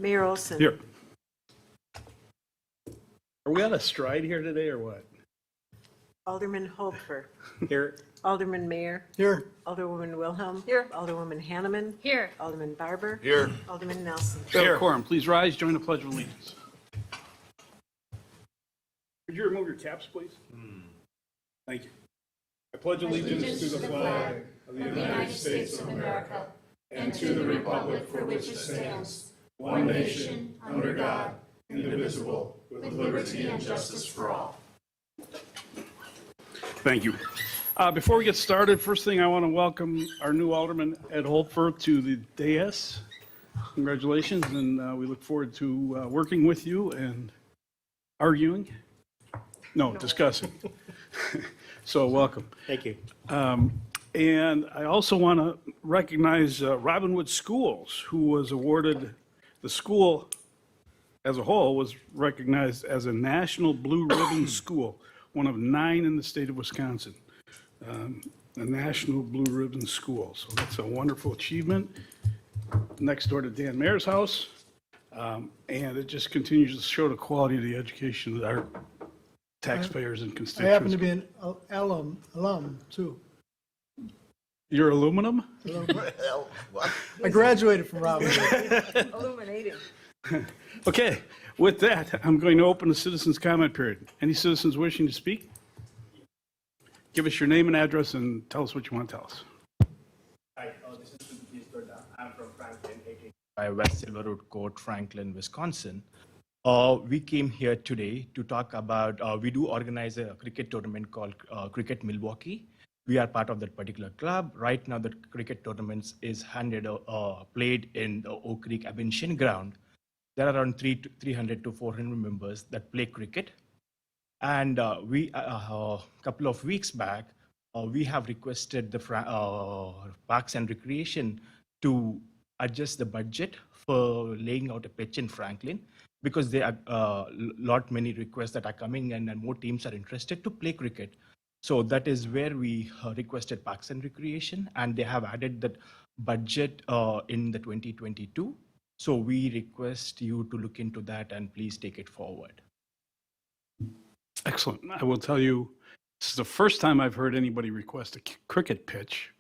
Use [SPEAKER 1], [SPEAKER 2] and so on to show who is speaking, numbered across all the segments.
[SPEAKER 1] Mayor Olson.
[SPEAKER 2] Here. Are we on a stride here today or what?
[SPEAKER 1] Alderman Holfer.
[SPEAKER 2] Here.
[SPEAKER 1] Alderman Mayor.
[SPEAKER 3] Here.
[SPEAKER 1] Alderwoman Wilhelm. Here. Alderwoman Hanneman.
[SPEAKER 4] Here.
[SPEAKER 1] Alderman Barber.
[SPEAKER 5] Here.
[SPEAKER 1] Alderman Nelson.
[SPEAKER 2] We have a quorum. Please rise, join the Pledge of Allegiance. Could you remove your caps, please? Thank you. I pledge allegiance to the flag of the United States of America and to the republic for which it stands, one nation, under God, indivisible, with liberty and justice for all. Thank you. Before we get started, first thing I want to welcome our new Alderman Ed Holfer to the dais. Congratulations, and we look forward to working with you and arguing. No, discussing. So welcome.
[SPEAKER 3] Thank you.
[SPEAKER 2] And I also want to recognize Robinwood Schools, who was awarded, the school as a whole was recognized as a National Blue Ribbon School, one of 9 in the state of Wisconsin. A National Blue Ribbon School. So that's a wonderful achievement. Next door to Dan Mayer's house. And it just continues to show the quality of the education that our taxpayers and
[SPEAKER 3] I
[SPEAKER 2] constituents.
[SPEAKER 3] happen to be an alum too.
[SPEAKER 2] You're aluminum?
[SPEAKER 3] I graduated from Robin.
[SPEAKER 1] Illuminating.
[SPEAKER 2] Okay, with that, I'm going to open the citizens' comment period. Any citizens wishing to speak? Give us your name and address and tell us what you want to tell us.
[SPEAKER 6] Hi, this is Sudeep Gurda. I'm from Franklin, 18 West Silver Road Court, Franklin, Wisconsin. We came here today to talk about, we do organize a cricket tournament called Cricket Milwaukee. We are part of that particular club. Right now, the cricket tournament is played in the Oak Creek Abintion ground. There are around 300 to 400 members that play cricket. And we, a couple of weeks back, we have requested the Parks and Recreation to adjust the budget for laying out a pitch in Franklin, because there are many requests that are coming in and more teams are interested to play cricket. So that is where we requested Parks and Recreation, and they have added that budget in the 2022. So we request you to look into that and please take it forward.
[SPEAKER 2] Excellent. I will tell you, this is the first time I've heard anybody request a cricket pitch.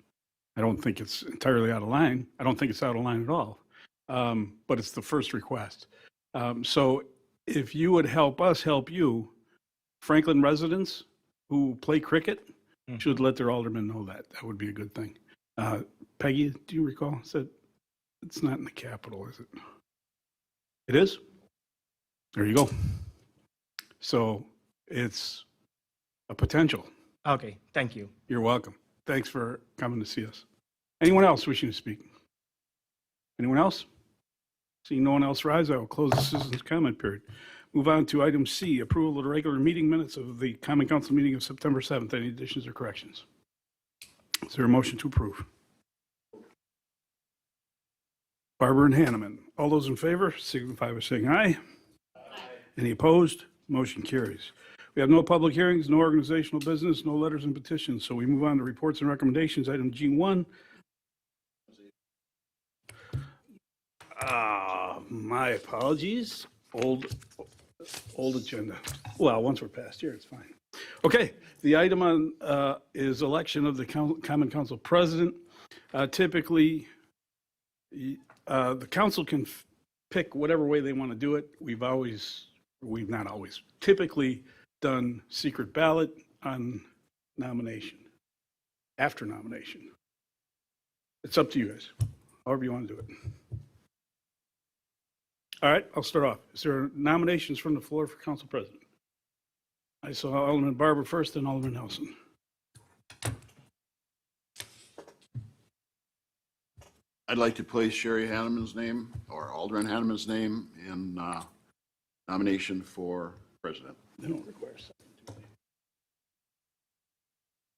[SPEAKER 2] I don't think it's entirely out of line. I don't think it's out of line at all. But it's the first request. So if you would help us help you, Franklin residents who play cricket should let their aldermen know that. That would be a good thing. Peggy, do you recall? Said it's not in the capital, is it? It is? There you go. So it's a potential.
[SPEAKER 6] Okay, thank you.
[SPEAKER 2] You're welcome. Thanks for coming to see us. Anyone else wishing to speak? Anyone else? Seeing no one else rise, I will close the citizens' comment period. Move on to item C, approval of the regular meeting minutes of the Common Council meeting of September 7th. Any additions or corrections? Is there a motion to approve? Barber and Hanneman. All those in favor signify by saying aye. Any opposed? Motion carries. We have no public hearings, no organizational business, no letters and petitions. So we move on to reports and recommendations. Item G1. My apologies. Old agenda. Well, once we're past here, it's fine. Okay, the item on is election of the Common Council president. Typically, the council can pick whatever way they want to do it. We've not always, typically done secret ballot on nomination, after nomination. It's up to you guys, however you want to do it. All right, I'll start off. Is there nominations from the floor for council president? I saw Alderman Barber first and Alderman Nelson.
[SPEAKER 5] I'd like to place Sherry Hanneman's name, or Alderman Hanneman's name, in nomination for president.
[SPEAKER 2] They don't require a second, do they?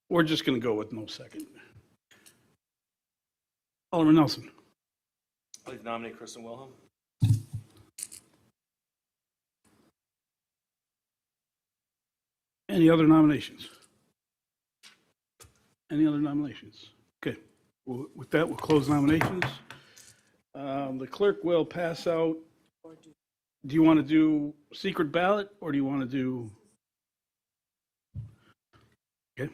[SPEAKER 2] We're just going to go with no second. Alderman Nelson.
[SPEAKER 7] I'd like to nominate Kristen Wilhelm.
[SPEAKER 2] Any other nominations? Any other nominations? Okay, well, with that, we'll close nominations. The clerk will pass out Do you want to do secret ballot or do you want to do? Okay.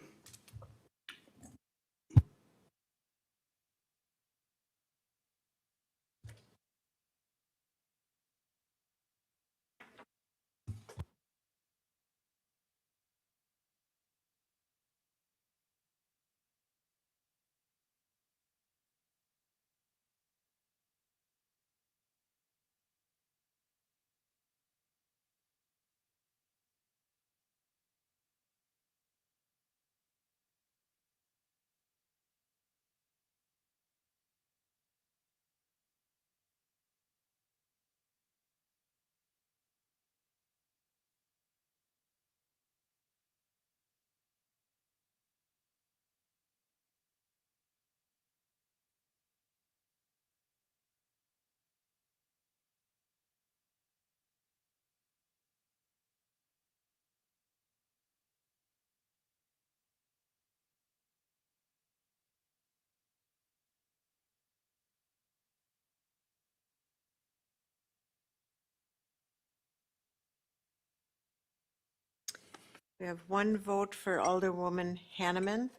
[SPEAKER 1] We have one vote for Alderwoman Hanneman.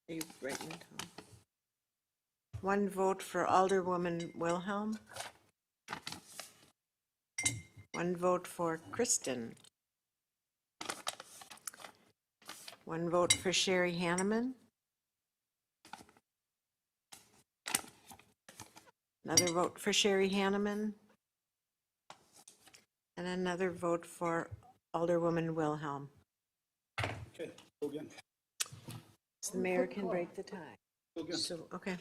[SPEAKER 1] Are you writing it down? One vote for Alderwoman Wilhelm. One vote for Kristen. One vote for Sherry Hanneman. Another vote for Sherry Hanneman. And another vote for Alderwoman Wilhelm.
[SPEAKER 2] Okay, go again.
[SPEAKER 1] So the mayor can break the tie.
[SPEAKER 2] Go again.
[SPEAKER 1] So, okay.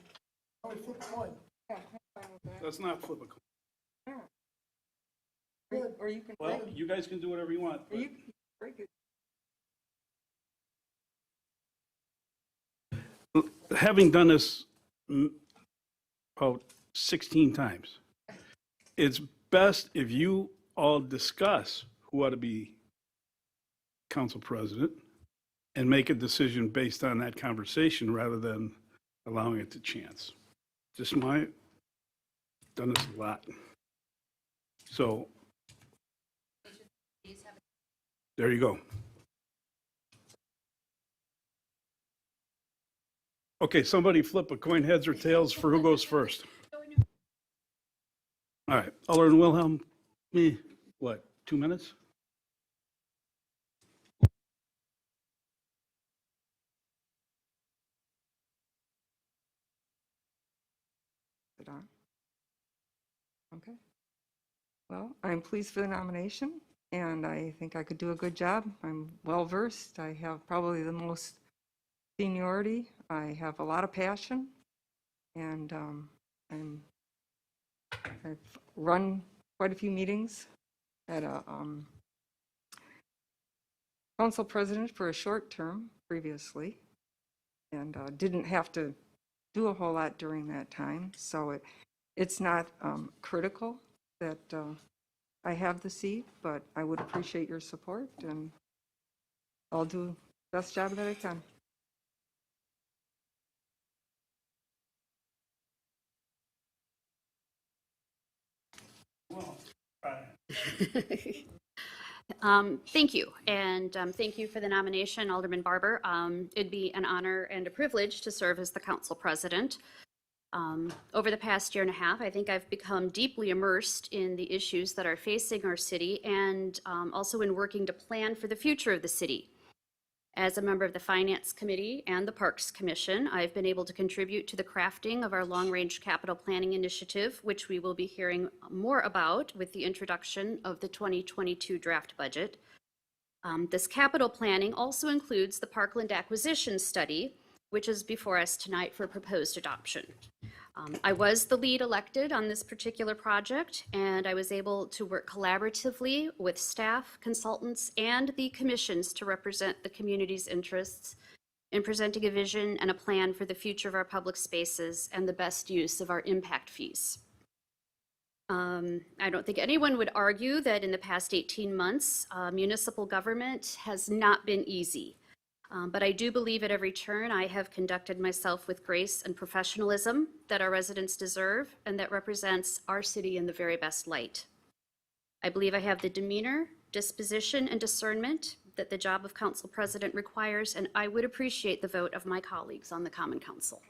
[SPEAKER 2] Let's not flip a coin.
[SPEAKER 1] Or you can
[SPEAKER 2] Well, you guys can do whatever you want. but-
[SPEAKER 1] break it.
[SPEAKER 2] Having done this about 16 times, it's best if you all discuss who ought to be council president and make a decision based on that conversation rather than allowing it to chance. Just done this a lot. So, there you go. Okay, somebody flip a coin, heads or tails for who goes first. All right, Alderman Wilhelm, what, 2 minutes?
[SPEAKER 4] Is it on? Okay. Well, I'm pleased for the nomination, and I think I could do a good job. I'm well-versed. I have probably the most seniority. I have a lot of passion, and I've run quite a few meetings at a council president for a short term previously, and didn't have to do a whole lot during that time. So it's not critical that I have the seat, but I would appreciate your support, and I'll do the best job that I can.
[SPEAKER 8] Thank you, and thank you for the nomination, Alderman Barber. It'd be an honor and a privilege to serve as the council president. Over the past year and a half, I think I've become deeply immersed in the issues that are facing our city and also in working to plan for the future of the city. As a member of the Finance Committee and the Parks Commission, I've been able to contribute to the crafting of our long-range capital planning initiative, which we will be hearing more about with the introduction of the 2022 draft budget. This capital planning also includes the Parkland acquisition study, which is before us tonight for proposed adoption. I was the lead elected on this particular project, and I was able to work collaboratively with staff, consultants, and the commissions to represent the community's interests in presenting a vision and a plan for the future of our public spaces and the best use of our impact fees. I don't think anyone would argue that in the past 18 months, municipal government has not been easy. But I do believe at every turn I have conducted myself with grace and professionalism that our residents deserve and that represents our city in the very best light. I believe I have the demeanor, disposition, and discernment that the job of council president requires, and I would appreciate the vote of my colleagues on the Common Council.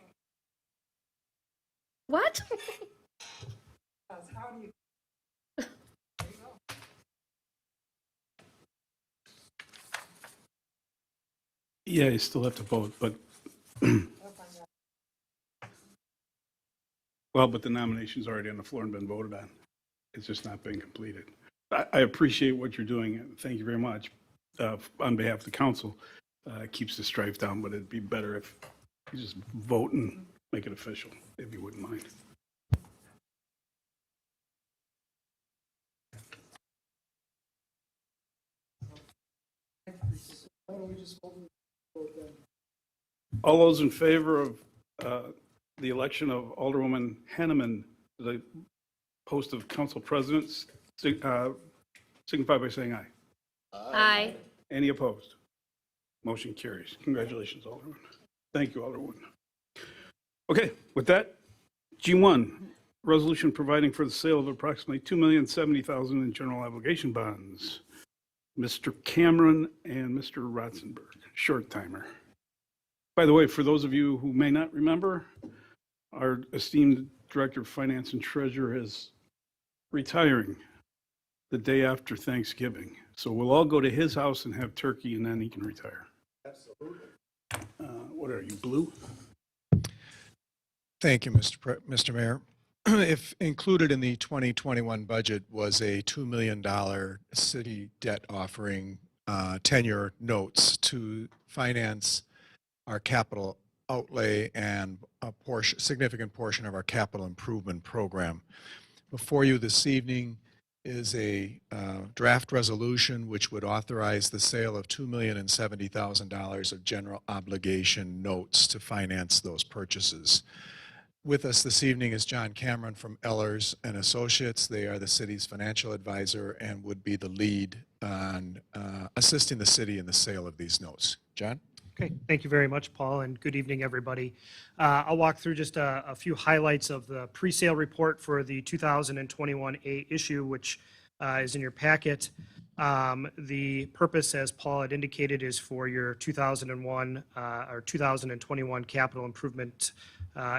[SPEAKER 8] What?
[SPEAKER 2] Yeah, you still have to vote, but, well, but the nomination's already on the floor and been voted on. It's just not been completed. I appreciate what you're doing, and thank you very much on behalf of the council. It keeps the strife down, but it'd be better if you just vote and make it official, if you wouldn't mind. All those in favor of the election of Alderwoman Hanneman to the post of council president, signify by saying aye.
[SPEAKER 8] Aye.
[SPEAKER 2] Any opposed? Motion carries. Congratulations, Alderman. Thank you, Alderwoman. Okay, with that, G1, resolution providing for the sale of approximately $2,070,000 in general obligation bonds. Mr. Cameron and Mr. Rotzenberg, short timer. By the way, for those of you who may not remember, our esteemed Director of Finance and Treasurer is retiring the day after Thanksgiving. So we'll all go to his house and have turkey, and then he can retire. Absolutely. What are you, blue?
[SPEAKER 9] Thank you, Mr. Mayor. If included in the 2021 budget was a $2 million city debt offering 10-year notes to finance our capital outlay and a significant portion of our capital improvement program. Before you this evening is a draft resolution which would authorize the sale of $2,070,000 of general obligation notes to finance those purchases. With us this evening is John Cameron from Ellers and Associates. They are the city's financial advisor and would be the lead on assisting the city in the sale of these notes. John?
[SPEAKER 10] Okay, thank you very much, Paul, and good evening, everybody. I'll walk through just a few highlights of the pre-sale report for the 2021A issue, which is in your packet. The purpose, as Paul had indicated, is for your 2021 capital improvement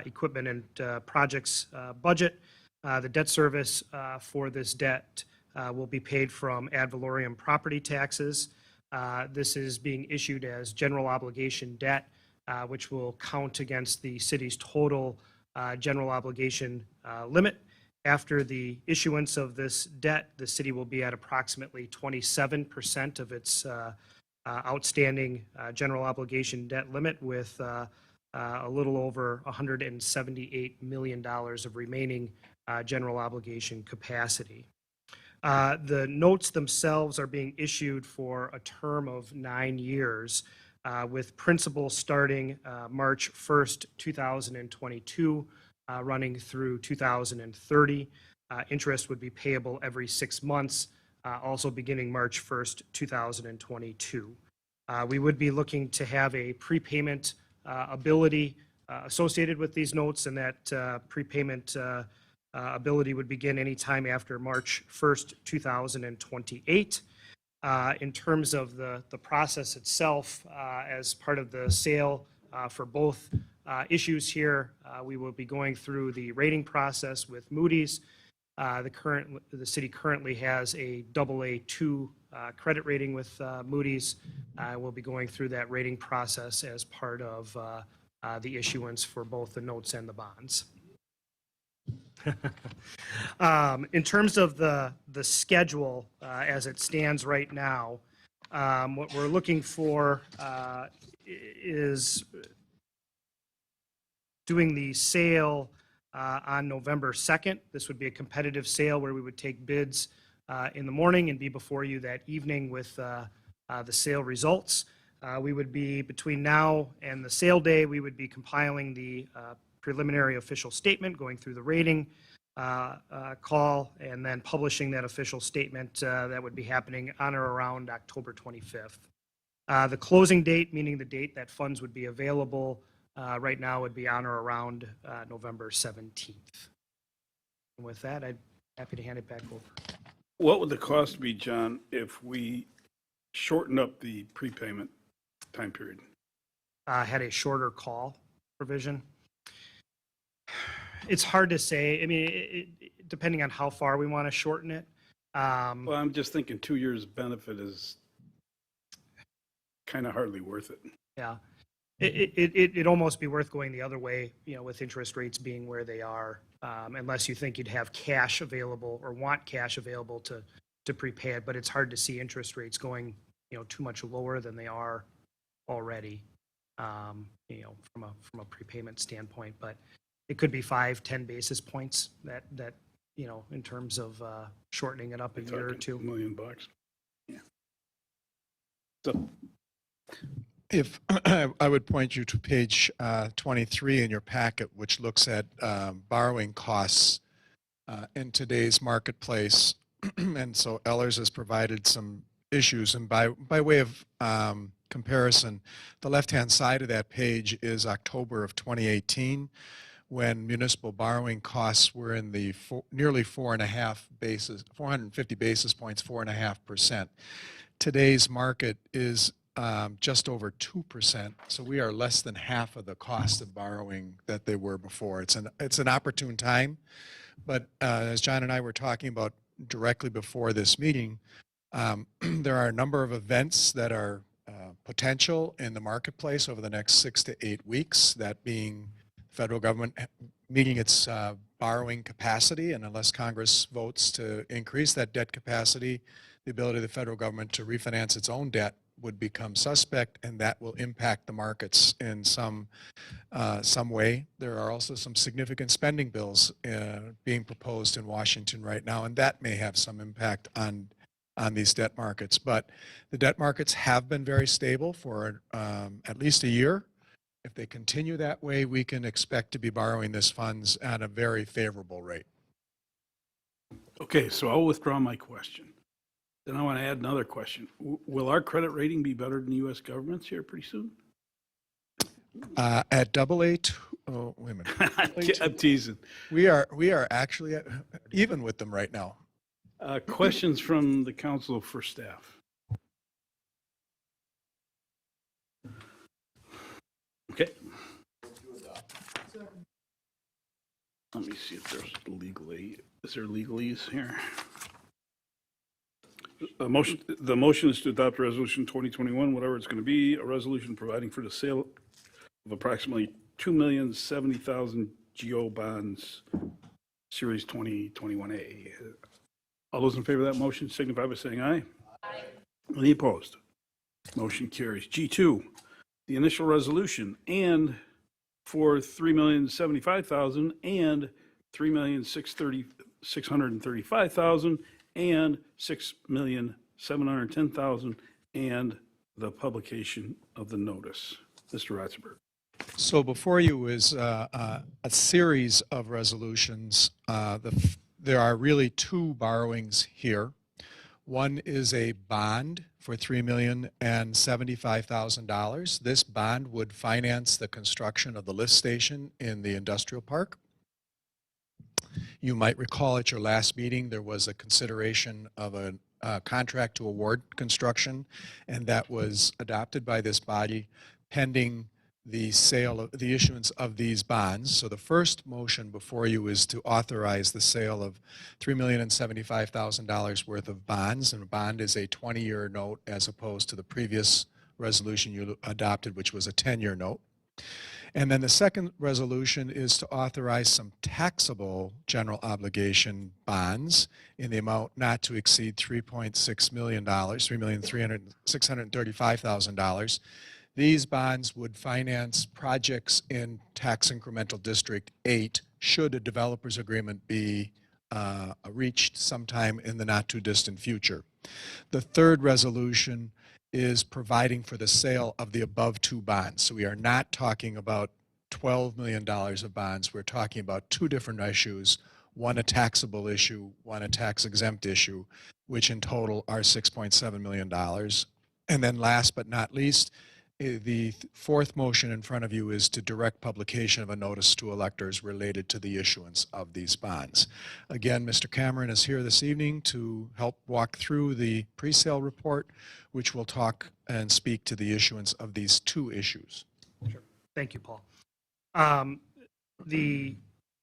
[SPEAKER 10] equipment and projects budget. The debt service for this debt will be paid from ad valorem property taxes. This is being issued as general obligation debt, which will count against the city's total general obligation limit. After the issuance of this debt, the city will be at approximately 27% of its outstanding general obligation debt limit, with a little over $178 million of remaining general obligation capacity. The notes themselves are being issued for a term of 9 years, with principal starting March 1st, 2022, running through 2030. Interest would be payable every 6 months, also beginning March 1st, 2022. We would be looking to have a prepayment ability associated with these notes, and that prepayment ability would begin anytime after March 1st, 2028. In terms of the process itself, as part of the sale for both issues here, we will be going through the rating process with Moody's. The city currently has a AA2 credit rating with Moody's. We'll be going through that rating process as part of the issuance for both the notes and the bonds. In terms of the schedule as it stands right now, what we're looking for is doing the sale on November 2nd. This would be a competitive sale where we would take bids in the morning and be before you that evening with the sale results. We would be, between now and the sale day, we would be compiling the preliminary official statement, going through the rating call, and then publishing that official statement that would be happening on or around October 25th. The closing date, meaning the date that funds would be available, right now would be on or around November 17th. And with that, I'd happy to hand it back over.
[SPEAKER 2] What would the cost be, John, if we shorten up the prepayment time period?
[SPEAKER 10] Had a shorter call provision. It's hard to say. I mean, depending on how far we want to shorten it.
[SPEAKER 2] Well, I'm just thinking 2 years benefit is kind of hardly worth it.
[SPEAKER 10] Yeah. It'd almost be worth going the other way, with interest rates being where they are, unless you think you'd have cash available or want cash available to prepay it. But it's hard to see interest rates going, too much lower than they are already, from a prepayment standpoint. But it could be 5-10 basis points that in terms of shortening it up a year or two.
[SPEAKER 2] $2 million. Yeah. So,
[SPEAKER 9] If I would point you to page 23 in your packet, which looks at borrowing costs in today's marketplace. And so Ellers has provided some issues. And by way of comparison, the left-hand side of that page is October of 2018, when municipal borrowing costs were in the nearly 450 basis points, 4.5%. Today's market is just over 2%. So we are less than half of the cost of borrowing that they were before. It's an opportune time, but as John and I were talking about directly before this meeting, there are a number of events that are potential in the marketplace over the next 6 to 8 weeks, that being federal government meeting its borrowing capacity, and unless Congress votes to increase that debt capacity, the ability of the federal government to refinance its own debt would become suspect, and that will impact the markets in some way. There are also some significant spending bills being proposed in Washington right now, and that may have some impact on these debt markets. But the debt markets have been very stable for at least a year. If they continue that way, we can expect to be borrowing this funds at a very favorable rate.
[SPEAKER 2] okay, so I'll withdraw my question. Then I want to add another question. Will our credit rating be better than the U.S. government's here pretty soon?
[SPEAKER 9] At AA2, oh, wait a minute.
[SPEAKER 2] I'm teasing.
[SPEAKER 9] We are actually even with them right now.
[SPEAKER 2] Questions from the council for staff? Okay. Let me see if there's legalese. Is there legalese here? The motion is to adopt resolution 2021, whatever it's going to be, a resolution providing for the sale of approximately 2,070,000 GO bonds, Series 2021A. All those in favor of that motion signify by saying aye. Aye. Any opposed? Motion carries. G2, the initial resolution, and for 3,075,000 and 3,635,000 and 6,710,000 and the publication of the notice. Mr. Ratzenberg.
[SPEAKER 9] So before you is a series of resolutions. There are really two borrowings here. One is a bond for $3,075,000. This bond would finance the construction of the lift station in the industrial park. You might recall at your last meeting, there was a consideration of a contract to award construction, and that was adopted by this body pending the sale of the issuance of these bonds. So the first motion before you is to authorize the sale of $3,075,000 worth of bonds, and a bond is a 20-year note as opposed to the previous resolution you adopted, which was a 10-year note. And then the second resolution is to authorize some taxable general obligation bonds in the amount not to exceed $3.6 million, $3,635,000. These bonds would finance projects in Tax Incremental District 8 should a developer's agreement be reached sometime in the not too distant future. The third resolution is providing for the sale of the above two bonds. So we are not talking about $12 million of bonds. We're talking about two different issues, one a taxable issue, one a tax exempt issue, which in total are $6.7 million. And then last but not least, the fourth motion in front of you is to direct publication of a notice to electors related to the issuance of these bonds. Again, Mr. Cameron is here this evening to help walk through the pre-sale report, which will talk and speak to the issuance of these two issues.
[SPEAKER 10] Thank you, Paul. The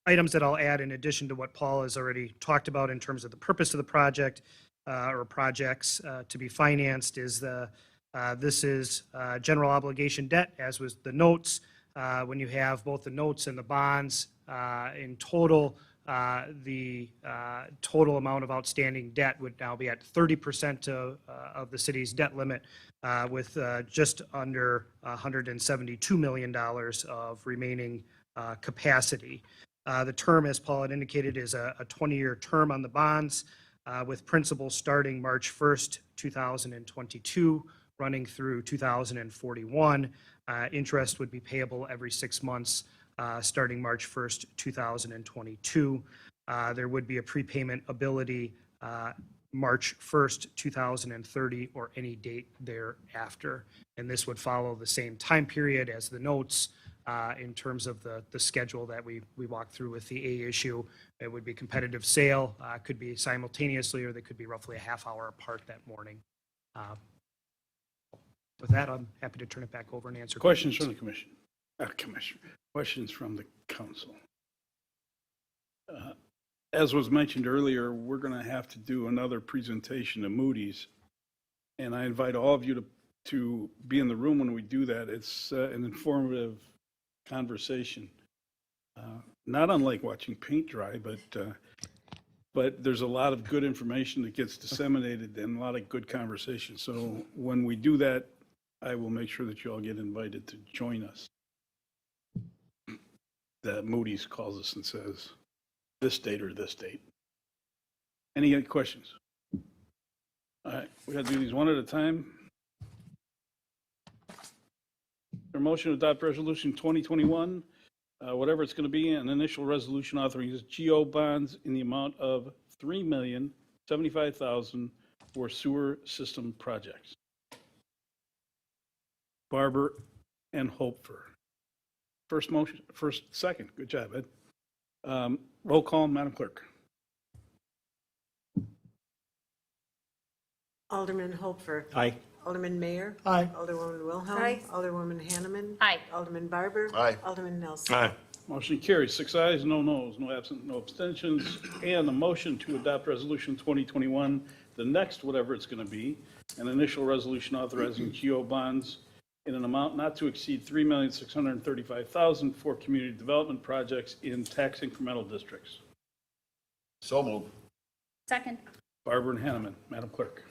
[SPEAKER 10] items that I'll add in addition to what Paul has already talked about in terms of the purpose of the project or projects to be financed is this is general obligation debt, as was the notes. When you have both the notes and the bonds in total, the total amount of outstanding debt would now be at 30% of the city's debt limit, with just under $172 million of remaining capacity. The term, as Paul had indicated, is a 20-year term on the bonds, with principal starting March 1st, 2022, running through 2041. Interest would be payable every 6 months, starting March 1st, 2022. There would be a prepayment ability March 1st, 2030, or any date thereafter. And this would follow the same time period as the notes in terms of the schedule that we walked through with the A issue. It would be competitive sale, could be simultaneously, or they could be roughly a half hour apart that morning. With that, I'm happy to turn it back over and answer
[SPEAKER 2] Questions from the commission? Commissioner, questions from the council? As was mentioned earlier, we're going to have to do another presentation to Moody's, and I invite all of you to be in the room when we do that. It's an informative conversation, not unlike watching paint dry, but there's a lot of good information that gets disseminated and a lot of good conversation. So when we do that, I will make sure that you all get invited to join us. That Moody's calls us and says, this date or this date. Any questions? All right, we got to do these one at a time. Their motion to adopt resolution 2021, whatever it's going to be, an initial resolution authorizes GO bonds in the amount of $3,075,000 for sewer system projects. Barber and Hopfer. First motion, second. Good job, Ed. Roll call, Madam Clerk.
[SPEAKER 1] Alderman Hopfer.
[SPEAKER 6] Aye.
[SPEAKER 1] Alderman Mayor.
[SPEAKER 3] Aye.
[SPEAKER 1] Alderwoman Wilhelm.
[SPEAKER 4] Aye.
[SPEAKER 1] Alderwoman Hanneman.
[SPEAKER 8] Aye.
[SPEAKER 1] Alderman Barber.
[SPEAKER 5] Aye.
[SPEAKER 1] Alderman Nelson.
[SPEAKER 7] Aye.
[SPEAKER 2] Motion carries. 6 ayes, no noes, no absent, no abstentions, and a motion to adopt resolution 2021, the next whatever it's going to be, an initial resolution authorizing GO bonds in an amount not to exceed $3,635,000 for community development projects in tax incremental districts.
[SPEAKER 5] So moved.
[SPEAKER 8] Second.
[SPEAKER 2] Barber and Hanneman. Madam Clerk.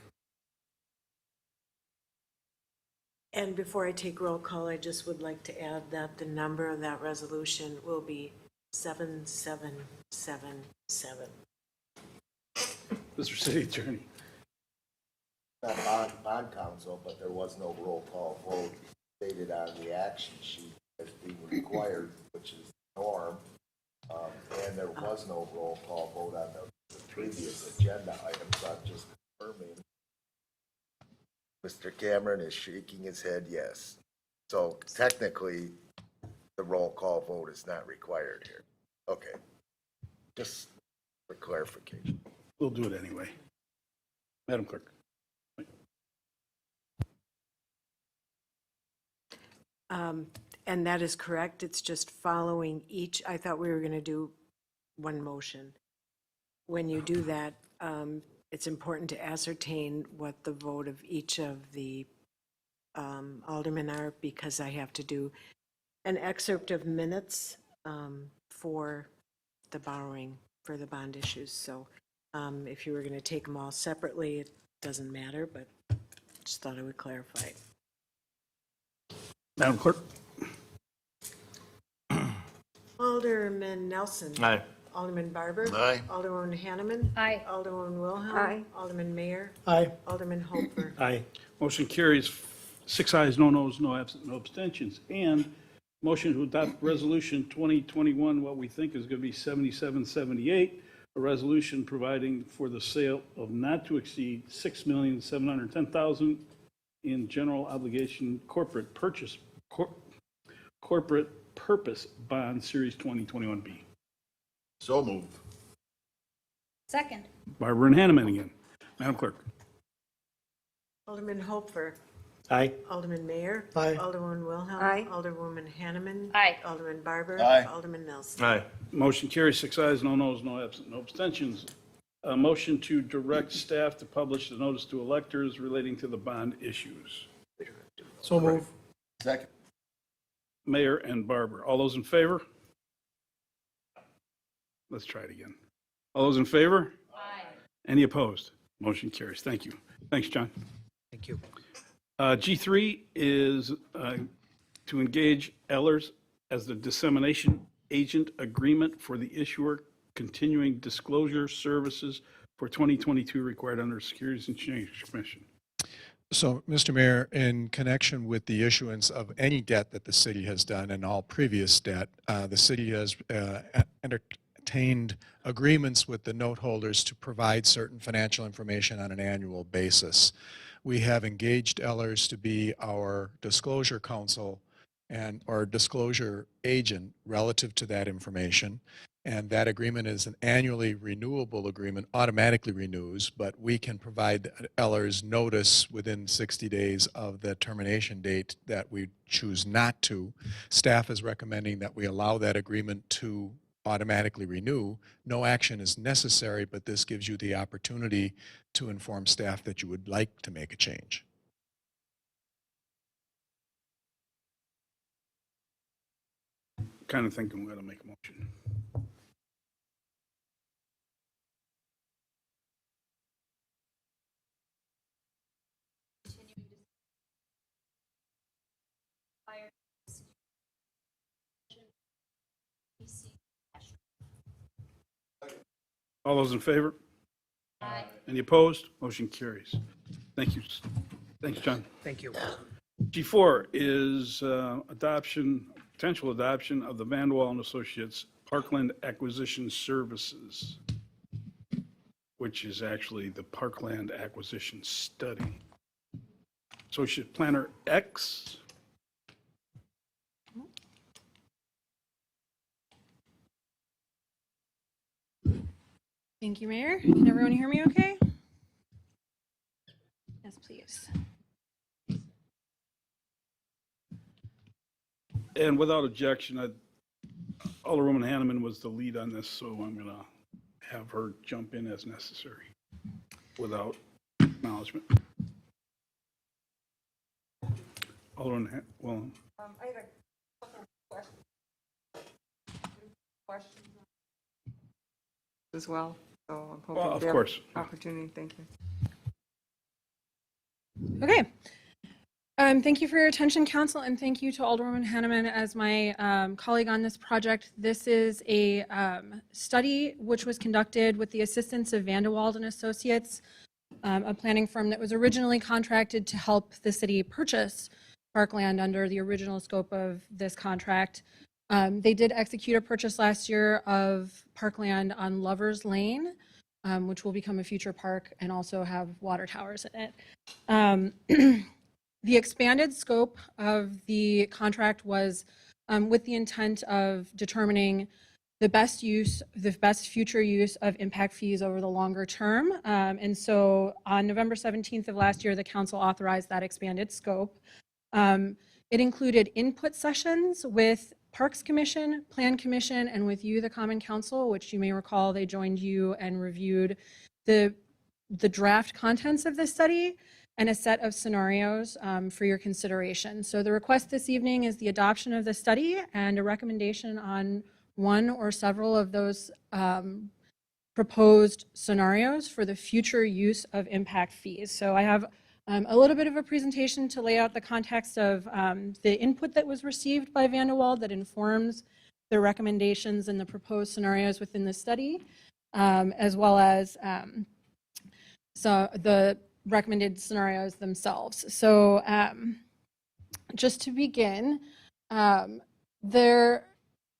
[SPEAKER 1] And before I take roll call, I just would like to add that the number of that resolution will be 7777.
[SPEAKER 2] Mr. City Attorney.
[SPEAKER 11] Not bond council, but there was no roll call vote stated on the action sheet as being required, which is the norm. And there was no roll call vote on the previous agenda item, so I'm just confirming. Mr. Cameron is shaking his head yes. So technically, the roll call vote is not required here. Okay. Just for clarification.
[SPEAKER 2] We'll do it anyway. Madam Clerk.
[SPEAKER 1] And that is correct. It's just following each, I thought we were going to do one motion. When you do that, it's important to ascertain what the vote of each of the aldermen are, because I have to do an excerpt of minutes for the borrowing, for the bond issues. So if you were going to take them all separately, it doesn't matter, but just thought I would clarify.
[SPEAKER 2] Madam Clerk.
[SPEAKER 1] Alderman Nelson.
[SPEAKER 7] Aye.
[SPEAKER 1] Alderman Barber.
[SPEAKER 5] Aye.
[SPEAKER 1] Alderwoman Hanneman.
[SPEAKER 8] Aye.
[SPEAKER 1] Alderwoman Wilhelm.
[SPEAKER 4] Aye.
[SPEAKER 1] Alderman Mayor.
[SPEAKER 3] Aye.
[SPEAKER 1] Alderman Hopper.
[SPEAKER 6] Aye.
[SPEAKER 2] Motion carries. 6 ayes, no noes, no absent, no abstentions. And motion to adopt resolution 2021, what we think is going to be 7778, a resolution providing for the sale of not to exceed $6,710,000 in general obligation corporate purchase, corporate purpose bond series 2021B.
[SPEAKER 5] So moved.
[SPEAKER 8] Second.
[SPEAKER 2] Barber and Hanneman again. Madam Clerk.
[SPEAKER 1] Alderman Hopfer.
[SPEAKER 7] Aye.
[SPEAKER 1] Alderman Mayor.
[SPEAKER 3] Aye.
[SPEAKER 1] Alderwoman Wilhelm.
[SPEAKER 4] Aye.
[SPEAKER 1] Alderwoman Hanneman.
[SPEAKER 8] Aye.
[SPEAKER 1] Alderman Barber.
[SPEAKER 5] Aye.
[SPEAKER 1] Alderman Nelson.
[SPEAKER 7] Aye.
[SPEAKER 2] Motion carries 6 ayes, no noes, no absent, no abstentions. A motion to direct staff to publish the notice to electors relating to the bond issues.
[SPEAKER 3] So move.
[SPEAKER 5] Second.
[SPEAKER 2] Mayor and Barber. All those in favor? Let's try it again. All those in favor? Aye. Any opposed? Motion carries. Thank you. Thanks, John.
[SPEAKER 10] Thank you.
[SPEAKER 2] G3 is to engage Ellers as the dissemination agent agreement for the issuer continuing disclosure services for 2022 required under Securities and Exchange Commission.
[SPEAKER 9] So, Mr. Mayor, in connection with the issuance of any debt that the city has done and all previous debt, the city has entertained agreements with the note holders to provide certain financial information on an annual basis. We have engaged Ellers to be our disclosure counsel and or disclosure agent relative to that information. And that agreement is an annually renewable agreement, automatically renews, but we can provide Ellers notice within 60 days of the termination date that we choose not to. Staff is recommending that we allow that agreement to automatically renew. No action is necessary, but this gives you the opportunity to inform staff that you would like to make a change.
[SPEAKER 2] Kind of thinking we ought to make a motion. All those in favor? Aye. Any opposed? Motion carries. Thank you. Thanks, John.
[SPEAKER 10] Thank you.
[SPEAKER 2] G4 is potential adoption of the Vanderwall and Associates Parkland Acquisition Services, which is actually the Parkland Acquisition Study. Associate Planner X.
[SPEAKER 12] Thank you, Mayor. Can everyone hear me okay? Yes, please.
[SPEAKER 2] And without objection, Alderwoman Hanneman was the lead on this, so I'm going to have her jump in as necessary without acknowledgement. Alderwoman Wilhelm.
[SPEAKER 4] I had a couple of questions as well, so I'm hoping
[SPEAKER 2] Well, of
[SPEAKER 4] to have
[SPEAKER 2] course.
[SPEAKER 4] opportunity. Thank you.
[SPEAKER 12] Okay. Thank you for your attention, Council, and thank you to Alderwoman Hanneman as my colleague on this project. This is a study which was conducted with the assistance of Vanderwald and Associates, a planning firm that was originally contracted to help the city purchase parkland under the original scope of this contract. They did execute a purchase last year of parkland on Lovers Lane, which will become a future park and also have water towers in it. The expanded scope of the contract was with the intent of determining the best future use of impact fees over the longer term. And so on November 17th of last year, the council authorized that expanded scope. It included input sessions with Parks Commission, Plan Commission, and with you, the Common Council, which you may recall they joined you and reviewed the draft contents of the study and a set of scenarios for your consideration. So the request this evening is the adoption of the study and a recommendation on one or several of those proposed scenarios for the future use of impact fees. So I have a little bit of a presentation to lay out the context of the input that was received by Vanderwald that informs the recommendations and the proposed scenarios within the study, as well as so the recommended scenarios themselves. So just to begin, their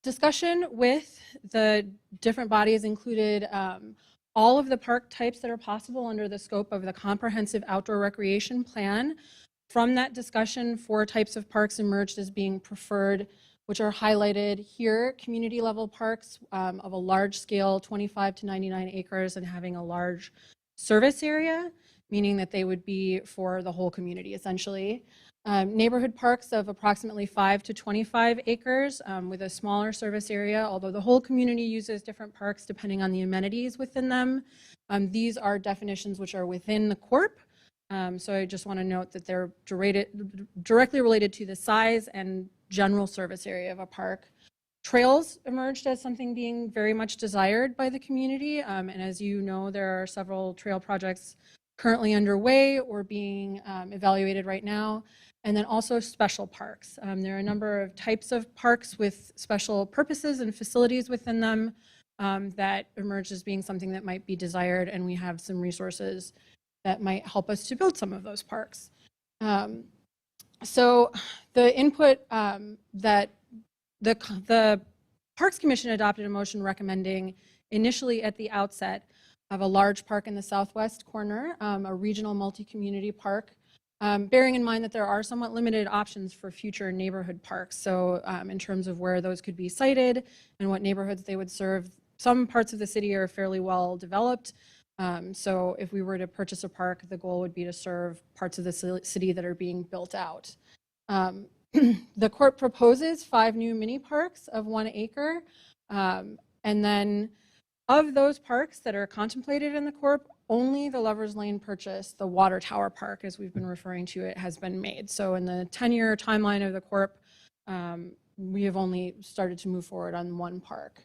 [SPEAKER 12] discussion with the different bodies included all of the park types that are possible under the scope of the Comprehensive Outdoor Recreation Plan, From that discussion, 4 types of parks emerged as being preferred, which are highlighted here. Community level parks of a large scale, 25 to 99 acres, and having a large service area, meaning that they would be for the whole community essentially. Neighborhood parks of approximately 5 to 25 acres with a smaller service area, although the whole community uses different parks depending on the amenities within them. These are definitions which are within the Corp. So I just want to note that they're directly related to the size and general service area of a park. Trails emerged as something being very much desired by the community. And as you know, there are several trail projects currently underway or being evaluated right now. And then also special parks. There are a number of types of parks with special purposes and facilities within them that emerged as being something that might be desired, and we have some resources that might help us to build some of those parks. So the input that the Parks Commission adopted a motion recommending initially at the outset of a large park in the southwest corner, a regional multi-community park, bearing in mind that there are somewhat limited options for future neighborhood parks. So in terms of where those could be sited and what neighborhoods they would serve, some parts of the city are fairly well developed. So if we were to purchase a park, the goal would be to serve parts of the city that are being built out. The Corp proposes 5 new mini parks of 1 acre. And then of those parks that are contemplated in the Corp, only the Lover's Lane purchase, the Water Tower Park, as we've been referring to it, has been made. So in the 10-year timeline of the Corp, we have only started to move forward on 1 park.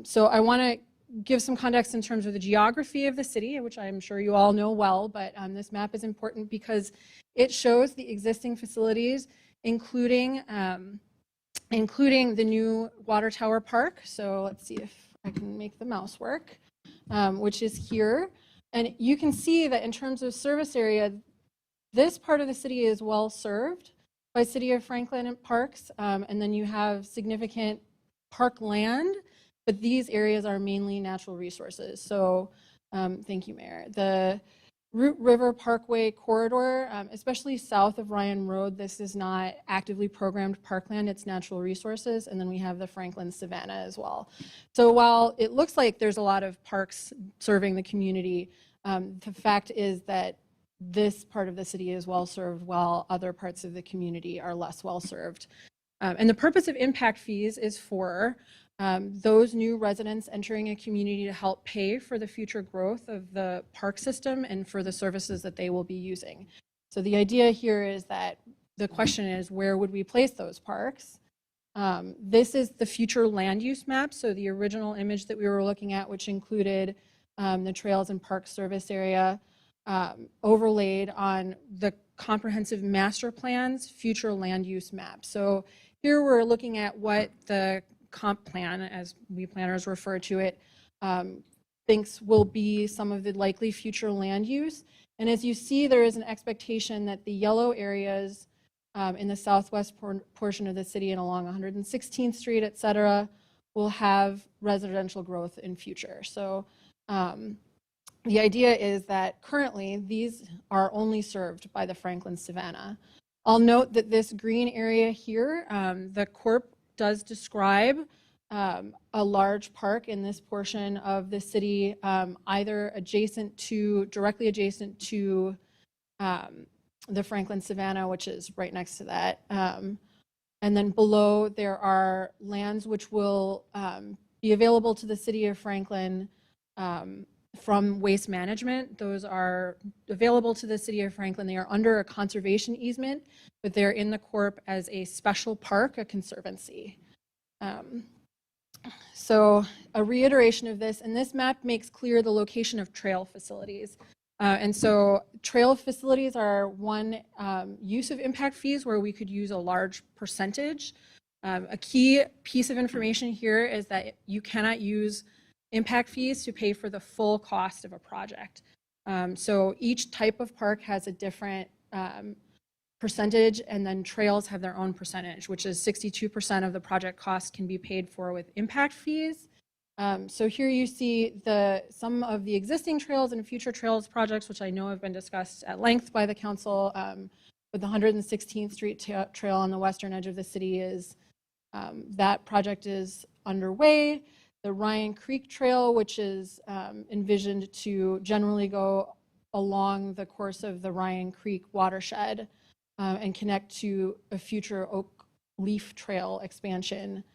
[SPEAKER 12] So I want to give some context in terms of the geography of the city, which I'm sure you all know well, but this map is important because it shows the existing facilities, including the new Water Tower Park. So let's see if I can make the mouse work, which is here. And you can see that in terms of service area, this part of the city is well served by City of Franklin parks. And then you have significant park land, but these areas are mainly natural resources. So thank you, Mayor. The Root River Parkway corridor, especially south of Ryan Road, this is not actively programmed parkland, it's natural resources. And then we have the Franklin Savannah as well. So while it looks like there's a lot of parks serving the community, the fact is that this part of the city is well served while other parts of the community are less well served. And the purpose of impact fees is for those new residents entering a community to help pay for the future growth of the park system and for the services that they will be using. So the idea here is that the question is, where would we place those parks? This is the future land use map. So the original image that we were looking at, which included the trails and park service area, overlaid on the comprehensive master plan's future land use map. So here we're looking at what the comp plan, as we planners refer to it, thinks will be some of the likely future land use. And as you see, there is an expectation that the yellow areas in the southwest portion of the city and along 116th Street, et cetera, will have residential growth in future. So the idea is that currently these are only served by the Franklin Savannah. I'll note that this green area here, the Corp does describe a large park in this portion of the city, either directly adjacent to the Franklin Savannah, which is right next to that. And then below there are lands which will be available to the city of Franklin from Waste Management. Those are available to the city of Franklin. They are under a conservation easement, but they're in the Corp as a special park, a conservancy. So a reiteration of this, and this map makes clear the location of trail facilities. And so trail facilities are one use of impact fees where we could use a large percentage. A key piece of information here is that you cannot use impact fees to pay for the full cost of a project. So each type of park has a different percentage, and then trails have their own percentage, which is 62% of the project cost can be paid for with impact fees. So here you see some of the existing trails and future trails projects, which I know have been discussed at length by the council, But the 116th Street Trail on the western edge of the city is, that project is underway. The Ryan Creek Trail, which is envisioned to generally go along the course of the Ryan Creek watershed and connect to a future Oak Leaf Trail expansion.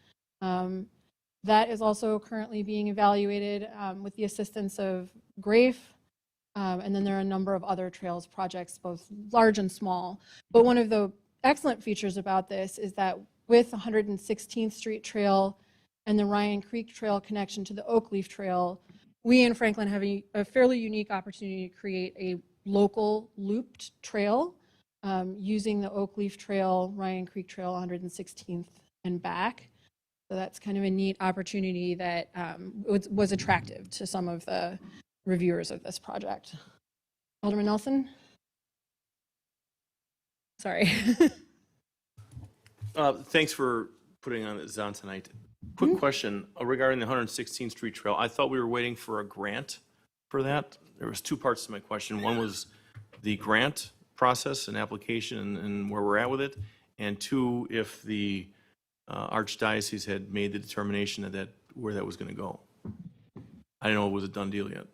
[SPEAKER 12] That is also currently being evaluated with the assistance of GRAFE. And then there are a number of other trails projects, both large and small. But one of the excellent features about this is that with 116th Street Trail and the Ryan Creek Trail connection to the Oak Leaf Trail, we in Franklin have a fairly unique opportunity to create a local looped trail using the Oak Leaf Trail, Ryan Creek Trail, 116th and back. So that's kind of a neat opportunity that was attractive to some of the reviewers of this project. Alderman Nelson? Sorry.
[SPEAKER 7] Thanks for putting this on tonight. Quick question regarding the 116th Street Trail. I thought we were waiting for a grant for that. There was two parts to my question. One was the grant process and application and where we're at with it. And two, if the Archdiocese had made the determination that where that was going to go. I didn't know it was a done deal yet.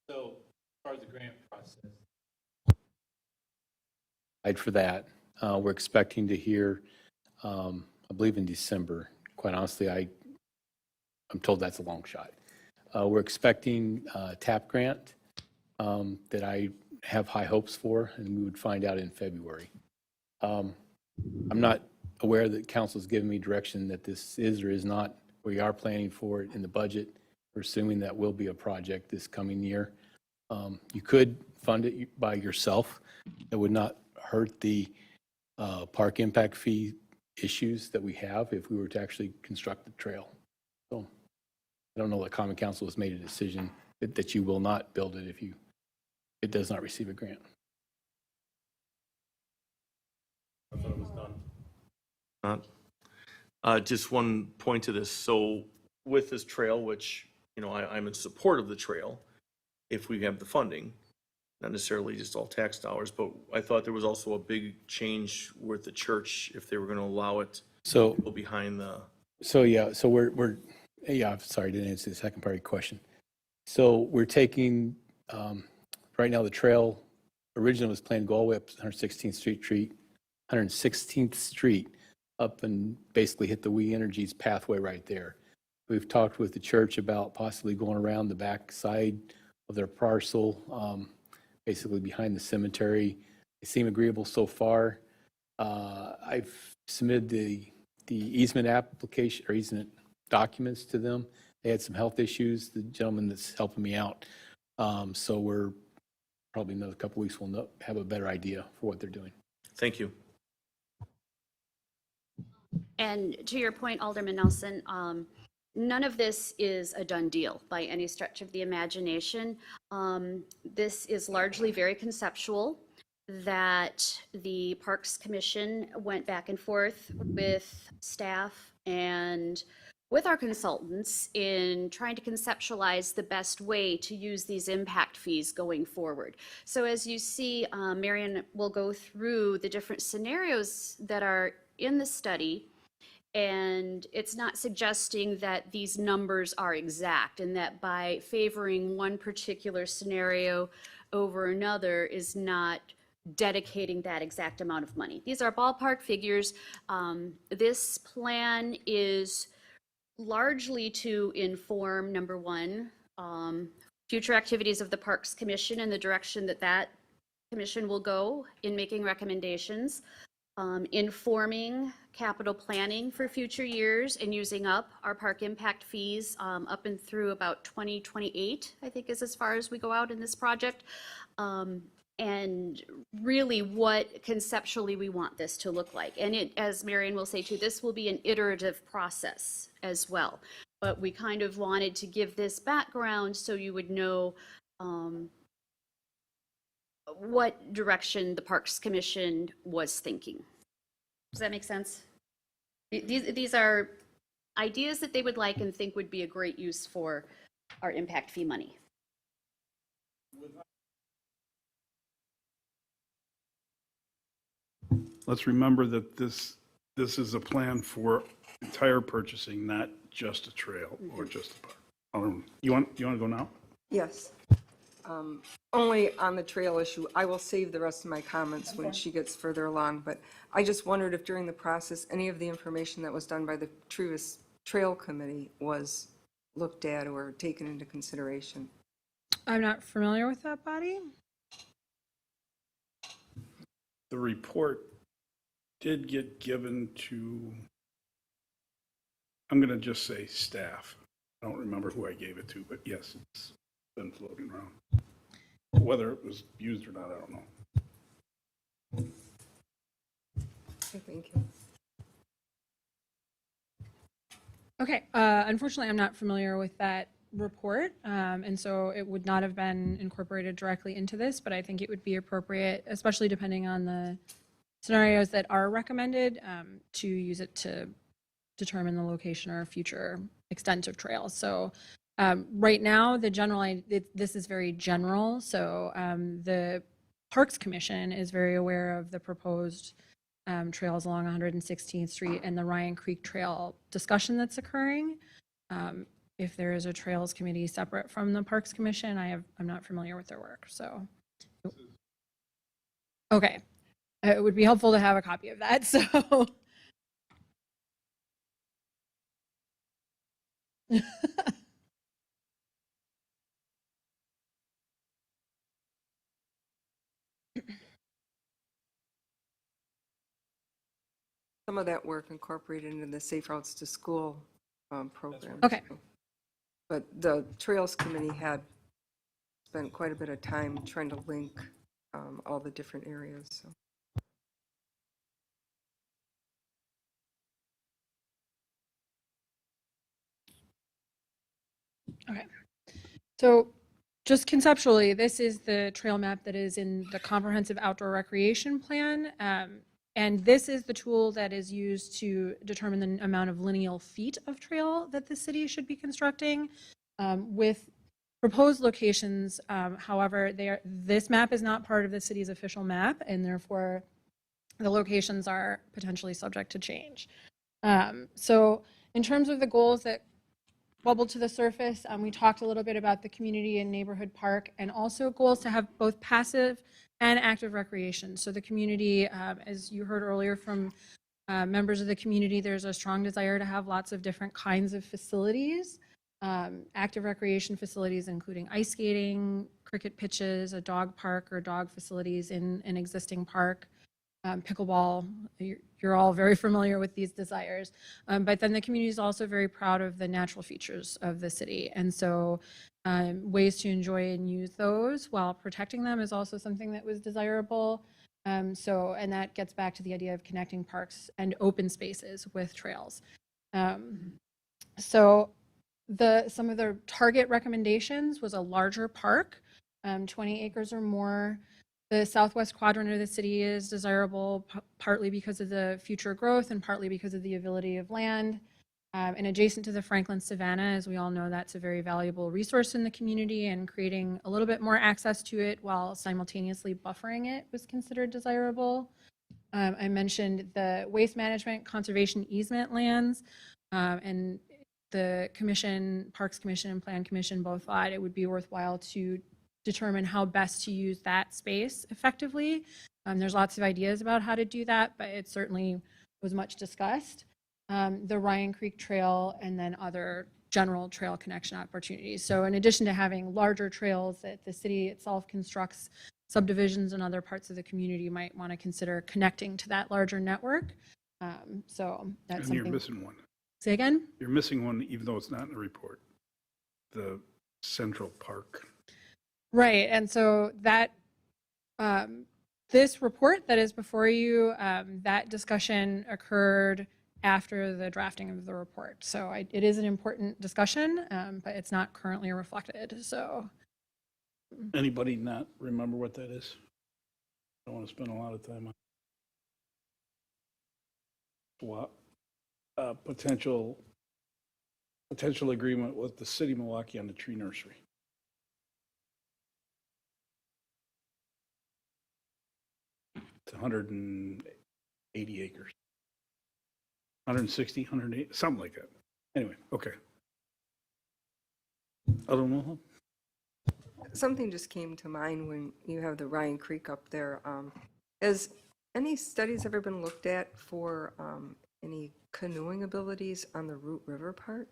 [SPEAKER 13] So, as far as the grant process.
[SPEAKER 14] For that, we're expecting to hear, I believe in December. Quite honestly, I'm told that's a long shot. We're expecting a TAP grant that I have high hopes for, and we would find out in February. I'm not aware that council has given me direction that this is or is not. We are planning for it in the budget. We're assuming that will be a project this coming year. You could fund it by yourself. It would not hurt the park impact fee issues that we have if we were to actually construct the trail. So I don't know that Common Council has made a decision that you will not build it if it does not receive a grant.
[SPEAKER 7] I thought it was done. Just one point to this. So with this trail, which, I'm in support of the trail, if we have the funding, not necessarily just all tax dollars, but I thought there was also a big change with the church if they were going to allow it
[SPEAKER 14] So
[SPEAKER 7] to go behind the.
[SPEAKER 14] So we're I'm sorry, I didn't answer the second part of your question. So we're taking, right now the trail originally was planned to go all the way up to 116th Street up and basically hit the We Energies pathway right there. We've talked with the church about possibly going around the back side of their parcel, basically behind the cemetery. They seem agreeable so far. I've submitted the easement application or easement documents to them. They had some health issues, the gentleman that's helping me out. So we're probably another couple weeks we'll have a better idea for what they're doing.
[SPEAKER 7] Thank you.
[SPEAKER 8] And to your point, Alderman Nelson, none of this is a done deal by any stretch of the imagination. This is largely very conceptual, that the Parks Commission went back and forth with staff and with our consultants in trying to conceptualize the best way to use these impact fees going forward. So as you see, Marion will go through the different scenarios that are in the study. And it's not suggesting that these numbers are exact and that by favoring one particular scenario over another is not dedicating that exact amount of money. These are ballpark figures. This plan is largely to inform, number one, future activities of the Parks Commission and the direction that that commission will go in making recommendations. Informing capital planning for future years and using up our park impact fees up and through about 2028, I think is as far as we go out in this project. And really what conceptually we want this to look like. And it, as Marion will say too, this will be an iterative process as well. But we kind of wanted to give this background so you would know what direction the Parks Commission was thinking. Does that make sense? These are ideas that they would like and think would be a great use for our impact fee money.
[SPEAKER 2] let's remember that this is a plan for entire purchasing, not just a trail or just a park. You want to go now?
[SPEAKER 4] Yes. Only on the trail issue, I will save the rest of my comments when she gets further along, but I just wondered if during the process, any of the information that was done by the Trevis Trail Committee was looked at or taken into consideration.
[SPEAKER 12] I'm not familiar with that body.
[SPEAKER 2] The report did get given to, I'm going to just say staff. I don't remember who I gave it to, but yes, it's been floating around. Whether it was used or not, I don't know.
[SPEAKER 4] Okay, thank you.
[SPEAKER 12] Okay, unfortunately, I'm not familiar with that report, and so it would not have been incorporated directly into this, but I think it would be appropriate, especially depending on the scenarios that are recommended, to use it to determine the location or future extent of trails. So right now, this is very general, so the Parks Commission is very aware of the proposed trails along 116th Street and the Ryan Creek Trail discussion that's occurring. If there is a Trails Committee separate from the Parks Commission, I'm not familiar with their work, so. Okay, it would be helpful to have a copy of that, so.
[SPEAKER 4] Some of that work incorporated into the Safe Routes to School program.
[SPEAKER 12] Okay.
[SPEAKER 4] But the Trails Committee had spent quite a bit of time trying to link all the different areas, so.
[SPEAKER 12] Okay. So just conceptually, this is the trail map that is in the comprehensive outdoor recreation plan. And this is the tool that is used to determine the amount of lineal feet of trail that the city should be constructing. With proposed locations, however, this map is not part of the city's official map, and therefore the locations are potentially subject to change. So in terms of the goals that bubbled to the surface, we talked a little bit about the community and neighborhood park, and also goals to have both passive and active recreation. So the community, as you heard earlier from members of the community, there's a strong desire to have lots of different kinds of facilities, active recreation facilities, including ice skating, cricket pitches, a dog park or dog facilities in an existing park, pickleball. You're all very familiar with these desires. But then the community is also very proud of the natural features of the city. And so ways to enjoy and use those while protecting them is also something that was desirable. And that gets back to the idea of connecting parks and open spaces with trails. So some of the target recommendations was a larger park, 20 acres or more. The southwest quadrant of the city is desirable partly because of the future growth and partly because of the availability of land. And adjacent to the Franklin Savannah, as we all know, that's a very valuable resource in the community, and creating a little bit more access to it while simultaneously buffering it was considered desirable. I mentioned the waste management conservation easement lands, and the commission, Parks Commission and Plan Commission both thought it would be worthwhile to determine how best to use that space effectively. There's lots of ideas about how to do that, but it certainly was much discussed. The Ryan Creek Trail, and then other general trail connection opportunities. So in addition to having larger trails that the city itself constructs, subdivisions and other parts of the community might want to consider connecting to that larger network. So that's
[SPEAKER 2] And
[SPEAKER 12] something.
[SPEAKER 2] you're missing one.
[SPEAKER 12] Say again?
[SPEAKER 2] You're missing one, even though it's not in the report. The Central Park.
[SPEAKER 12] Right, and so that this report that is before you, that discussion occurred after the drafting of the report. So it is an important discussion, but it's not currently reflected. So
[SPEAKER 2] Anybody not remember what that is? Don't want to spend a lot of time on swap. Potential agreement with the city of Milwaukee on the tree nursery. It's 80 acres. 160, 180, something like that. Anyway, okay. Alderman Wilhelm?
[SPEAKER 4] Something just came to mind when you have the Ryan Creek up there. Has any studies ever been looked at for any canoeing abilities on the Root River part?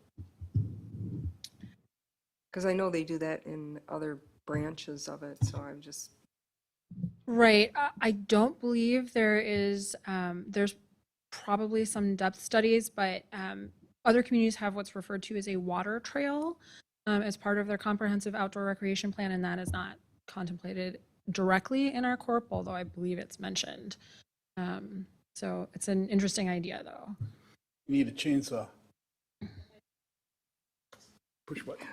[SPEAKER 4] Because I know they do that in other branches of it, so I'm just,
[SPEAKER 12] Right. I don't believe there is, there's probably some depth studies, but other communities have what's referred to as a water trail as part of their comprehensive outdoor recreation plan, and that is not contemplated directly in our corp, although I believe it's mentioned. So it's an interesting idea, though.
[SPEAKER 2] Need a chainsaw. Push button.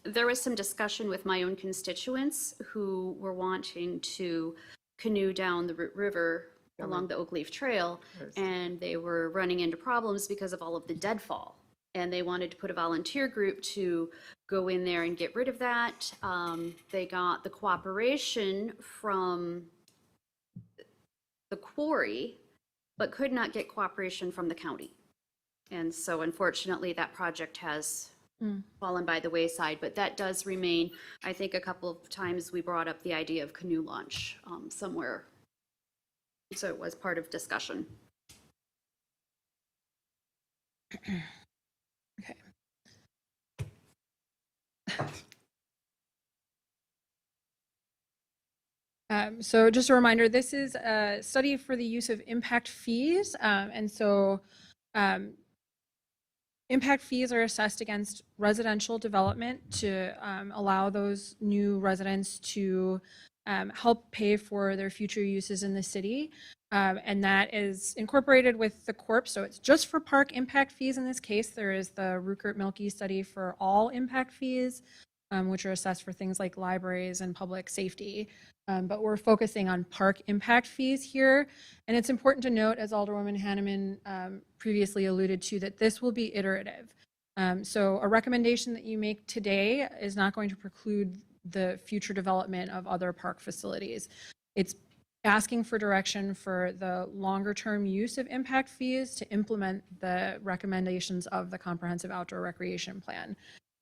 [SPEAKER 8] There was some discussion with my own constituents who were wanting to canoe down the Root River along the Oak Leaf Trail, and they were running into problems because of all of the deadfall. And they wanted to put a volunteer group to go in there and get rid of that. They got the cooperation from the quarry, but could not get cooperation from the county. And so unfortunately, that project has fallen by the wayside, but that does remain. I think a couple of times we brought up the idea of canoe launch somewhere. So it was part of discussion.
[SPEAKER 12] Okay. So just a reminder, this is a study for the use of impact fees. And so impact fees are assessed against residential development to allow those new residents to help pay for their future uses in the city. And that is incorporated with the corp. So it's just for park impact fees in this case. There is the Rukert-Milke study for all impact fees, which are assessed for things like libraries and public safety. But we're focusing on park impact fees here. And it's important to note, as Alderwoman Hanneman previously alluded to, that this will be iterative. So a recommendation that you make today is not going to preclude the future development of other park facilities. It's asking for direction for the longer term use of impact fees to implement the recommendations of the comprehensive outdoor recreation plan.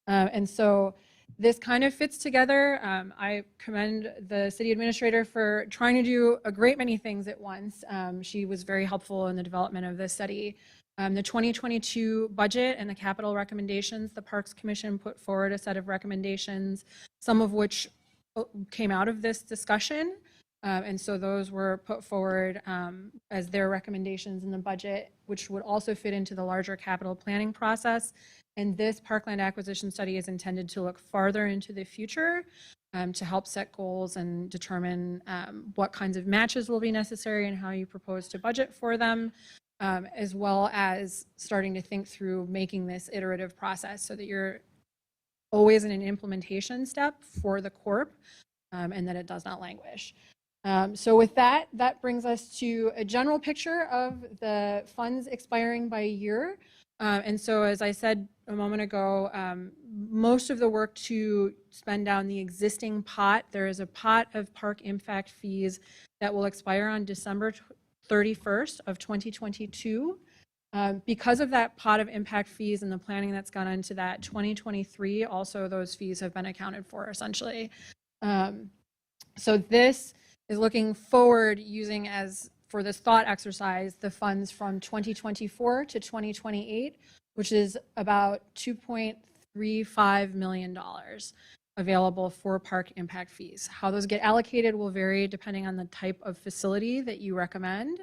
[SPEAKER 12] And so this kind of fits together. I commend the city administrator for trying to do a great many things at once. She was very helpful in the development of this study. The 2022 budget and the capital recommendations, the Parks Commission put forward a set of recommendations, some of which came out of this discussion. And so those were put forward as their recommendations in the budget, which would also fit into the larger capital planning process. And this parkland acquisition study is intended to look farther into the future to help set goals and determine what kinds of matches will be necessary and how you propose to budget for them, as well as starting to think through making this iterative process so that you're always in an implementation step for the corp and that it does not languish. So with that, that brings us to a general picture of the funds expiring by year. And so, as I said a moment ago, most of the work to spend down the existing pot, there is a pot of park impact fees that will expire on December 31st of 2022. Because of that pot of impact fees and the planning that's gone into that, 2023, also those fees have been accounted for essentially. So this is looking forward using as for this thought exercise, the funds from 2024 to 2028, which is about $2.35 million available for park impact fees. How those get allocated will vary depending on the type of facility that you recommend.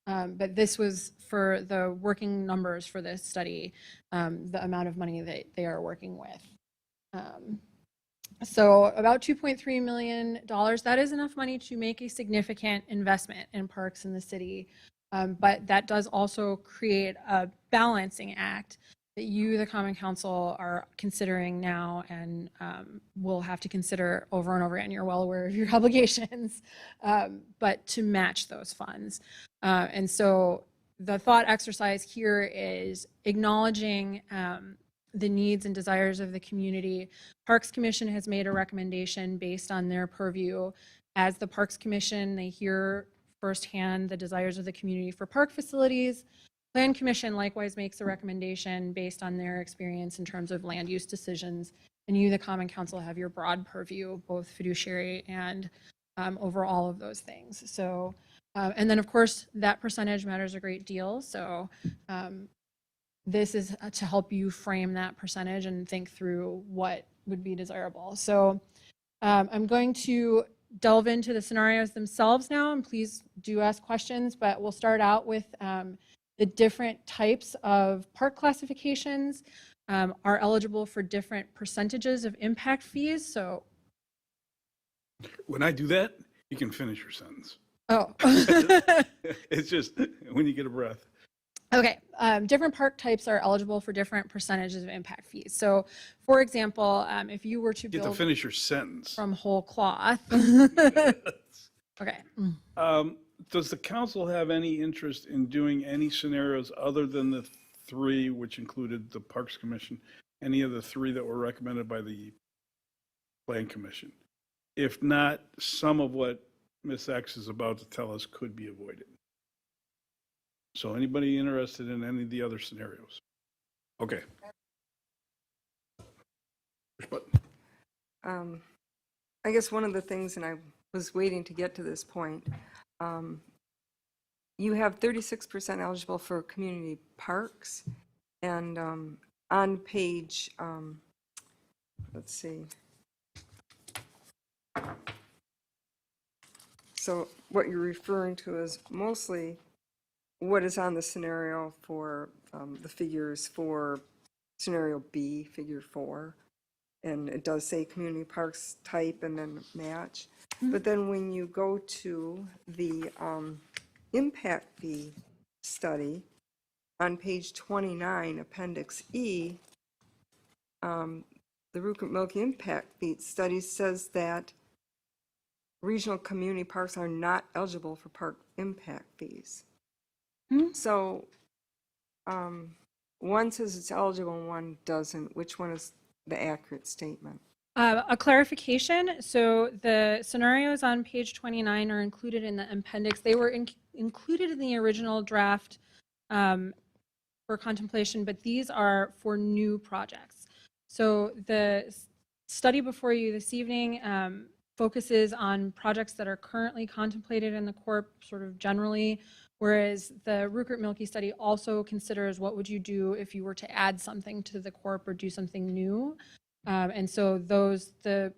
[SPEAKER 12] But this was for the working numbers for this study, the amount of money that they are working with. So about $2.3 million, that is enough money to make a significant investment in parks in the city. But that does also create a balancing act that you, the Common Council, are considering now and will have to consider over and over again. You're well aware of your obligations, but to match those funds. And so the thought exercise here is acknowledging the needs and desires of the community. Parks Commission has made a recommendation based on their purview. As the Parks Commission, they hear firsthand the desires of the community for park facilities. Plan Commission likewise makes a recommendation based on their experience in terms of land use decisions. And you, the Common Council, have your broad purview, both fiduciary and over all of those things. So, and then of course, that percentage matters a great deal. So this is to help you frame that percentage and think through what would be desirable. So I'm going to delve into the scenarios themselves now, and please do ask questions, but we'll start out with the different types of park classifications are eligible for different percentages of impact fees. So,
[SPEAKER 2] When I do that, you can finish your sentence.
[SPEAKER 12] oh,
[SPEAKER 2] It's just when you get a breath.
[SPEAKER 12] okay. Different park types are eligible for different percentages of impact fees. So, for example, if you were to
[SPEAKER 2] You get to
[SPEAKER 12] build
[SPEAKER 2] finish your sentence.
[SPEAKER 12] from whole cloth, okay.
[SPEAKER 2] Does the council have any interest in doing any scenarios other than the three, which included the Parks Commission, any of the three that were recommended by the Plan Commission? If not, some of what Ms. X is about to tell us could be avoided. So anybody interested in any of the other scenarios? Okay. Push button.
[SPEAKER 4] I guess one of the things, and I was waiting to get to this point, you have 36% eligible for community parks, and on page, let's see. So what you're referring to is mostly what is on the scenario for the figures for scenario B, figure 4. And it does say community parks type and then match. But then when you go to the impact fee study on page 29, Appendix E, the Rupert Milky Impact Fee Study says that regional community parks are not eligible for park impact fees. So one says it's eligible and one doesn't. Which one is the accurate statement?
[SPEAKER 12] A clarification. So the scenarios on page 29 are included in the appendix. They were included in the original draft for contemplation, but these are for new projects. So the study before you this evening focuses on projects that are currently contemplated in the Corp sort of generally, whereas the Rupert Milky study also considers what would you do if you were to add something to the Corp or do something new. And so those, the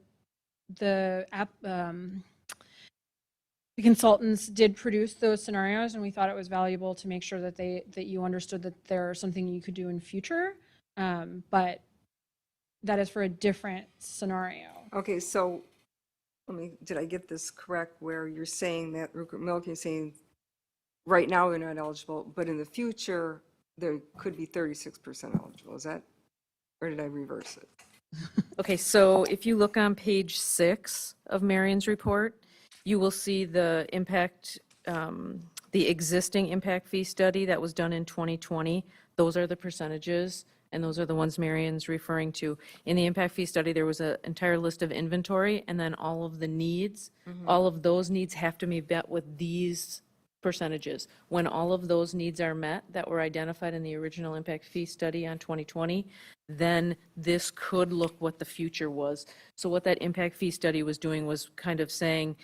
[SPEAKER 12] consultants did produce those scenarios, and we thought it was valuable to make sure that that you understood that there's something you could do in future. But that is for a different scenario.
[SPEAKER 4] Okay, so did I get this correct where you're saying that Rupert Milky is saying right now they're not eligible, but in the future there could be 36% eligible? Is that, or did I reverse it?
[SPEAKER 15] Okay, so if you look on page 6 of Marion's report, you will see the impact, the existing impact fee study that was done in 2020. Those are the percentages, and those are the ones Marion's referring to. In the impact fee study, there was an entire list of inventory, and then all of the needs. All of those needs have to be met with these percentages. When all of those needs are met that were identified in the original impact fee study on 2020, then this could look what the future was. So what that impact fee study was doing was kind of saying,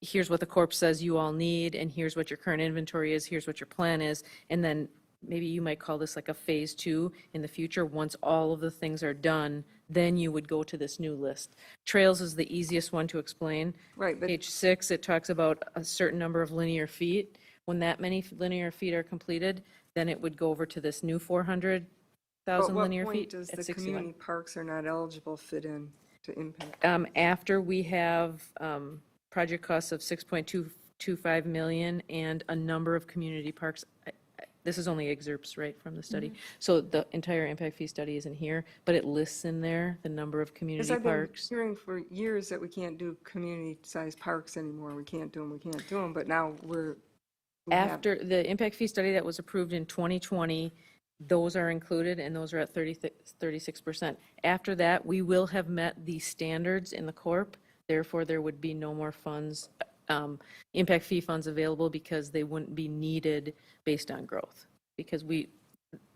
[SPEAKER 15] here's what the Corp says you all need, and here's what your current inventory is, here's what your plan is, and then maybe you might call this like a phase 2 in the future. Once all of the things are done, then you would go to this new list. Trails is the easiest one to explain.
[SPEAKER 4] Right, but
[SPEAKER 15] Page 6, it talks about a certain number of linear feet. When that many linear feet are completed, then it would go over to this new 400,000 linear
[SPEAKER 4] what
[SPEAKER 15] feet
[SPEAKER 4] point does
[SPEAKER 15] at
[SPEAKER 4] the
[SPEAKER 15] 61.
[SPEAKER 4] community parks are not eligible fit in to impact?
[SPEAKER 15] After we have project costs of 6.225 million and a number of community parks. This is only excerpts, right, from the study. So the entire impact fee study isn't here, but it lists in there the number of
[SPEAKER 4] Because
[SPEAKER 15] community
[SPEAKER 4] I've been
[SPEAKER 15] parks.
[SPEAKER 4] hearing for years that we can't do community-sized parks anymore. We can't do them, but now we have-
[SPEAKER 15] After the impact fee study that was approved in 2020, those are included, and those are at 36%. After that, we will have met the standards in the Corp. Therefore, there would be no more funds impact fee funds available because they wouldn't be needed based on growth. Because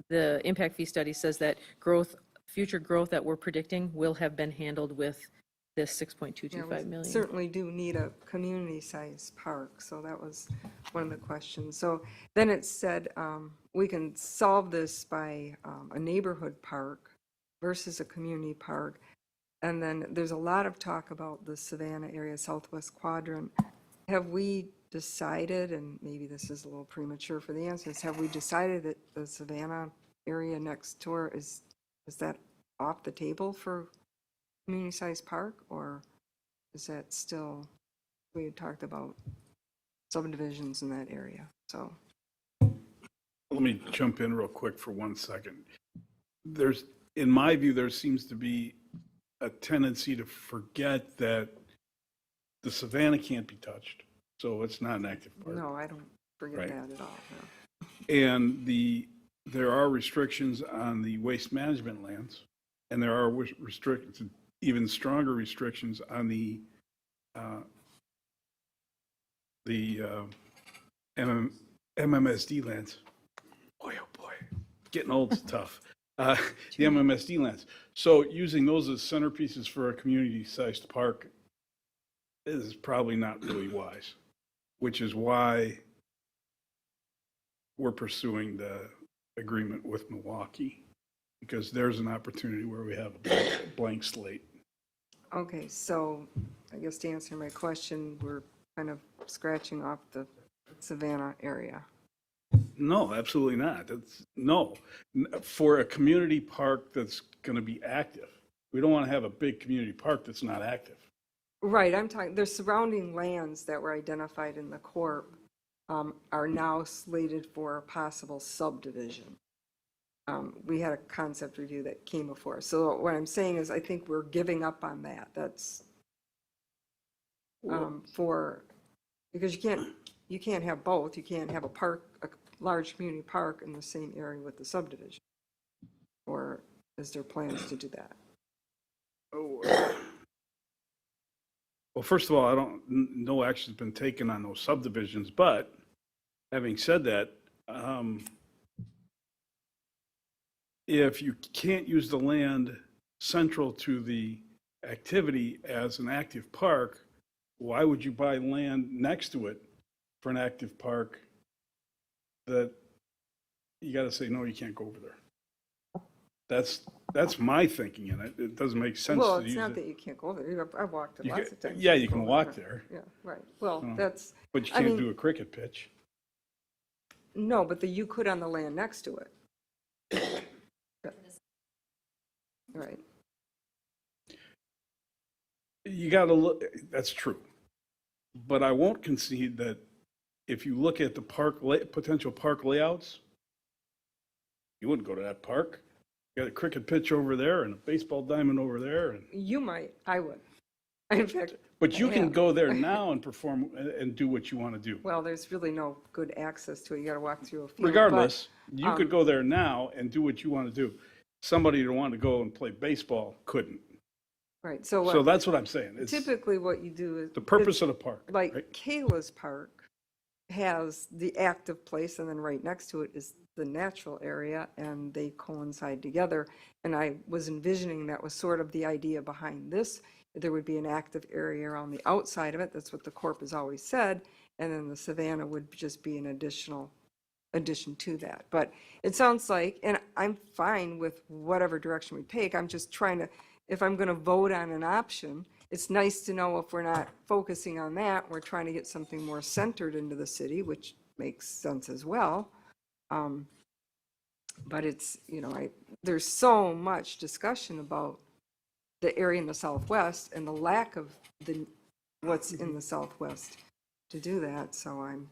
[SPEAKER 15] the impact fee study says that future growth that we're predicting will have been handled with this
[SPEAKER 4] Yeah, we
[SPEAKER 15] $6.225 million.
[SPEAKER 4] certainly do need a community-sized park, so that was one of the questions. So then it said, we can solve this by a neighborhood park versus a community park. And then there's a lot of talk about the Savannah area, Southwest Quadrant. Have we decided, and maybe this is a little premature for the answers, have we decided that the Savannah area next door is that off the table for community-sized park, or is that still, we had talked about subdivisions in that area, so.
[SPEAKER 2] Let me jump in real quick for 1 second. In my view, there seems to be a tendency to forget that the Savannah can't be touched, so it's not an active park.
[SPEAKER 4] No, I don't forget
[SPEAKER 2] Right.
[SPEAKER 4] that at all, no.
[SPEAKER 2] And there are restrictions on the waste management lands, and there are restrictions, even stronger restrictions on the MMSD lands. Boy, oh boy, getting old is tough. The MMSD lands. So using those as centerpieces for a community-sized park is probably not really wise, which is why we're pursuing the agreement with Milwaukee, because there's an opportunity where we have a blank slate.
[SPEAKER 4] Okay, so I guess to answer my question, we're kind of scratching off the Savannah area.
[SPEAKER 2] No, absolutely not. No. For a community park that's going to be active, we don't want to have a big community park that's not active.
[SPEAKER 4] Right, I'm talking, there's surrounding lands that were identified in the corp are now slated for a possible subdivision. We had a concept review that came before. So what I'm saying is I think we're giving up on that. That's because you can't have both. You can't have a large community park in the same area with the subdivision. Or is there plans to do that?
[SPEAKER 2] Well, first of all, no action's been taken on those subdivisions, but having said that, if you can't use the land central to the activity as an active park, why would you buy land next to it for an active park that you got to say, no, you can't go over there? That's my thinking in it. It doesn't make sense
[SPEAKER 4] Well,
[SPEAKER 2] to
[SPEAKER 4] it's
[SPEAKER 2] use
[SPEAKER 4] not
[SPEAKER 2] it.
[SPEAKER 4] that you can't go there. I've walked it lots of times.
[SPEAKER 2] Yeah, you can
[SPEAKER 4] Go
[SPEAKER 2] walk there.
[SPEAKER 4] Yeah, right. Well,
[SPEAKER 2] Oh.
[SPEAKER 4] that's,
[SPEAKER 2] But you
[SPEAKER 4] I
[SPEAKER 2] can't
[SPEAKER 4] mean-
[SPEAKER 2] do a cricket pitch.
[SPEAKER 4] no, but you could on the land next to it. Right.
[SPEAKER 2] You got to look, that's true. But I won't concede that if you look at the potential park layouts, you wouldn't go to that park. You got a cricket pitch over there and a baseball diamond over there.
[SPEAKER 4] You might, I would. In fact.
[SPEAKER 2] But you
[SPEAKER 4] I
[SPEAKER 2] can
[SPEAKER 4] have.
[SPEAKER 2] go there now and perform and do what you want to do.
[SPEAKER 4] Well, there's really no good access to it. You got to walk through a field.
[SPEAKER 2] Regardless,
[SPEAKER 4] but,
[SPEAKER 2] you could go there now and do what you want to do. Somebody that wanted to go and play baseball couldn't.
[SPEAKER 4] Right, so
[SPEAKER 2] So
[SPEAKER 4] what,
[SPEAKER 2] that's what I'm saying. It's
[SPEAKER 4] typically what you do is.
[SPEAKER 2] the purpose of the park.
[SPEAKER 4] Like
[SPEAKER 2] right?
[SPEAKER 4] Kayla's Park has the active place, and then right next to it is the natural area, and they coincide together. And I was envisioning that was sort of the idea behind this. There would be an active area around the outside of it. That's what the corp has always said. And then the Savannah would just be an addition to that. But it sounds like, and I'm fine with whatever direction we take. I'm just trying to, if I'm going to vote on an option, it's nice to know if we're not focusing on that, we're trying to get something more centered into the city, which makes sense as well. But it's, there's so much discussion about the area in the Southwest and the lack of what's in the Southwest to do that. So I'm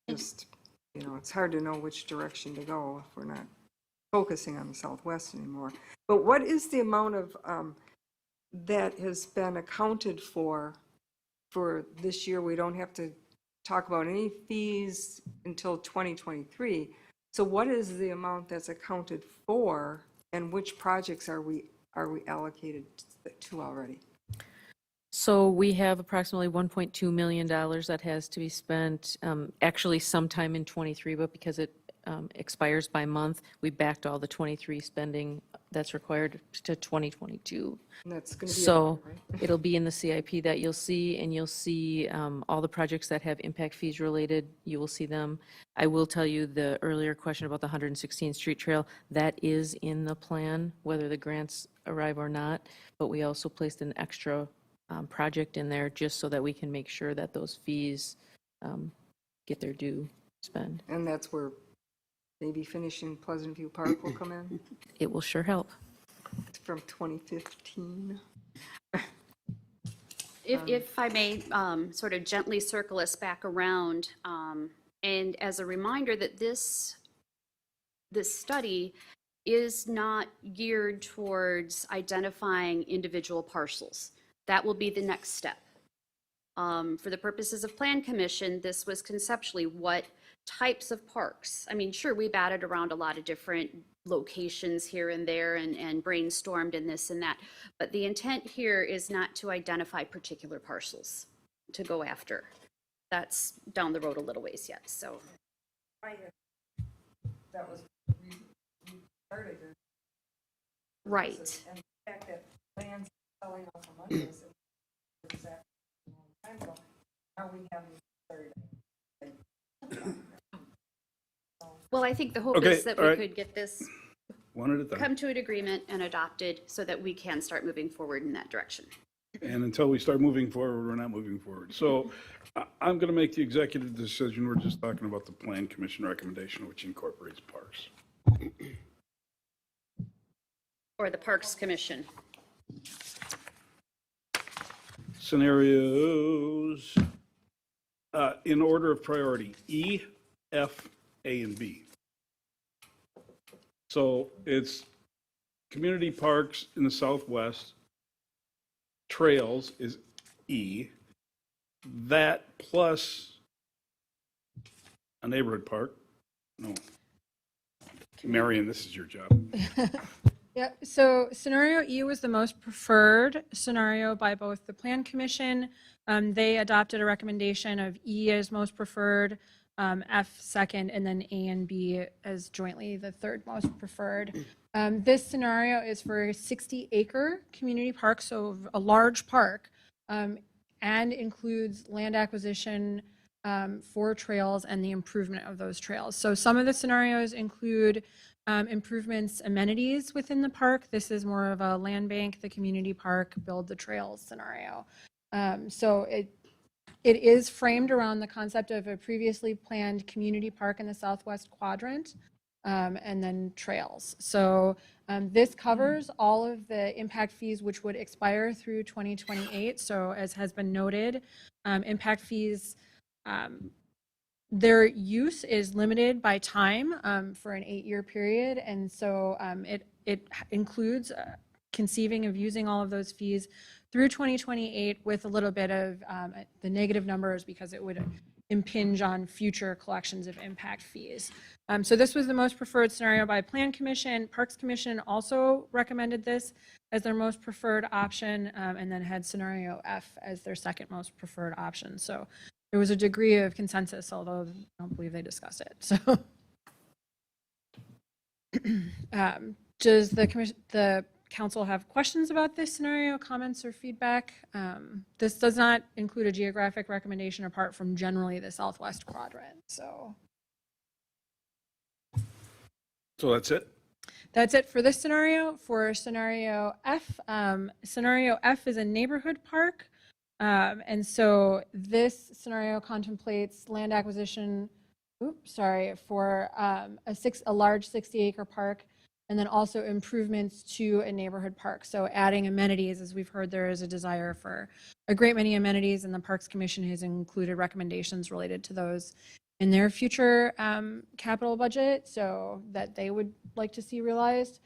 [SPEAKER 4] just, it's hard to know which direction to go if we're not focusing on the Southwest anymore. But what is the amount of, that has been accounted for this year? We don't have to talk about any fees until 2023. So what is the amount that's accounted for, and which projects are we allocated to already?
[SPEAKER 15] So we have approximately $1.2 million that has to be spent, actually sometime in '23, but because it expires by month, we backed all the '23 spending that's required to 2022.
[SPEAKER 4] And that's going to be.
[SPEAKER 15] So
[SPEAKER 4] right?
[SPEAKER 15] it'll be in the CIP that you'll see, and you'll see all the projects that have impact fees related, you will see them. I will tell you the earlier question about the 116th Street Trail, that is in the plan, whether the grants arrive or not, but we also placed an extra project in there just so that we can make sure that those fees get their due spend.
[SPEAKER 4] And that's where maybe finishing Pleasant View Park will come in.
[SPEAKER 15] It will sure help.
[SPEAKER 4] It's from 2015.
[SPEAKER 8] If I may sort of gently circle us back around, and as a reminder that this study is not geared towards identifying individual parcels. That will be the next step. For the purposes of Plan Commission, this was conceptually what types of parks. I mean, sure, we batted around a lot of different locations here and there and brainstormed and this and that, but the intent here is not to identify particular parcels to go after. That's down the road a little ways yet, so.
[SPEAKER 4] That was, we started it.
[SPEAKER 8] Right.
[SPEAKER 4] And the fact that land's selling off of money is exactly a long time ago. Now we have started.
[SPEAKER 8] Well, I think the hope
[SPEAKER 2] Okay,
[SPEAKER 8] is that
[SPEAKER 2] all
[SPEAKER 8] we
[SPEAKER 2] right.
[SPEAKER 8] could get this,
[SPEAKER 2] One at a time.
[SPEAKER 8] come to an agreement and adopted so that we can start moving forward in that direction.
[SPEAKER 2] And until we start moving forward, we're not moving forward. So I'm going to make the executive decision. We're just talking about the Plan Commission recommendation, which incorporates parks.
[SPEAKER 8] Or the Parks Commission.
[SPEAKER 2] Scenarios in order of priority, E, F, A, and B. So it's community parks in the Southwest, trails is E, that plus a neighborhood park. No. Marion, this is your job.
[SPEAKER 12] Yeah, so scenario E was the most preferred scenario by both the Plan Commission. They adopted a recommendation of E as most preferred, F second, and then A and B as jointly the third most preferred. This scenario is for a 60-acre community park, so a large park, and includes land acquisition for trails and the improvement of those trails. So some of the scenarios include improvements, amenities within the park. This is more of a land bank, the community park, build the trails scenario. So it is framed around the concept of a previously planned community park in the southwest quadrant, and then trails. So this covers all of the impact fees which would expire through 2028. So as has been noted, impact fees, their use is limited by time for an 8-year period. And so it includes conceiving of using all of those fees through 2028 with a little bit of the negative numbers because it would impinge on future collections of impact fees. So this was the most preferred scenario by Plan Commission. Parks Commission also recommended this as their most preferred option, and then had scenario F as their second most preferred option. So there was a degree of consensus, although I don't believe they discussed it. So does the council have questions about this scenario, comments or feedback? This does not include a geographic recommendation apart from generally the southwest quadrant. So
[SPEAKER 2] that's it?
[SPEAKER 12] That's it for this scenario. For scenario F is a neighborhood park. And so this scenario contemplates land acquisition, for a large 60-acre park, and then also improvements to a neighborhood park. So adding amenities, as we've heard, there is a desire for a great many amenities, and the Parks Commission has included recommendations related to those in their future capital budget, so that they would like to see realized.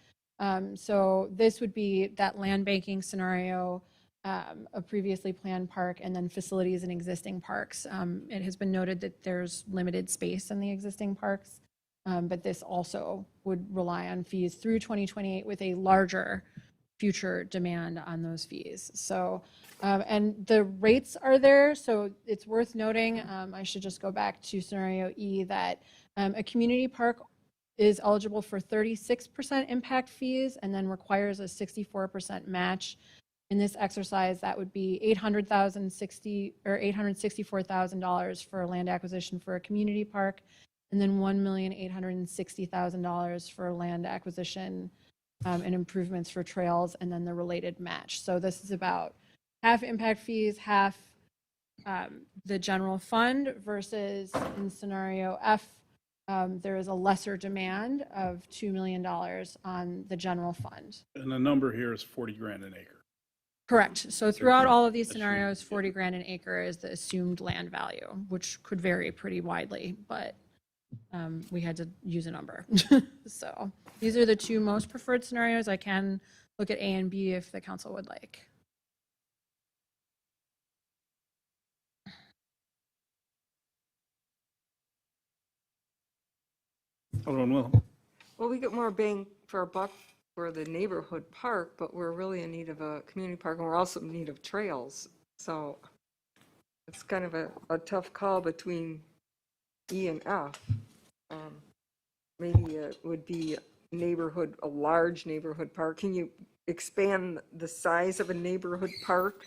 [SPEAKER 12] So this would be that land banking scenario, a previously planned park, and then facilities in existing parks. It has been noted that there's limited space in the existing parks, but this also would rely on fees through 2028 with a larger future demand on those fees. So, and the rates are there, so it's worth noting, I should just go back to scenario E, that a community park is eligible for 36% impact fees and then requires a 64% match. In this exercise, that would be $864,000 for land acquisition for a community park, and then $1,860,000 for land acquisition and improvements for trails, and then the related match. So this is about half impact fees, half the general fund, versus in scenario F, there is a lesser demand of $2 million on the general fund.
[SPEAKER 2] And the number here is 40 grand an acre.
[SPEAKER 12] Correct. So throughout all of these
[SPEAKER 2] Assumed,
[SPEAKER 12] scenarios, 40 grand an acre is the assumed land value, which could vary pretty widely, but we had to use a number. So these are the two most preferred scenarios. I can look at A and B if the council would like.
[SPEAKER 2] Alderman Will.
[SPEAKER 4] Well, we get more bang for our buck for the neighborhood park, but we're really in need of a community park, and we're also in need of trails. So it's kind of a tough call between E and F. Maybe it would be a large neighborhood park. Can you expand the size of a neighborhood park?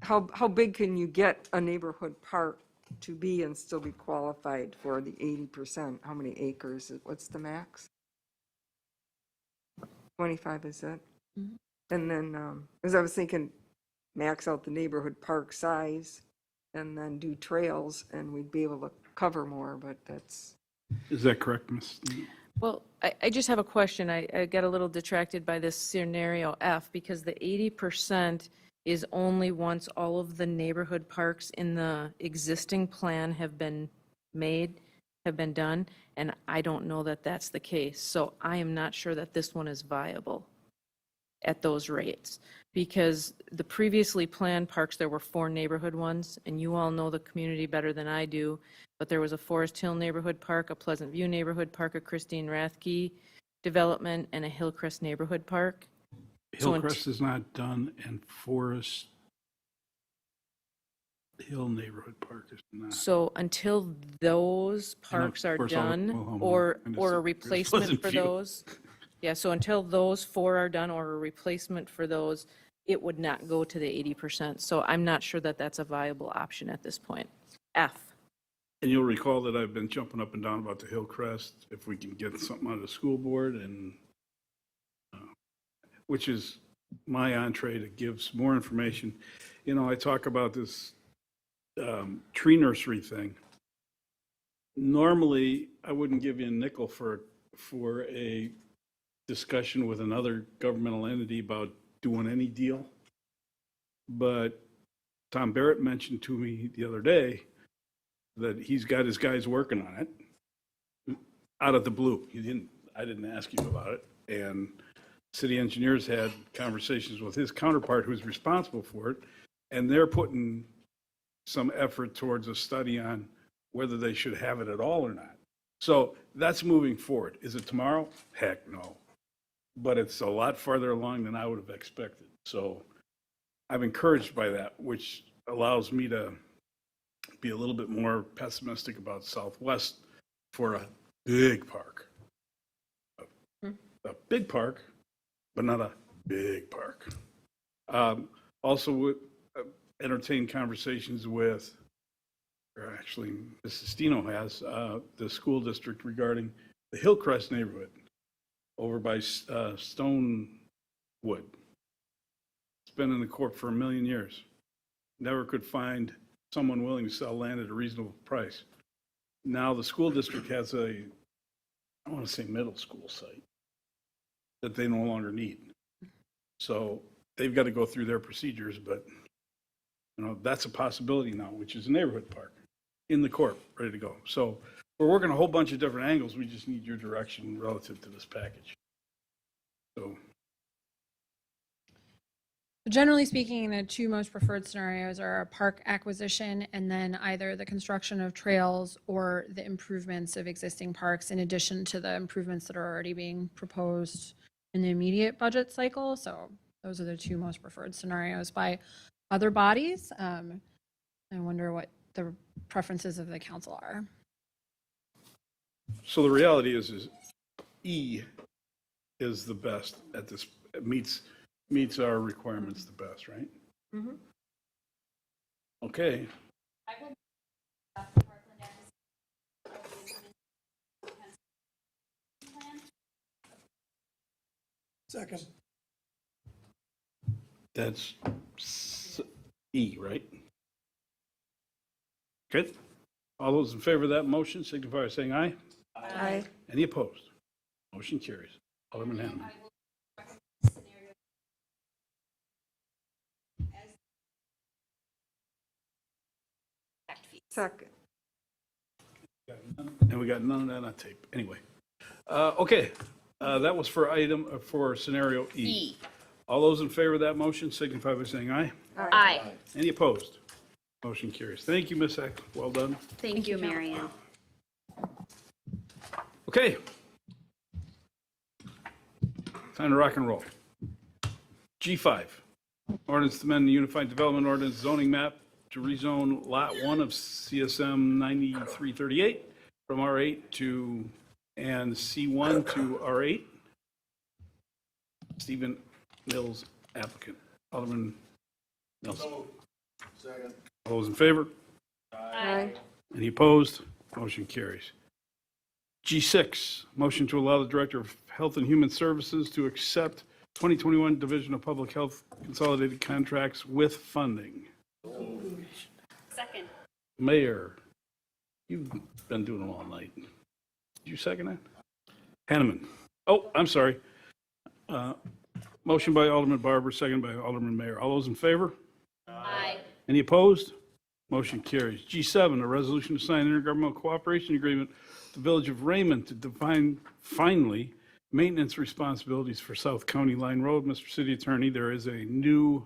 [SPEAKER 4] How big can you get a neighborhood park to be and still be qualified for the 80%? How many acres? What's the max? 25, is it?
[SPEAKER 12] Mhm.
[SPEAKER 4] And then, because I was thinking, max out the neighborhood park size and then do trails, and we'd be able to cover more, but that's.
[SPEAKER 2] Is that correct, Ms.?
[SPEAKER 15] Well, I just have a question. I got a little detracted by this scenario F, because the 80% is only once all of the neighborhood parks in the existing plan have been done, and I don't know that that's the case. So I am not sure that this one is viable at those rates, because the previously planned parks, there were 4 neighborhood ones, and you all know the community better than I do, but there was a Forest Hill neighborhood park, a Pleasant View neighborhood park, a Christine Rathke development, and a Hillcrest neighborhood park. So
[SPEAKER 2] Hillcrest is not done, and Forest Hill Neighborhood Park is not.
[SPEAKER 15] So until those parks are
[SPEAKER 2] course,
[SPEAKER 15] done,
[SPEAKER 2] Oklahoma,
[SPEAKER 15] or
[SPEAKER 2] and
[SPEAKER 15] a
[SPEAKER 2] there's
[SPEAKER 15] replacement
[SPEAKER 2] Pleasant
[SPEAKER 15] for
[SPEAKER 2] View.
[SPEAKER 15] those, yeah, so until those 4 are done, or a replacement for those, it would not go to the 80%. So I'm not sure that that's a viable option at this point. F.
[SPEAKER 2] And you'll recall that I've been jumping up and down about the Hillcrest, if we can get something out of the school board, and which is my entree to give some more information. You know, I talk about this tree nursery thing. Normally, I wouldn't give you a nickel for a discussion with another governmental entity about doing any deal. But Tom Barrett mentioned to me the other day that he's got his guys working on it out of the blue. I didn't ask you about it. And city engineers had conversations with his counterpart who's responsible for it, and they're putting some effort towards a study on whether they should have it at all or not. So that's moving forward. Is it tomorrow? Heck, no. But it's a lot farther along than I would have expected. So I'm encouraged by that, which allows me to be a little bit more pessimistic about Southwest for a big park. A big park, but not a big park. Also, would entertain conversations with, or actually, Mrs. Stino has, the school district regarding the Hillcrest neighborhood over by Stonewood. It's been in the court for 1 million years. Never could find someone willing to sell land at a reasonable price. Now the school district has I want to say middle school site that they no longer need. So they've got to go through their procedures, but you know, that's a possibility now, which is a neighborhood park in the court, ready to go. So we're working a whole bunch of different angles. We just need your direction relative to this package. So
[SPEAKER 12] Generally speaking, the two most preferred scenarios are a park acquisition and then either the construction of trails or the improvements of existing parks in addition to the improvements that are already being proposed in the immediate budget cycle. So those are the two most preferred scenarios by other bodies. I wonder what the preferences of the council are.
[SPEAKER 2] So the reality is E is the best at this, it meets our requirements the best, right?
[SPEAKER 4] Mhm.
[SPEAKER 2] Okay.
[SPEAKER 3] Second.
[SPEAKER 2] That's E, right? Good. All those in favor of that motion signify by saying aye.
[SPEAKER 4] Aye.
[SPEAKER 2] Any opposed? Motion carries. Alderman Hanneman.
[SPEAKER 4] Second.
[SPEAKER 2] And we got none of that on tape. Anyway. Okay, that was for scenario E.
[SPEAKER 8] E.
[SPEAKER 2] All those in favor of that motion signify by saying aye.
[SPEAKER 8] Aye.
[SPEAKER 2] Any opposed? Motion carries. Thank you, Ms. Eck. Well done.
[SPEAKER 8] Thank you, Marion.
[SPEAKER 2] Okay. Time to rock and roll. G5, ordinance to amend the Unified Development Ordinance zoning map to rezone Lot 1 of CSM 9338 from R8 to, and C1 to R8. Stephen Mills, applicant. Alderman Nelson.
[SPEAKER 5] Second.
[SPEAKER 2] All those in favor?
[SPEAKER 4] Aye.
[SPEAKER 2] Any opposed? Motion carries. G6, motion to allow the Director of Health and Human Services to accept 2021 Division of Public Health Consolidated Contracts with funding.
[SPEAKER 8] Second.
[SPEAKER 2] Mayor, you've been doing them all night. Did you second that? Hanneman. Oh, I'm sorry. Motion by Alderman Barber, second by Alderman Mayor. All those in favor?
[SPEAKER 8] Aye.
[SPEAKER 2] Any opposed? Motion carries. G7, a resolution to sign intergovernmental cooperation agreement with the Village of Raymond to define finally maintenance responsibilities for South County Line Road. Mr. City Attorney, there is a new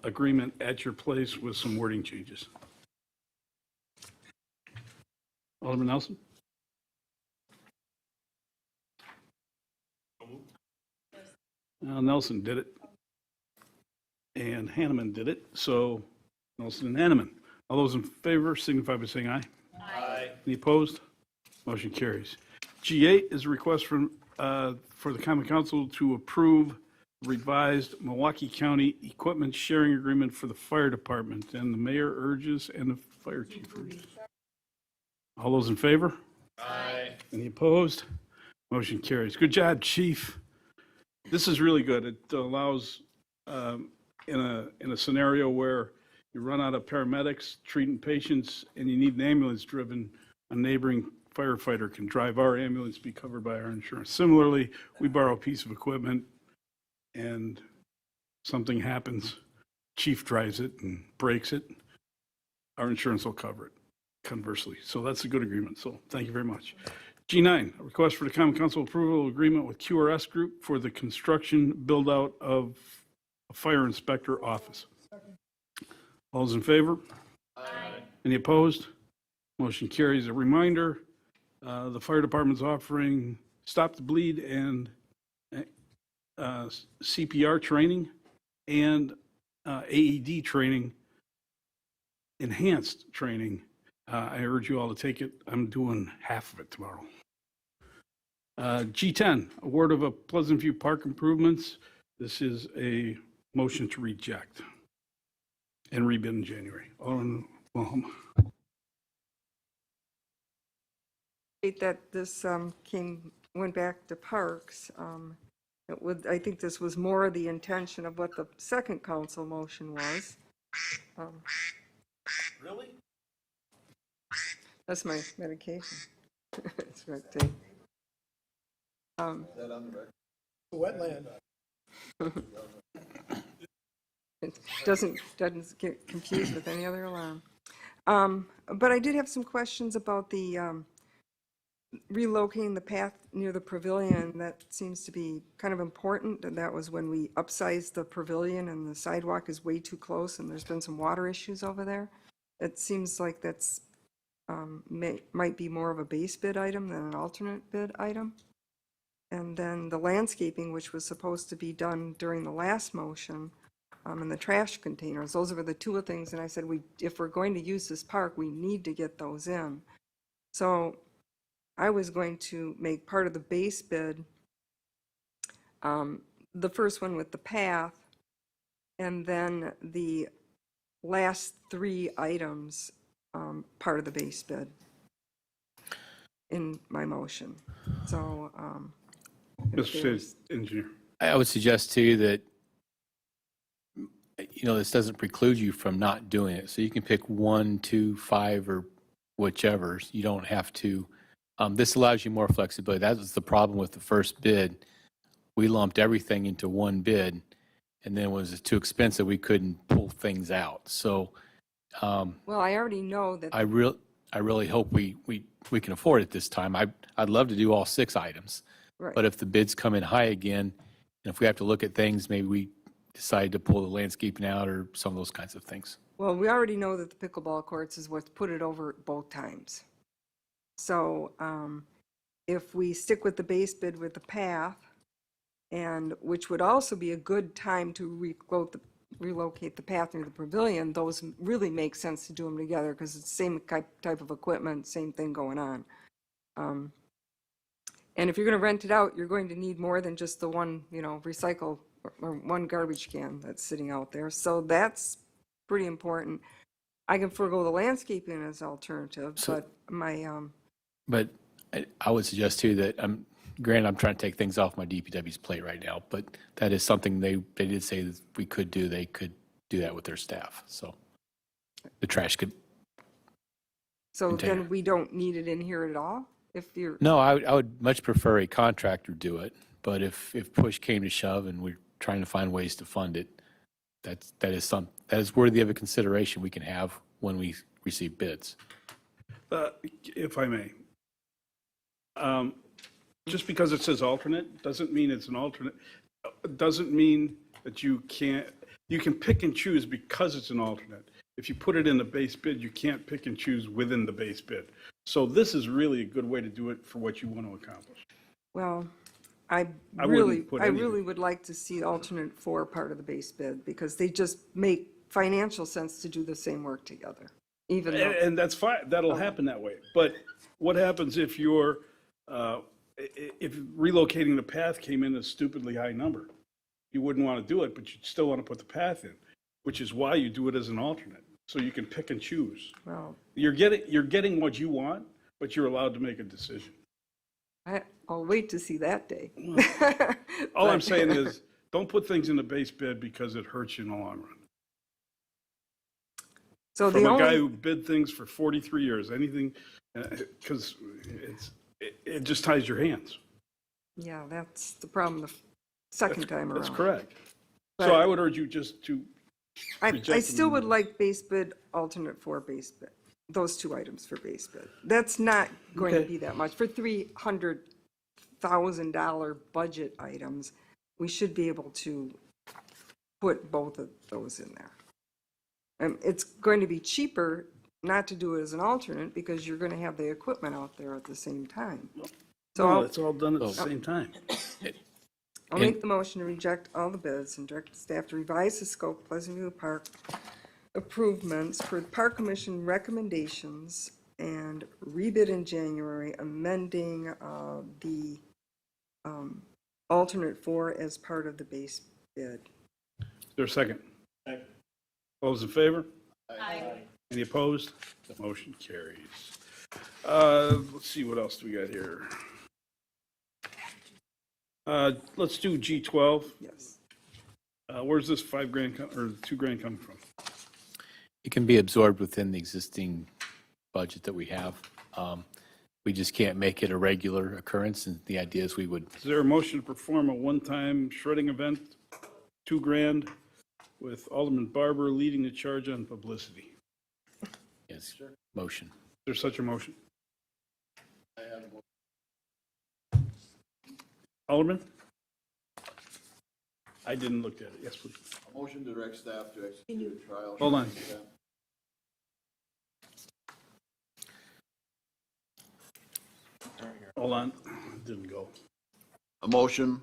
[SPEAKER 2] agreement at your place with some wording changes. Alderman Nelson? Nelson did it. And Hanneman did it. So Nelson and Hanneman. All those in favor signify by saying aye.
[SPEAKER 8] Aye.
[SPEAKER 2] Any opposed? Motion carries. G8 is a request for the Common Council to approve revised Milwaukee County Equipment Sharing Agreement for the Fire Department. And the mayor urges and the fire chief urges. All those in favor?
[SPEAKER 8] Aye.
[SPEAKER 2] Any opposed? Motion carries. Good job, chief. This is really good. It allows, in a scenario where you run out of paramedics treating patients and you need an ambulance driven, a neighboring firefighter can drive our ambulance, be covered by our insurance. Similarly, we borrow a piece of equipment and something happens, chief drives it and breaks it, our insurance will cover it, conversely. So that's a good agreement. So thank you very much. G9, a request for the Common Council approval agreement with QRS Group for the construction build-out of a fire inspector office. All those in favor?
[SPEAKER 8] Aye.
[SPEAKER 2] Any opposed? Motion carries. A reminder, the fire department's offering Stop the Bleed and CPR training and AED training, enhanced training. I urge you all to take it. I'm doing half of it tomorrow. G10, award of a Pleasant View Park improvements. This is a motion to reject and rebid in January.
[SPEAKER 4] That this went back to Parks. I think this was more the intention of what the second council motion was.
[SPEAKER 5] Really?
[SPEAKER 4] That's my medication. It's red tape.
[SPEAKER 11] Is that on the record?
[SPEAKER 3] Wetland.
[SPEAKER 4] It doesn't get confused with any other alarm. But I did have some questions about the relocating the path near the pavilion. That seems to be kind of important, and that was when we upsized the pavilion and the sidewalk is way too close and there's been some water issues over there. It seems like that's might be more of a base bid item than an alternate bid item. And then the landscaping, which was supposed to be done during the last motion, and the trash containers, those were the two things. And I said, if we're going to use this park, we need to get those in. So I was going to make part of the base bid, the first one with the path, and then the last three items, part of the base bid in my motion. So, if
[SPEAKER 2] Mr.
[SPEAKER 4] there's-
[SPEAKER 2] City Engineer.
[SPEAKER 14] I would suggest to you that, this doesn't preclude you from not doing it. So you can pick 1, 2, 5, or whichever. You don't have to. This allows you more flexibility. That was the problem with the first bid. We lumped everything into one bid, and then it was too expensive. We couldn't pull things out. So
[SPEAKER 4] well, I already know that.
[SPEAKER 14] I really hope we can afford it this time. I'd love to do all 6 items.
[SPEAKER 4] Right.
[SPEAKER 14] But if the bids come in high again, and if we have to look at things, maybe we decide to pull the landscaping out or some of those kinds of things.
[SPEAKER 4] Well, we already know that the pickleball courts is what's put it over both times. So if we stick with the base bid with the path, and which would also be a good time to relocate the path near the pavilion, those really make sense to do them together because it's the same type of equipment, same thing going on. And if you're going to rent it out, you're going to need more than just the one, recycle or one garbage can that's sitting out there. So that's pretty important. I can forego the landscaping as alternative,
[SPEAKER 14] So-
[SPEAKER 4] but
[SPEAKER 14] But I would suggest too that, granted, I'm trying to take things off my DPW's plate right now, but that is something they did say that we could do. They could do that with their staff. So the trash could,
[SPEAKER 4] so
[SPEAKER 14] container.
[SPEAKER 4] then we don't need it in here at all? If you're,
[SPEAKER 14] no, I would much prefer a contractor do it. But if push came to shove and we're trying to find ways to fund it, that is worthy of a consideration we can have when we receive bids.
[SPEAKER 2] If I may. Just because it says alternate, doesn't mean it's an alternate. Doesn't mean that you can pick and choose because it's an alternate. If you put it in the base bid, you can't pick and choose within the base bid. So this is really a good way to do it for what you want to accomplish.
[SPEAKER 4] well, I
[SPEAKER 2] wouldn't put anything.
[SPEAKER 4] really would like to see alternate 4 part of the base bid because they just make financial sense to do the same work together, even though.
[SPEAKER 2] And that's fine, that'll happen that way. But what happens if if relocating the path came in a stupidly high number? You wouldn't want to do it, but you'd still want to put the path in, which is why you do it as an alternate, so you can pick and choose.
[SPEAKER 4] Well,
[SPEAKER 2] You're getting what you want, but you're allowed to make a decision.
[SPEAKER 4] I'll wait to see that day.
[SPEAKER 2] All I'm
[SPEAKER 4] But-
[SPEAKER 2] saying is, don't put things in the base bid because it hurts you in the long run.
[SPEAKER 4] So
[SPEAKER 2] From
[SPEAKER 4] the
[SPEAKER 2] a guy
[SPEAKER 4] only,
[SPEAKER 2] who bid things for 43 years, anything, because it just ties your hands.
[SPEAKER 4] yeah, that's the problem the second time around.
[SPEAKER 2] That's correct. So
[SPEAKER 4] But-
[SPEAKER 2] I would urge you just to
[SPEAKER 4] I
[SPEAKER 2] reject
[SPEAKER 4] still
[SPEAKER 2] them.
[SPEAKER 4] would like base bid, alternate 4 base bid, those 2 items for base bid. That's not going to
[SPEAKER 2] Okay.
[SPEAKER 4] be that much. For $300,000 budget items, we should be able to put both of those in there. It's going to be cheaper not to do it as an alternate because you're going to have the equipment out there at the same time. So
[SPEAKER 2] No,
[SPEAKER 4] I'll-
[SPEAKER 2] it's all done at the same time.
[SPEAKER 4] I'll make the motion to reject all the bids and direct staff to revise the scope of Pleasant View Park improvements per the Park Commission recommendations and rebid in January, amending the alternate 4 as part of the base bid.
[SPEAKER 2] Is there a second? All those in favor?
[SPEAKER 8] Aye.
[SPEAKER 2] Any opposed? The motion carries. Let's see, what else do we got here? Let's do G12.
[SPEAKER 4] Yes.
[SPEAKER 2] Where's this $5,000 or $2,000 coming from?
[SPEAKER 14] It can be absorbed within the existing budget that we have. We just can't make it a regular occurrence, and the idea is we would,
[SPEAKER 2] Is there a motion to perform a one-time shredding event, $2,000, with Alderman Barber leading the charge on publicity?
[SPEAKER 14] yes, motion.
[SPEAKER 2] Is there such a motion? Alderman? I didn't look at it. Yes, please.
[SPEAKER 5] A motion to direct staff to execute a trial.
[SPEAKER 2] Hold on. Hold on. Didn't go.
[SPEAKER 5] A motion,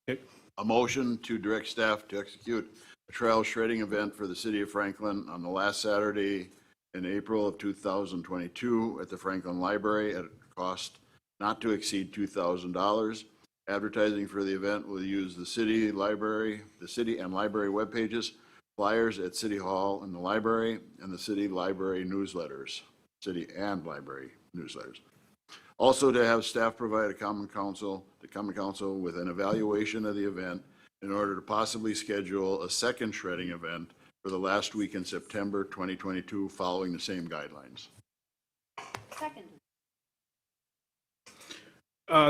[SPEAKER 2] Okay.
[SPEAKER 5] a motion to direct staff to execute a trail shredding event for the city of Franklin on the last Saturday in April of 2022 at the Franklin Library at a cost not to exceed $2,000. Advertising for the event will use the city and library webpages, flyers at City Hall and the library, and the city library newsletters, city and library newsletters. Also to have staff provide the common council with an evaluation of the event in order to possibly schedule a second shredding event for the last week in September 2022, following the same guidelines.
[SPEAKER 8] Second.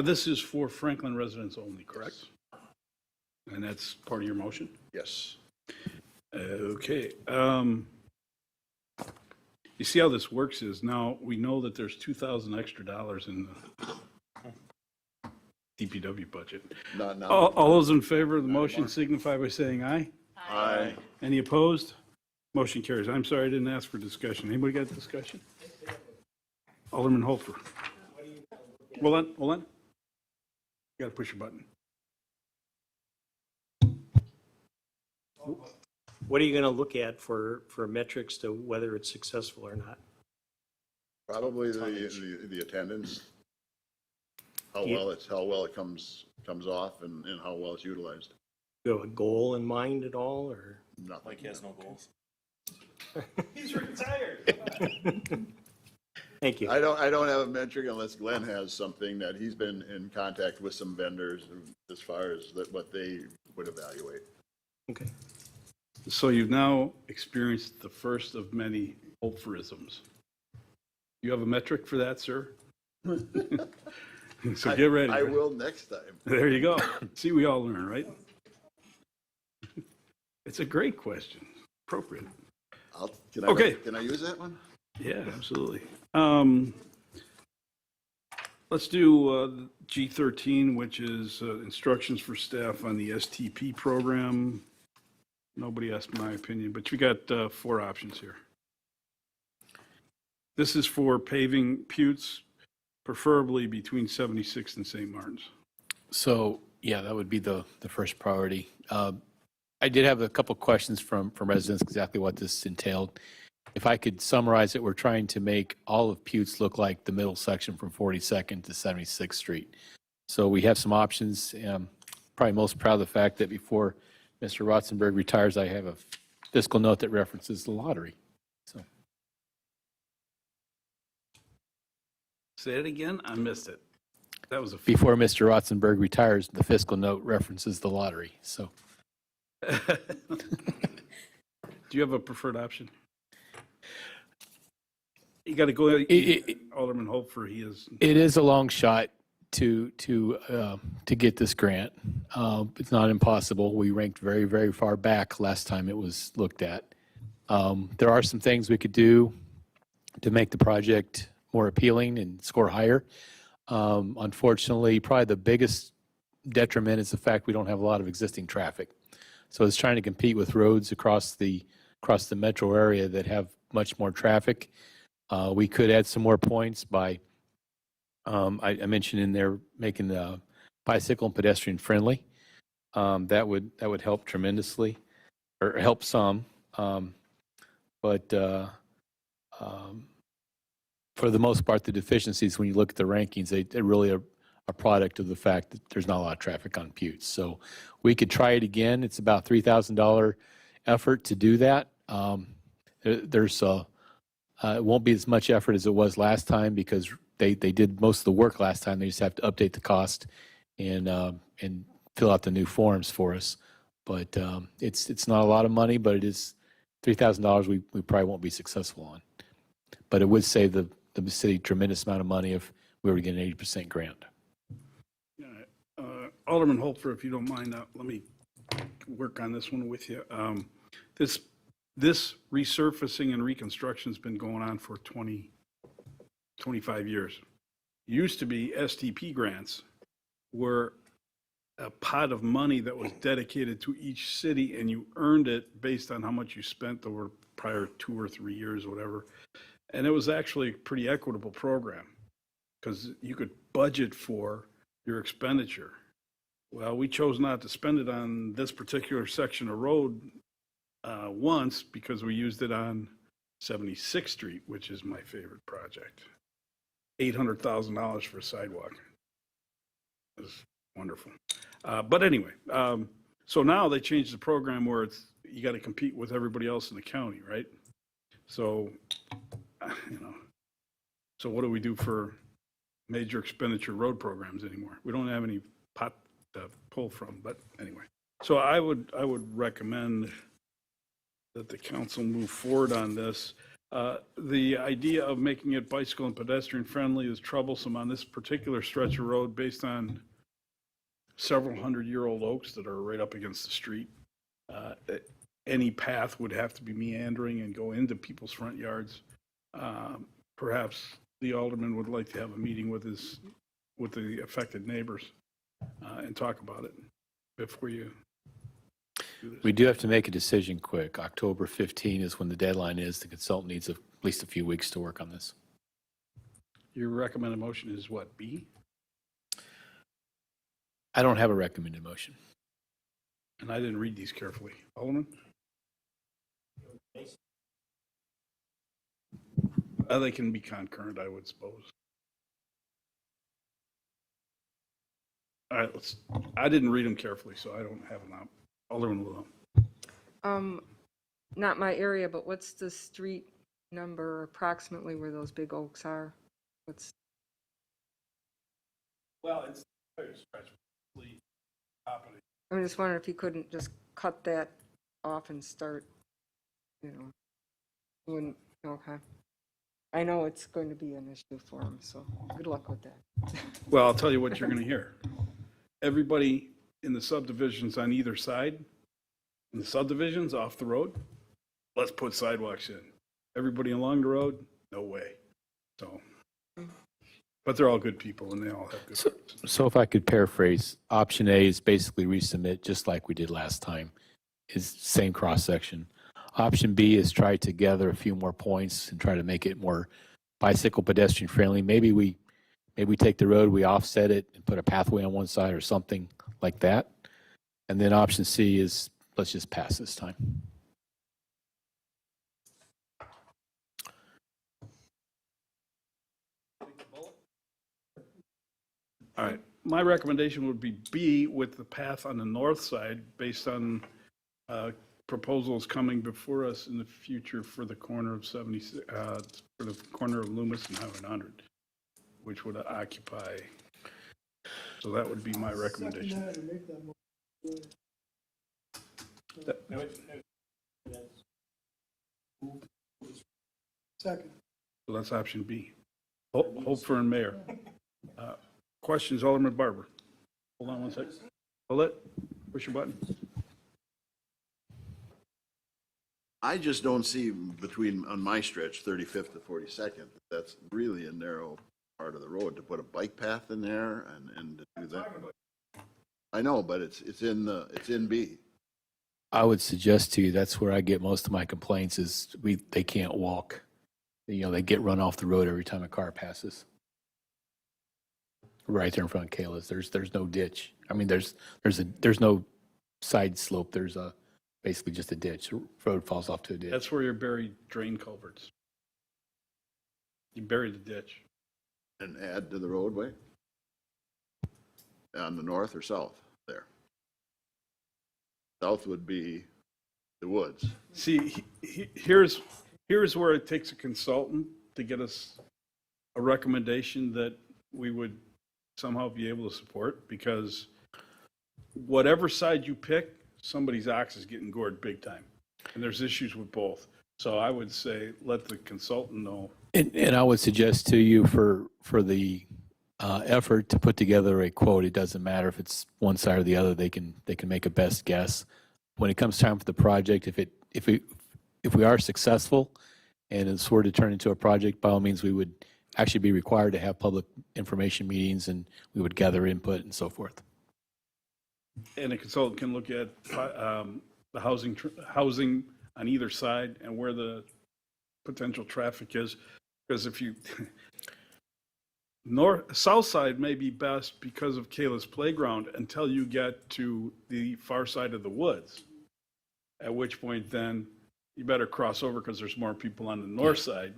[SPEAKER 2] This is for Franklin residents only, correct? And that's part of your motion?
[SPEAKER 5] Yes.
[SPEAKER 2] Okay. You see how this works is now we know that there's $2,000 extra in the DPW budget.
[SPEAKER 5] Not now.
[SPEAKER 2] All those in favor of the motion signify by saying aye.
[SPEAKER 5] Aye.
[SPEAKER 2] Any opposed? Motion carries. I'm sorry, I didn't ask for discussion. Anybody got discussion? Alderman Holfer. Hold on. You got to push your button.
[SPEAKER 16] What are you going to look at for metrics to whether it's successful or not?
[SPEAKER 5] Probably the attendance, how
[SPEAKER 16] Yeah.
[SPEAKER 5] well it comes off and how well it's utilized.
[SPEAKER 16] Do you have a goal in mind at all, or?
[SPEAKER 5] Nothing.
[SPEAKER 7] Mike has no goals.
[SPEAKER 16] He's retired. Thank you.
[SPEAKER 5] I don't have a metric unless Glenn has something that he's been in contact with some vendors as far as what they would evaluate.
[SPEAKER 16] Okay.
[SPEAKER 2] So you've now experienced the first of many Holferisms. You have a metric for that, sir? So get ready.
[SPEAKER 5] I will next time.
[SPEAKER 2] There you go. See, we all learn, right? It's a great question. Appropriate. Okay.
[SPEAKER 5] Can I use that one?
[SPEAKER 2] Yeah, absolutely. Let's do G13, which is instructions for staff on the STP program. Nobody asked my opinion, but you got 4 options here. This is for paving Putes, preferably between 76th and St. Martin's.
[SPEAKER 14] So, yeah, that would be the first priority. I did have a couple questions from residents, exactly what this entailed. If I could summarize it, we're trying to make all of Putes look like the middle section from 42nd to 76th Street. So we have some options. Probably most proud of the fact that before Mr. Rotzenberg retires, I have a fiscal note that references the lottery. So
[SPEAKER 2] Say it again. I missed it. That was a
[SPEAKER 14] before Mr. Rotzenberg retires, the fiscal note references the lottery. So
[SPEAKER 2] Do you have a preferred option? You got to go. Alderman Holfer, he is.
[SPEAKER 14] it is a long shot to get this grant. It's not impossible. We ranked very, very far back last time it was looked at. There are some things we could do to make the project more appealing and score higher. Unfortunately, probably the biggest detriment is the fact we don't have a lot of existing traffic. So it's trying to compete with roads across the metro area that have much more traffic. We could add some more points by, I mentioned in there, making the bicycle and pedestrian friendly. That would help tremendously, or help some. But for the most part, the deficiencies, when you look at the rankings, they really are a product of the fact that there's not a lot of traffic on Putes. So we could try it again. It's about $3,000 effort to do that. It won't be as much effort as it was last time because they did most of the work last time. They just have to update the cost and fill out the new forms for us. But it's not a lot of money, but it is $3,000 we probably won't be successful on. But it would save the city a tremendous amount of money if we were to get an 80% grant.
[SPEAKER 2] Alderman Holfer, if you don't mind, let me work on this one with you. This resurfacing and reconstruction has been going on for 25 years. Used to be STP grants were a pot of money that was dedicated to each city, and you earned it based on how much you spent over prior 2 or 3 years, whatever. And it was actually a pretty equitable program because you could budget for your expenditure. Well, we chose not to spend it on this particular section of road once because we used it on 76th Street, which is my favorite project. $800,000 for a sidewalk. It was wonderful. But anyway, so now they changed the program where it's, you got to compete with everybody else in the county, right? So, so what do we do for major expenditure road programs anymore? We don't have any pot to pull from, but anyway. So I would recommend that the council move forward on this. The idea of making it bicycle and pedestrian friendly is troublesome on this particular stretch of road based on several 100-year-old oaks that are right up against the street. Any path would have to be meandering and go into people's front yards. Perhaps the alderman would like to have a meeting with the affected neighbors and talk about it before you do this.
[SPEAKER 14] We do have to make a decision quick. October 15 is when the deadline is. The consultant needs at least a few weeks to work on this.
[SPEAKER 2] Your recommended motion is what, B?
[SPEAKER 14] I don't have a recommended motion.
[SPEAKER 2] And I didn't read these carefully. Alderman? They can be concurrent, I would suppose. All right, I didn't read them carefully, so I don't have them out. Alderman Wilhelm.
[SPEAKER 4] Not my area, but what's the street number approximately where those big oaks are?
[SPEAKER 2] Well, it's stretch.
[SPEAKER 4] I'm just wondering if you couldn't just cut that off and start, okay. I know it's going to be an issue for him, so good luck with that.
[SPEAKER 2] Well, I'll tell you what you're going to hear. Everybody in the subdivisions on either side, in the subdivisions off the road, let's put sidewalks in. Everybody along the road, no way. So, but they're all good people and they all have good hearts.
[SPEAKER 14] So if I could paraphrase, option A is basically resubmit just like we did last time. Is same cross section. Option B is try to gather a few more points and try to make it more bicycle pedestrian friendly. Maybe we take the road, we offset it and put a pathway on one side or something like that. And then option C is let's just pass this time.
[SPEAKER 2] All right, my recommendation would be B with the path on the north side based on proposals coming before us in the future for the corner of for the corner of Loomis and Highway 100, which would occupy. So that would be my recommendation.
[SPEAKER 3] Second.
[SPEAKER 2] So that's option B. Hope and Mayor. Questions, Alderman Barber? Hold on one second. Hold it. Push your button.
[SPEAKER 5] I just don't see between, on my stretch, 35th to 42nd, that's really a narrow part of the road to put a bike path in there and to do that. I know, but it's in B.
[SPEAKER 14] I would suggest to you that's where I get most of my complaints is they can't walk. They get run off the road every time a car passes. Right there in front of Kayla's, there's no ditch. I mean, there's no side slope. There's basically just a ditch. The road falls off to a ditch.
[SPEAKER 2] That's where you bury drain culverts. You bury the ditch.
[SPEAKER 5] And add to the roadway? On the north or south there? South would be the woods.
[SPEAKER 2] See, here's where it takes a consultant to get us a recommendation that we would somehow be able to support, because whatever side you pick, somebody's ox is getting gored big time. And there's issues with both. So I would say let the consultant know.
[SPEAKER 14] And I would suggest to you for the effort to put together a quote, it doesn't matter if it's one side or the other, they can make a best guess. When it comes time for the project, if we are successful and it's were to turn into a project, by all means, we would actually be required to have public information meetings and we would gather input and so forth.
[SPEAKER 2] And a consultant can look at the housing on either side and where the potential traffic is. Because if you, south side may be best because of Kayla's Playground until you get to the far side of the woods. At which point then you better cross over because there's more people on the north side.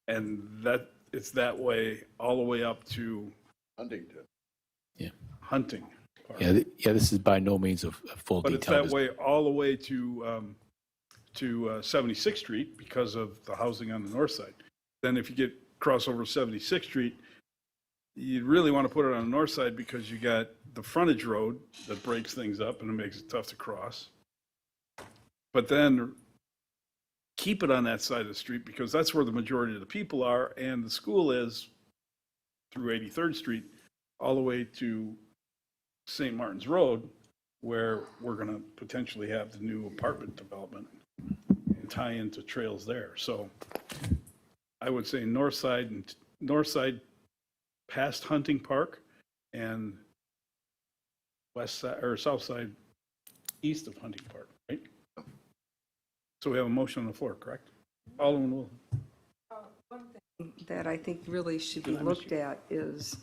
[SPEAKER 2] And that, it's that way all the way up to
[SPEAKER 5] Huntington.
[SPEAKER 2] Hunting. Park.
[SPEAKER 14] Yeah, this is by no means a full
[SPEAKER 2] But it's
[SPEAKER 14] detail.
[SPEAKER 2] that way all the way to 76th Street because of the housing on the north side. Then if you get cross over 76th Street, you really want to put it on the north side because you got the frontage road that breaks things up and it makes it tough to cross. But then keep it on that side of the street because that's where the majority of the people are and the school is through 83rd Street all the way to St. Martin's Road, where we're going to potentially have the new apartment development and tie into trails there. So I would say north side past Hunting Park and west side or south side east of Hunting Park, right? So we have a motion on the floor, correct? Alderman Wolf.
[SPEAKER 4] That I think really should be looked at is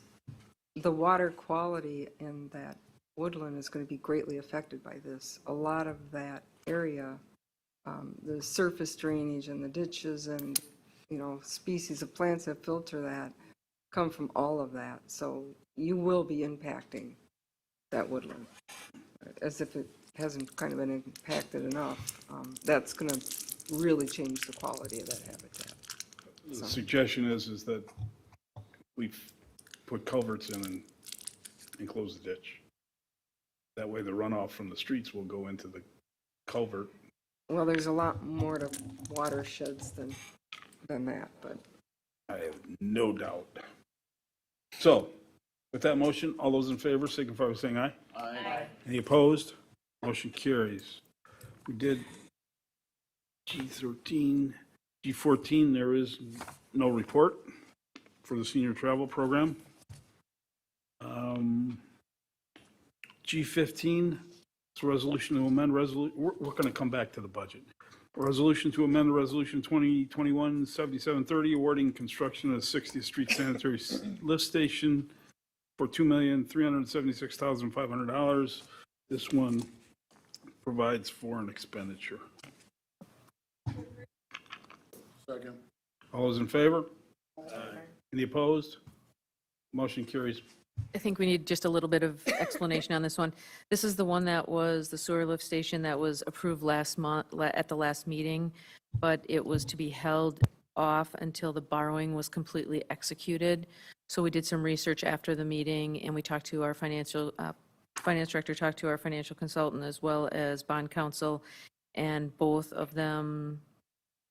[SPEAKER 4] the water quality in that woodland is going to be greatly affected by this. A lot of that area, the surface drainage and the ditches and, species of plants that filter that come from all of that. So you will be impacting that woodland as if it hasn't kind of been impacted enough. That's going to really change the quality of that habitat.
[SPEAKER 2] The suggestion is that we put culverts in and close the ditch. That way the runoff from the streets will go into the culvert.
[SPEAKER 4] Well, there's a lot more to watersheds than that, but.
[SPEAKER 2] I have no doubt. So with that motion, all those in favor signify by saying aye.
[SPEAKER 5] Aye.
[SPEAKER 2] Any opposed? Motion carries. We did G13, G14, there is no report for the senior travel program. G15, it's a resolution to amend we're going to come back to the budget. A resolution to amend resolution 2021-7730 awarding construction of the 60th Street Sanitary Lift Station for $2,376,500. This one provides for an expenditure.
[SPEAKER 5] Second.
[SPEAKER 2] All those in favor? Any opposed? Motion carries.
[SPEAKER 15] I think we need just a little bit of explanation on this one. This is the one that was the sewer lift station that was approved last month, at the last meeting, but it was to be held off until the borrowing was completely executed. So we did some research after the meeting, and we talked to our finance director, talked to our financial consultant, as well as bond counsel, and both of them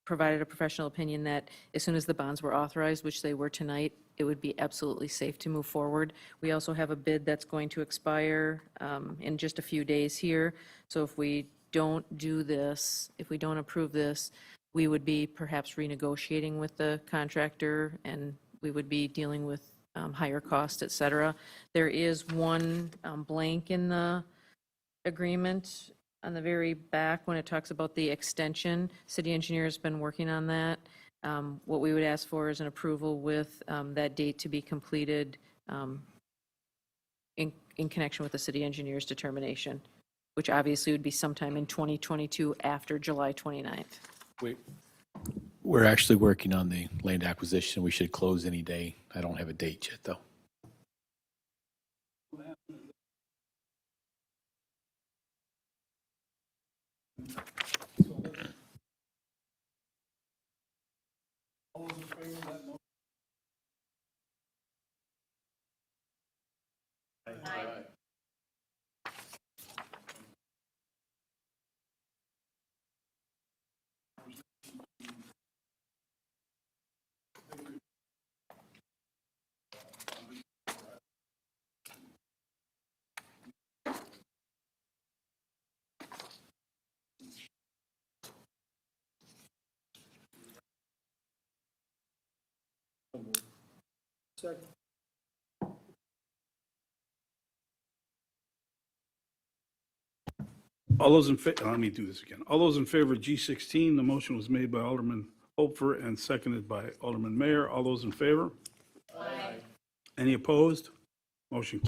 [SPEAKER 15] provided a professional opinion that as soon as the bonds were authorized, which they were tonight, it would be absolutely safe to move forward. We also have a bid that's going to expire in just a few days here. So if we don't do this, if we don't approve this, we would be perhaps renegotiating with the contractor, and we would be dealing with higher costs, et cetera. There is one blank in the agreement on the very back when it talks about the extension. City engineer has been working on that. What we would ask for is an approval with that date to be completed in connection with the city engineer's determination, which obviously would be sometime in 2022 after July 29th.
[SPEAKER 14] We're actually working on the land acquisition. We should close any day. I don't have a date yet, though.
[SPEAKER 3] Second.
[SPEAKER 2] All those in favor, let me do this again. All those in favor of G16, the motion was made by Alderman Hopfer and seconded by Alderman Mayor. All those in favor? Any opposed? Motion.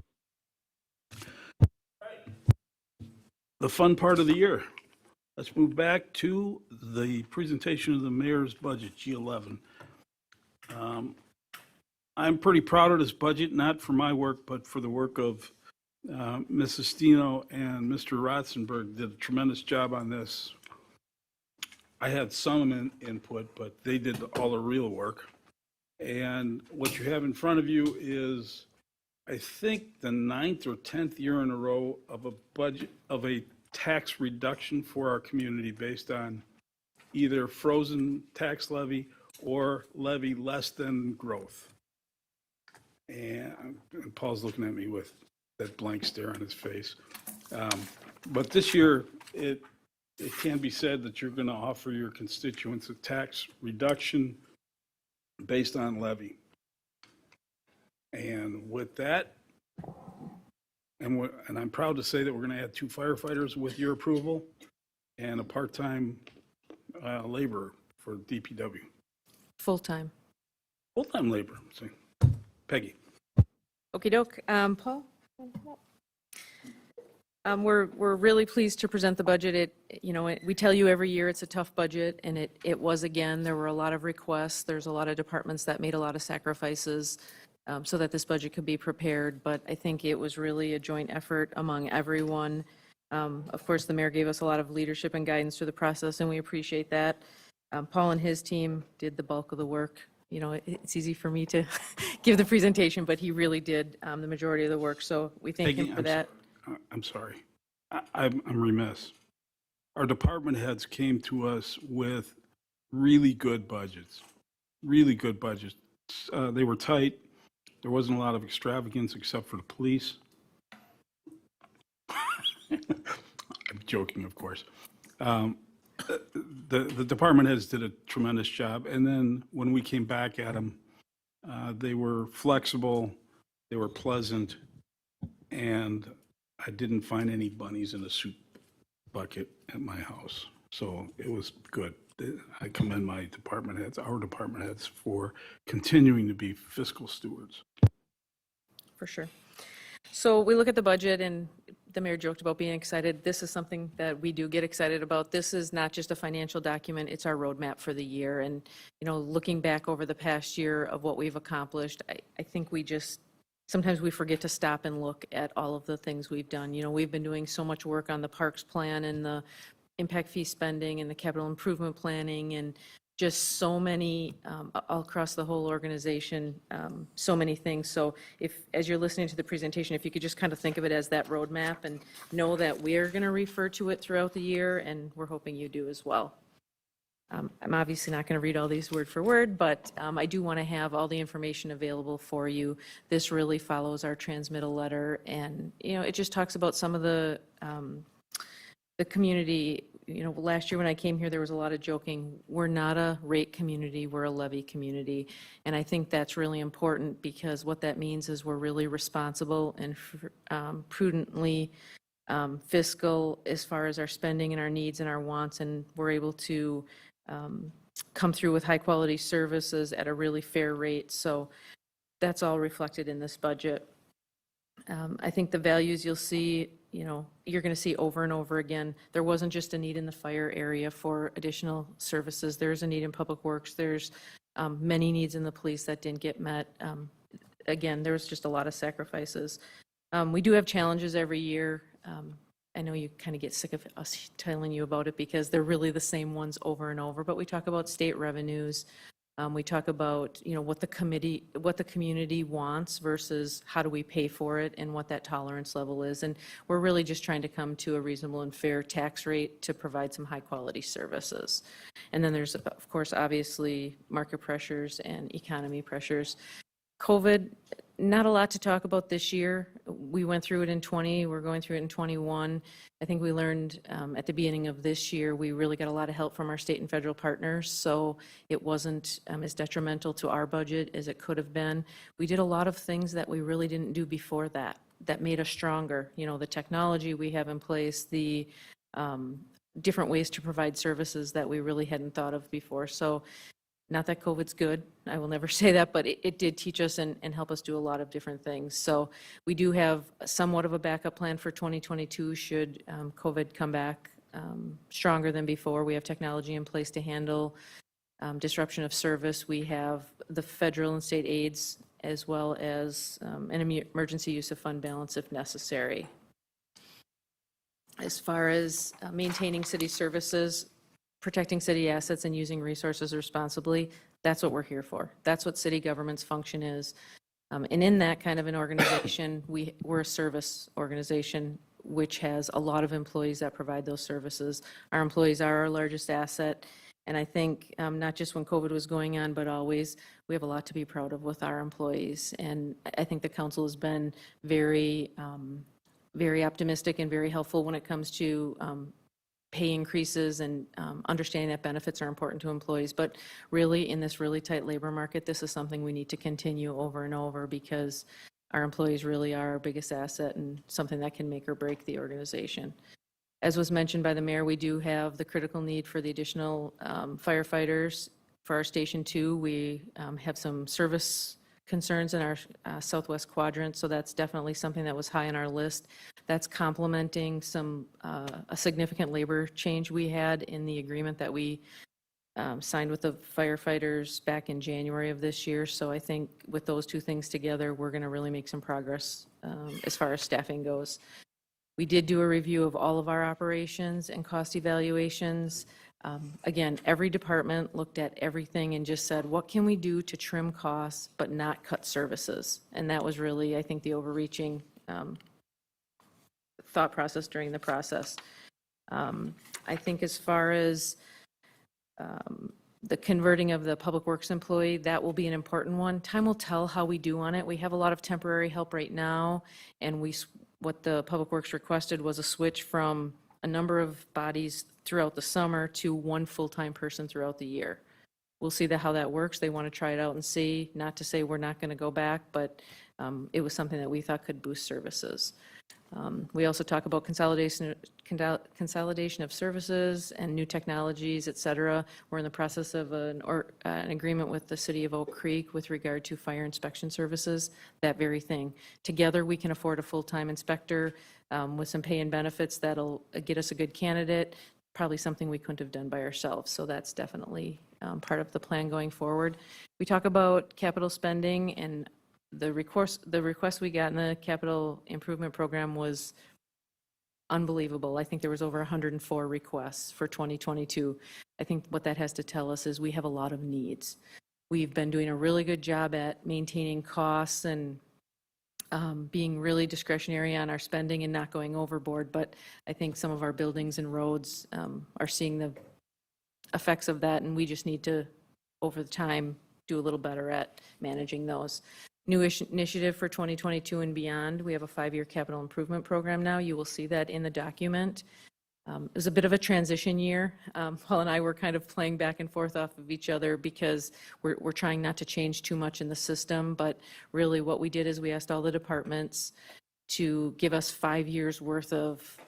[SPEAKER 2] The fun part of the year. Let's move back to the presentation of the mayor's budget, G11. I'm pretty proud of this budget, not for my work, but for the work of Mrs. Stino and Mr. Rotzenberg did a tremendous job on this. I had some input, but they did all the real work. And what you have in front of you is, I think, the 9th or 10th year in a row of a budget, of a tax reduction for our community based on either frozen tax levy or levy less than growth. And Paul's looking at me with that blank stare on his face. But this year, it can be said that you're going to offer your constituents a tax reduction based on levy. And with that, and I'm proud to say that we're going to add 2 firefighters with your approval and a part-time laborer for DPW.
[SPEAKER 15] Full-time.
[SPEAKER 2] Full-time labor. So, Peggy.
[SPEAKER 15] Okey doke. Paul? We're really pleased to present the budget. We tell you every year it's a tough budget, and it was again. There were a lot of requests. There's a lot of departments that made a lot of sacrifices so that this budget could be prepared. But I think it was really a joint effort among everyone. Of course, the mayor gave us a lot of leadership and guidance through the process, and we appreciate that. Paul and his team did the bulk of the work. It's easy for me to give the presentation, but he really did the majority of the work. So we thank
[SPEAKER 2] Peggy,
[SPEAKER 15] him for that.
[SPEAKER 2] I'm sorry. I'm remiss. Our department heads came to us with really good budgets, really good budgets. They were tight. There wasn't a lot of extravagance except for the police. I'm joking, of course. The department heads did a tremendous job. And then when we came back at them, they were flexible, they were pleasant, and I didn't find any bunnies in a soup bucket at my house. So it was good. I commend my department heads, our department heads, for continuing to be fiscal stewards.
[SPEAKER 15] For sure. So we look at the budget, and the mayor joked about being excited. This is something that we do get excited about. This is not just a financial document, it's our roadmap for the year. And, looking back over the past year of what we've accomplished, I think sometimes we forget to stop and look at all of the things we've done. We've been doing so much work on the parks plan and the impact fee spending and the capital improvement planning and just so many, all across the whole organization, so many things. So as you're listening to the presentation, if you could just kind of think of it as that roadmap and know that we're going to refer to it throughout the year, and we're hoping you do as well. I'm obviously not going to read all these word for word, but I do want to have all the information available for you. This really follows our transmittal letter, and it just talks about some of the community. Last year when I came here, there was a lot of joking. We're not a rate community, we're a levy community. And I think that's really important, because what that means is we're really responsible and prudently fiscal as far as our spending and our needs and our wants, and we're able to come through with high quality services at a really fair rate. So that's all reflected in this budget. I think the values you'll see, you're going to see over and over again. There wasn't just a need in the fire area for additional services. There's a need in public works. There's many needs in the police that didn't get met. Again, there was just a lot of sacrifices. We do have challenges every year. I know you kind of get sick of us telling you about it because they're really the same ones over and over, but we talk about state revenues. We talk about, what the community wants versus how do we pay for it and what that tolerance level is. And we're really just trying to come to a reasonable and fair tax rate to provide some high quality services. And then there's, of course, obviously market pressures and economy pressures. COVID, not a lot to talk about this year. We went through it in 20, we're going through it in 21. I think we learned at the beginning of this year, we really got a lot of help from our state and federal partners, so it wasn't as detrimental to our budget as it could have been. We did a lot of things that we really didn't do before that made us stronger. The technology we have in place, the different ways to provide services that we really hadn't thought of before. So Not that COVID's good, I will never say that, but it did teach us and help us do a lot of different things. So we do have somewhat of a backup plan for 2022 should COVID come back stronger than before. We have technology in place to handle disruption of service. We have the federal and state aids, as well as an emergency use of fund balance if necessary. As far as maintaining city services, protecting city assets and using resources responsibly, that's what we're here for. That's what city government's function is. And in that kind of an organization, we're a service organization which has a lot of employees that provide those services. Our employees are our largest asset. And I think not just when COVID was going on, but always, we have a lot to be proud of with our employees. And I think the council has been very, very optimistic and very helpful when it comes to pay increases and understanding that benefits are important to employees. But really, in this really tight labor market, this is something we need to continue over and over because our employees really are our biggest asset and something that can make or break the organization. As was mentioned by the mayor, we do have the critical need for the additional firefighters for our Station 2. We have some service concerns in our southwest quadrant, so that's definitely something that was high on our list. That's complementing a significant labor change we had in the agreement that we signed with the firefighters back in January of this year. So I think with those two things together, we're going to really make some progress as far as staffing goes. We did do a review of all of our operations and cost evaluations. Again, every department looked at everything and just said, what can we do to trim costs but not cut services? And that was really, I think, the overreaching thought process during the process. I think as far as the converting of the Public Works employee, that will be an important one. Time will tell how we do on it. We have a lot of temporary help right now, and what the Public Works requested was a switch from a number of bodies throughout the summer to one full-time person throughout the year. We'll see how that works. They want to try it out and see, not to say we're not going to go back, but it was something that we thought could boost services. We also talk about consolidation of services and new technologies, et cetera. We're in the process of an agreement with the city of Oak Creek with regard to fire inspection services, that very thing. Together, we can afford a full-time inspector with some pay and benefits that'll get us a good candidate, probably something we couldn't have done by ourselves. So that's definitely part of the plan going forward. We talk about capital spending, and the request we got in the capital improvement program was unbelievable. I think there was over 104 requests for 2022. I think what that has to tell us is we have a lot of needs. We've been doing a really good job at maintaining costs and being really discretionary on our spending and not going overboard, but I think some of our buildings and roads are seeing the effects of that, and we just need to, over the time, do a little better at managing those. New initiative for 2022 and beyond, we have a 5-year capital improvement program now. You will see that in the document. It was a bit of a transition year. Paul and I were kind of playing back and forth off of each other because we're trying not to change too much in the system, but really what we did is we asked all the departments to give us 5 years worth of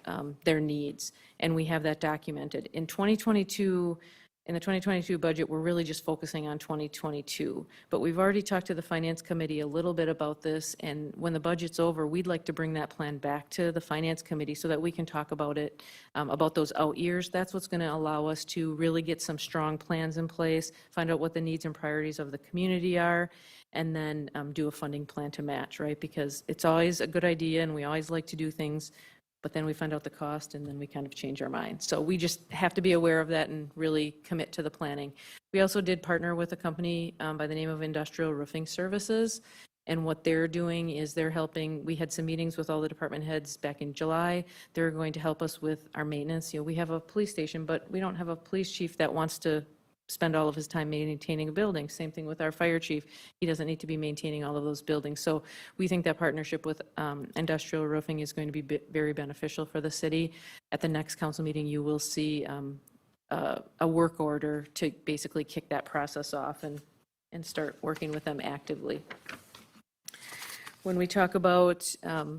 [SPEAKER 15] their needs, and we have that documented. In 2022, in the 2022 budget, we're really just focusing on 2022. But we've already talked to the Finance Committee a little bit about this, and when the budget's over, we'd like to bring that plan back to the Finance Committee so that we can talk about it, about those out years. That's what's going to allow us to really get some strong plans in place, find out what the needs and priorities of the community are, and then do a funding plan to match, right? Because it's always a good idea, and we always like to do things, but then we find out the cost and then we kind of change our mind. So we just have to be aware of that and really commit to the planning. We also did partner with a company by the name of Industrial Roofing Services. And what they're doing is they're helping, we had some meetings with all the department heads back in July. They're going to help us with our maintenance. You know, we have a police station, but we don't have a police chief that wants to spend all of his time maintaining a building. Same thing with our fire chief. He doesn't need to be maintaining all of those buildings. So we think that partnership with Industrial Roofing is going to be very beneficial for the city. At the next council meeting, you will see a work order to basically kick that process off and start working with them actively. When we talk about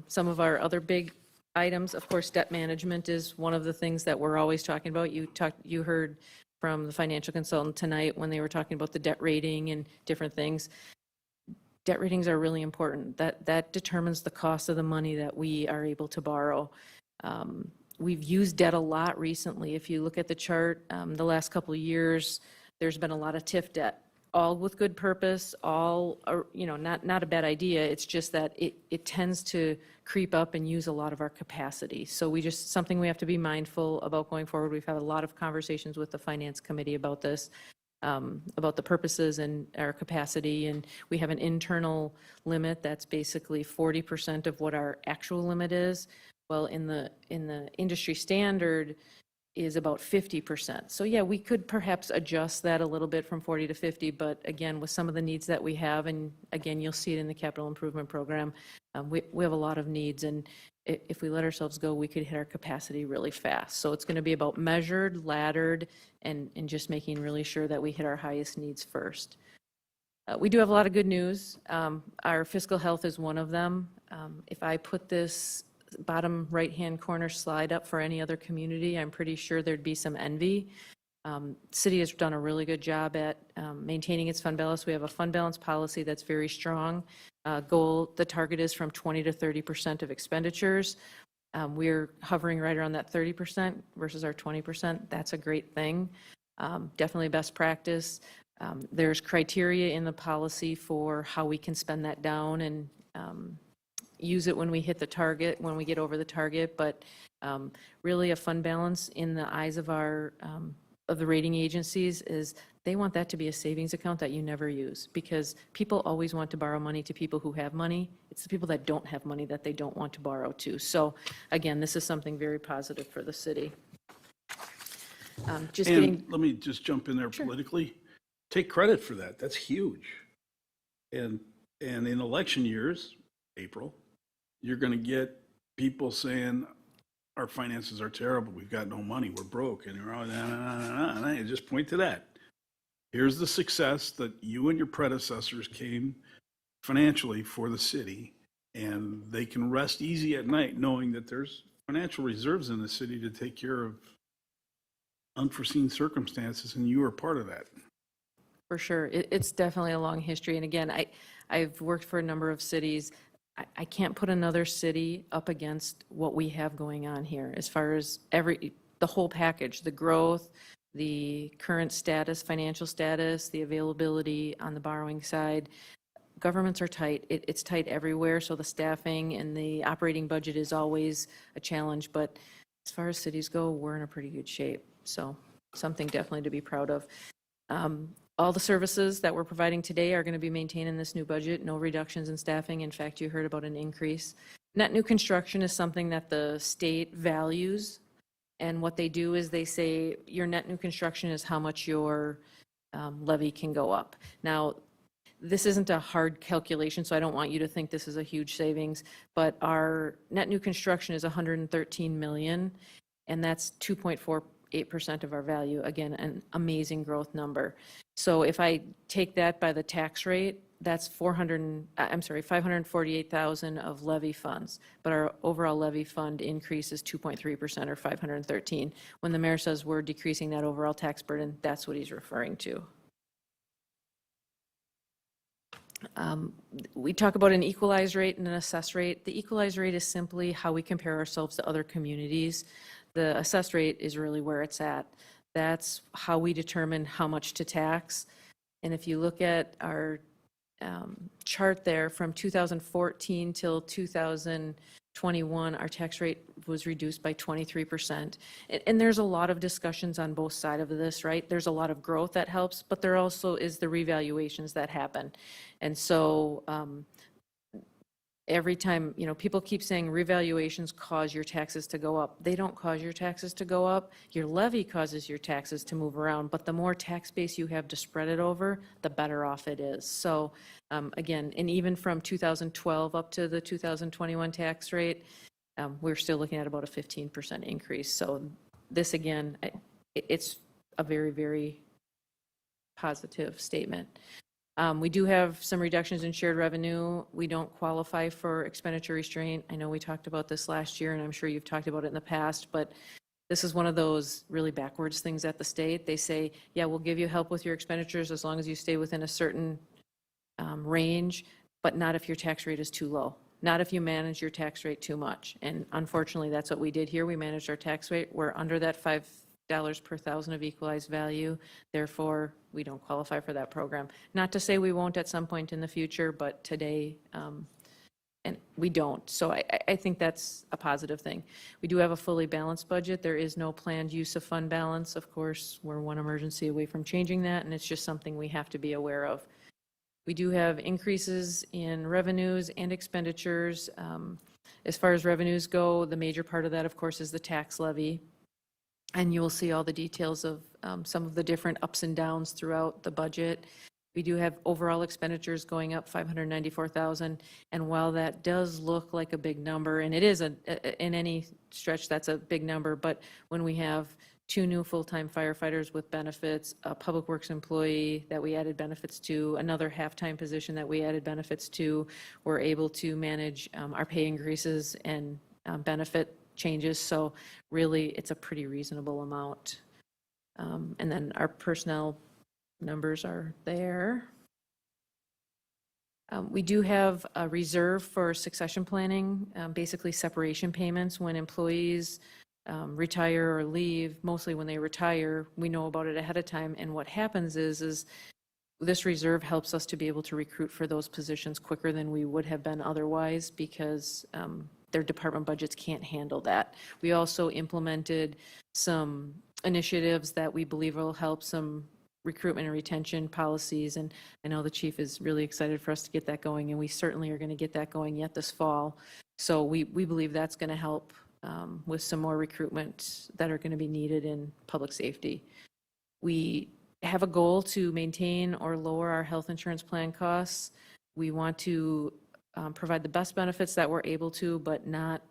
[SPEAKER 15] some of our other big items, of course, debt management is one of the things that we're always talking about. You heard from the financial consultant tonight when they were talking about the debt rating and different things. Debt ratings are really important. That determines the cost of the money that we are able to borrow. We've used debt a lot recently. If you look at the chart, the last couple of years, there's been a lot of TIF debt, all with good purpose, all, not a bad idea. It's just that it tends to creep up and use a lot of our capacity. So something we have to be mindful about going forward. We've had a lot of conversations with the Finance Committee about this, about the purposes and our capacity. And we have an internal limit that's basically 40% of what our actual limit is. Well, in the industry standard is about 50%. So yeah, we could perhaps adjust that a little bit from 40 to 50, but again, with some of the needs that we have, and again, you'll see it in the capital improvement program, we have a lot of needs, and if we let ourselves go, we could hit our capacity really fast. So it's going to be about measured, laddered, and just making really sure that we hit our highest needs first. We do have a lot of good news. Our fiscal health is one of them. If I put this bottom right-hand corner slide up for any other community, I'm pretty sure there'd be some envy. City has done a really good job at maintaining its fund balance. We have a fund balance policy that's very strong. The target is from 20 to 30% of expenditures. We're hovering right around that 30% versus our 20%. That's a great thing. Definitely best practice. There's criteria in the policy for how we can spend that down and use it when we hit the target, when we get over the target, but really a fund balance in the eyes of of the rating agencies is they want that to be a savings account that you never use, because people always want to borrow money to people who have money. It's the people that don't have money that they don't want to borrow to. So again, this is something very positive for the city.
[SPEAKER 2] Let me just jump in there politically. Take credit for that. That's huge. And in election years, April, you're going to get people saying our finances are terrible. We've got no money. We're broke. And and I just point to that. Here's the success that you and your predecessors came financially for the city, and they can rest easy at night knowing that there's financial reserves in the city to take care of unforeseen circumstances, and you are part of that.
[SPEAKER 15] For sure. It's definitely a long history. And again, I've worked for a number of cities. I can't put another city up against what we have going on here as far as the whole package, the growth, the current status, financial status, the availability on the borrowing side. Governments are tight. It's tight everywhere. So the staffing and the operating budget is always a challenge. But as far as cities go, we're in a pretty good shape. So something definitely to be proud of. All the services that we're providing today are going to be maintained in this new budget, no reductions in staffing. In fact, you heard about an increase. Net new construction is something that the state values. And what they do is they say your net new construction is how much your levy can go up. Now, this isn't a hard calculation, so I don't want you to think this is a huge savings, but our net new construction is 113 million, and that's 2.48% of our value. Again, an amazing growth number. So if I take that by the tax rate, that's 548,000 of levy funds, but our overall levy fund increase is 2.3% or 513. When the mayor says we're decreasing that overall tax burden, that's what he's referring to. We talk about an equalized rate and an assessed rate. The equalized rate is simply how we compare ourselves to other communities. The assessed rate is really where it's at. That's how we determine how much to tax. And if you look at our chart there from 2014 till 2021, our tax rate was reduced by 23%. And there's a lot of discussions on both sides of this, right? There's a lot of growth that helps, but there also is the revaluations that happen. And so every time, people keep saying revaluations cause your taxes to go up. They don't cause your taxes to go up. Your levy causes your taxes to move around, but the more tax base you have to spread it over, the better off it is. So again, and even from 2012 up to the 2021 tax rate, we're still looking at about a 15% increase. So this, again, it's a very, very positive statement. We do have some reductions in shared revenue. We don't qualify for expenditure restraint. I know we talked about this last year, and I'm sure you've talked about it in the past, but This is one of those really backwards things at the state. They say, yeah, we'll give you help with your expenditures as long as you stay within a certain range, but not if your tax rate is too low, not if you manage your tax rate too much. And unfortunately, that's what we did here. We managed our tax rate. We're under that $5 per thousand of equalized value. Therefore, we don't qualify for that program. Not to say we won't at some point in the future, but today, and we don't. So I think that's a positive thing. We do have a fully balanced budget. There is no planned use of fund balance. Of course, we're one emergency away from changing that, and it's just something we have to be aware of. We do have increases in revenues and expenditures. As far as revenues go, the major part of that, of course, is the tax levy. And you will see all the details of some of the different ups and downs throughout the budget. We do have overall expenditures going up $594,000. And while that does look like a big number, and it is in any stretch, that's a big number, but when we have 2 new full-time firefighters with benefits, a public works employee that we added benefits to, another half-time position that we added benefits to, we're able to manage our pay increases and benefit changes. So really, it's a pretty reasonable amount. And then our personnel numbers are there. We do have a reserve for succession planning, basically separation payments when employees retire or leave. Mostly when they retire, we know about it ahead of time. And what happens is this reserve helps us to be able to recruit for those positions quicker than we would have been otherwise, because their department budgets can't handle that. We also implemented some initiatives that we believe will help some recruitment and retention policies, and I know the chief is really excited for us to get that going, and we certainly are going to get that going yet this fall. So we believe that's going to help with some more recruitment that are going to be needed in public safety. We have a goal to maintain or lower our health insurance plan costs. We want to provide the best benefits that we're able to, but not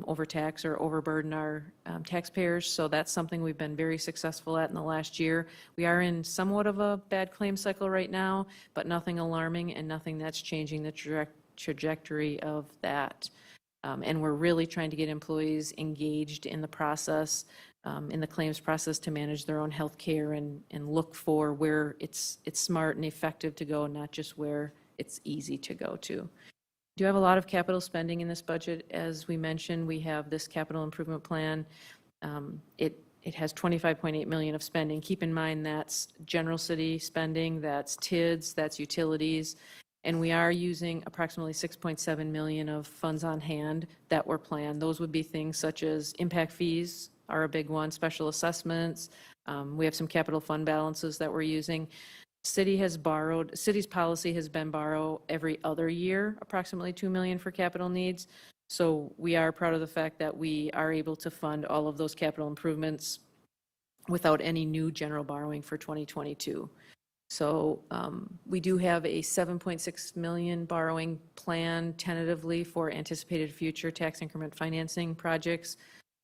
[SPEAKER 15] overtax or overburden our taxpayers. So that's something we've been very successful at in the last year. We are in somewhat of a bad claim cycle right now, but nothing alarming and nothing that's changing the trajectory of that. And we're really trying to get employees engaged in the process, in the claims process, to manage their own health care and look for where it's smart and effective to go, not just where it's easy to go to. We do have a lot of capital spending in this budget. As we mentioned, we have this capital improvement plan. It has $25.8 million of spending. Keep in mind that's general city spending, that's TIDS, that's utilities, and we are using approximately $6.7 million of funds on hand that were planned. Those would be things such as impact fees are a big one, special assessments. We have some capital fund balances that we're using. City's policy has been borrow every other year, approximately $2 million for capital needs. So we are proud of the fact that we are able to fund all of those capital improvements without any new general borrowing for 2022. So we do have a $7.6 million borrowing plan tentatively for anticipated future tax increment financing projects.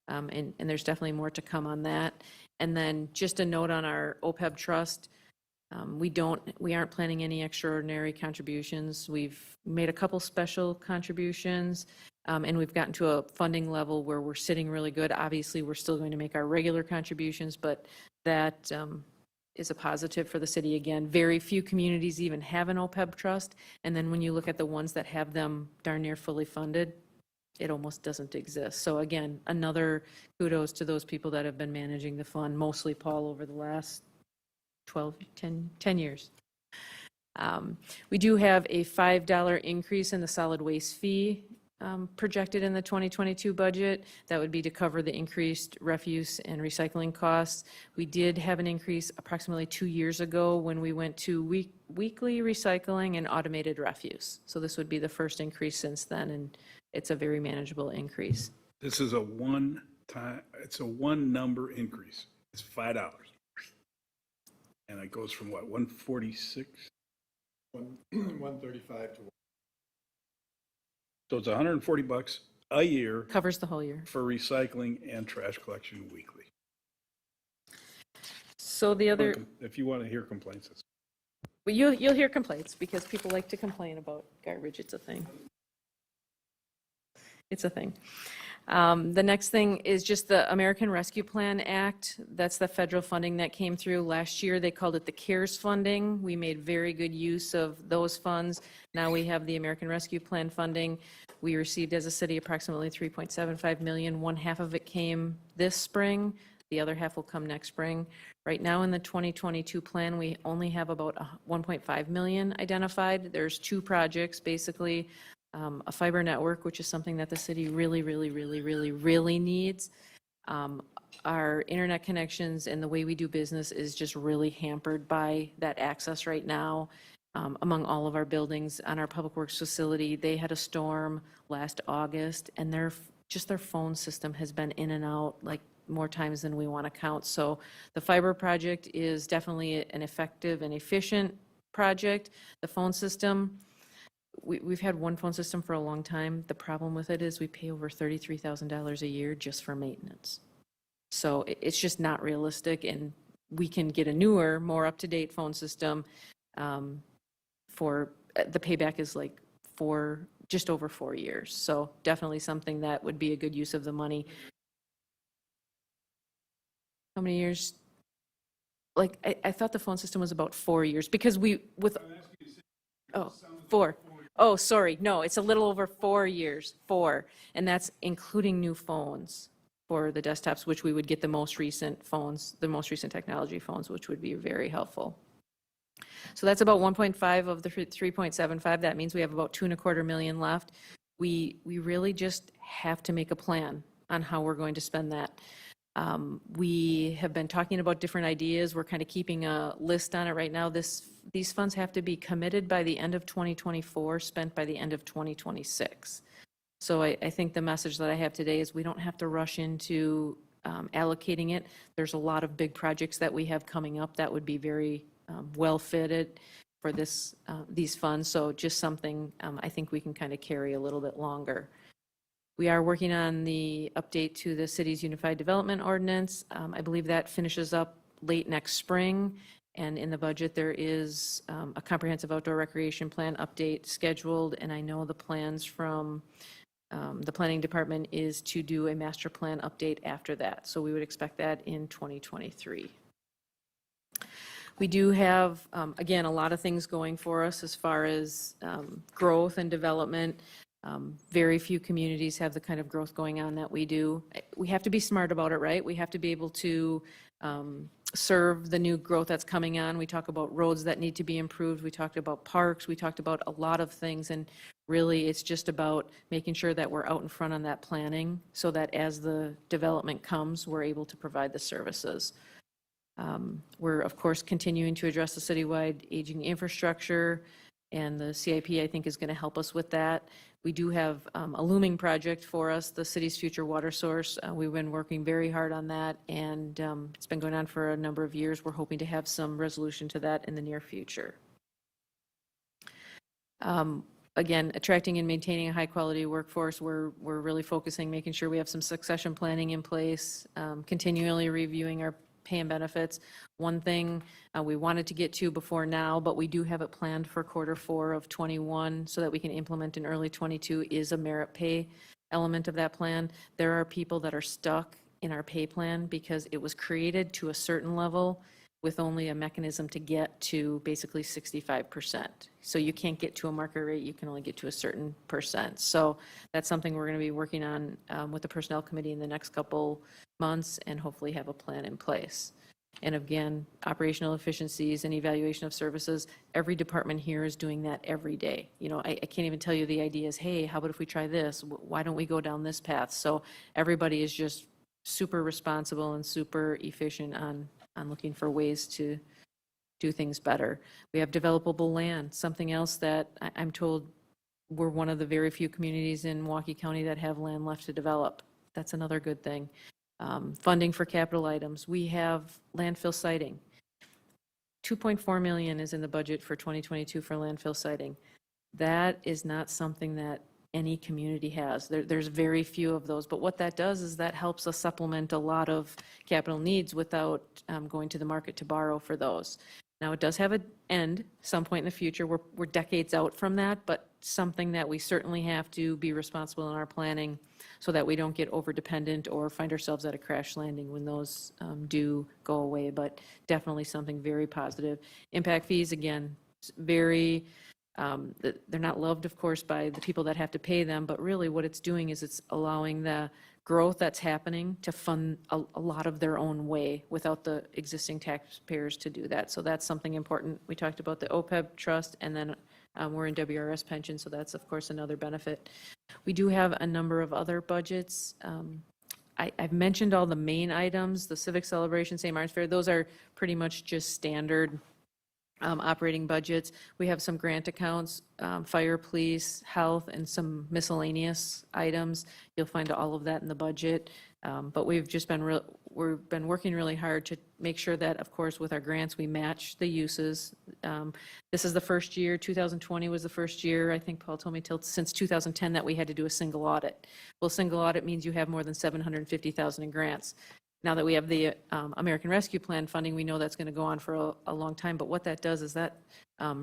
[SPEAKER 15] And there's definitely more to come on that. And then just a note on our OPEB trust. We aren't planning any extraordinary contributions. We've made a couple special contributions, and we've gotten to a funding level where we're sitting really good. Obviously, we're still going to make our regular contributions, but that is a positive for the city. Again, very few communities even have an OPEB trust, and then when you look at the ones that have them darn near fully funded, it almost doesn't exist. So again, another kudos to those people that have been managing the fund, mostly Paul, over the last 10 years. We do have a $5 increase in the solid waste fee projected in the 2022 budget. That would be to cover the increased refuse and recycling costs. We did have an increase approximately 2 years ago when we went to weekly recycling and automated refuse. So this would be the first increase since then, and it's a very manageable increase.
[SPEAKER 2] This is it's a one number increase. It's $5. And it goes from what, 146?
[SPEAKER 9] 135 to.
[SPEAKER 2] So it's $140 a year
[SPEAKER 15] Covers the whole year.
[SPEAKER 2] for recycling and trash collection weekly.
[SPEAKER 15] So the other,
[SPEAKER 2] If you want to hear complaints, it's
[SPEAKER 15] well, you'll hear complaints because people like to complain about garbage. It's a thing. It's a thing. The next thing is just the American Rescue Plan Act. That's the federal funding that came through last year. They called it the CARES funding. We made very good use of those funds. Now we have the American Rescue Plan funding. We received as a city approximately 3.75 million. One half of it came this spring. The other half will come next spring. Right now in the 2022 plan, we only have about 1.5 million identified. There's two projects, basically. A fiber network, which is something that the city really needs. Our internet connections and the way we do business is just really hampered by that access right now. Among all of our buildings on our Public Works facility, they had a storm last August, and their phone system has been in and out like more times than we want to count. So the fiber project is definitely an effective and efficient project. The phone system, we've had one phone system for a long time. The problem with it is we pay over $33,000 a year just for maintenance. So it's just not realistic, and we can get a newer, more up-to-date phone system for the payback is like just over 4 years. So definitely something that would be a good use of the money. How many years? Like, I thought the phone system was about 4 years because oh, 4. Oh, sorry. No, it's a little over 4 years, 4. And that's including new phones for the desktops, which we would get the most recent phones, the most recent technology phones, which would be very helpful. So that's about 1.5 of the 3.75. That means we have about 2.25 million left. We really just have to make a plan on how we're going to spend that. We have been talking about different ideas. We're kind of keeping a list on it right now. These funds have to be committed by the end of 2024, spent by the end of 2026. So I think the message that I have today is we don't have to rush into allocating it. There's a lot of big projects that we have coming up that would be very well fitted for these funds. So just something I think we can kind of carry a little bit longer. We are working on the update to the city's Unified Development Ordinance. I believe that finishes up late next spring. And in the budget, there is a comprehensive outdoor recreation plan update scheduled. And I know the plans from the planning department is to do a master plan update after that. So we would expect that in 2023. We do have, again, a lot of things going for us as far as growth and development. Very few communities have the kind of growth going on that we do. We have to be smart about it, right? We have to be able to serve the new growth that's coming on. We talk about roads that need to be improved. We talked about parks. We talked about a lot of things. And really, it's just about making sure that we're out in front on that planning so that as the development comes, we're able to provide the services. We're, of course, continuing to address the citywide aging infrastructure, and the CIP, I think, is going to help us with that. We do have a looming project for us, the city's future water source. We've been working very hard on that, and it's been going on for a number of years. We're hoping to have some resolution to that in the near future. Again, attracting and maintaining a high-quality workforce. We're really focusing, making sure we have some succession planning in place, continually reviewing our pay and benefits. One thing we wanted to get to before now, but we do have it planned for Q4 of 21 so that we can implement in early 22 is a merit pay element of that plan. There are people that are stuck in our pay plan because it was created to a certain level with only a mechanism to get to basically 65%. So you can't get to a market rate, you can only get to a certain percent. So that's something we're going to be working on with the Personnel Committee in the next couple months and hopefully have a plan in place. And again, operational efficiencies and evaluation of services, every department here is doing that every day. You know, I can't even tell you the ideas, hey, how about if we try this? Why don't we go down this path? So everybody is just super responsible and super efficient on looking for ways to do things better. We have developable land, something else that I'm told we're one of the very few communities in Milwaukee County that have land left to develop. That's another good thing. Funding for capital items. We have landfill siting. 2.4 million is in the budget for 2022 for landfill siting. That is not something that any community has. There's very few of those, but what that does is that helps us supplement a lot of capital needs without going to the market to borrow for those. Now, it does have an end some point in the future. We're decades out from that, but something that we certainly have to be responsible in our planning so that we don't get over-dependent or find ourselves at a crash landing when those do go away, but definitely something very positive. Impact fees, again, very, they're not loved, of course, by the people that have to pay them, but really what it's doing is it's allowing the growth that's happening to fund a lot of their own way without the existing taxpayers to do that. So that's something important. We talked about the OPEB trust, and then we're in WRS pension, so that's, of course, another benefit. We do have a number of other budgets. I've mentioned all the main items, the Civic Celebration, St. Martin's Fair, those are pretty much just standard operating budgets. We have some grant accounts, fire, police, health, and some miscellaneous items. You'll find all of that in the budget. But we've just been we've been working really hard to make sure that, of course, with our grants, we match the uses. This is the first year, 2020 was the first year, I think Paul told me, since 2010 that we had to do a single audit. Well, single audit means you have more than $750,000 in grants. Now that we have the American Rescue Plan funding, we know that's going to go on for a long time. But what that does is that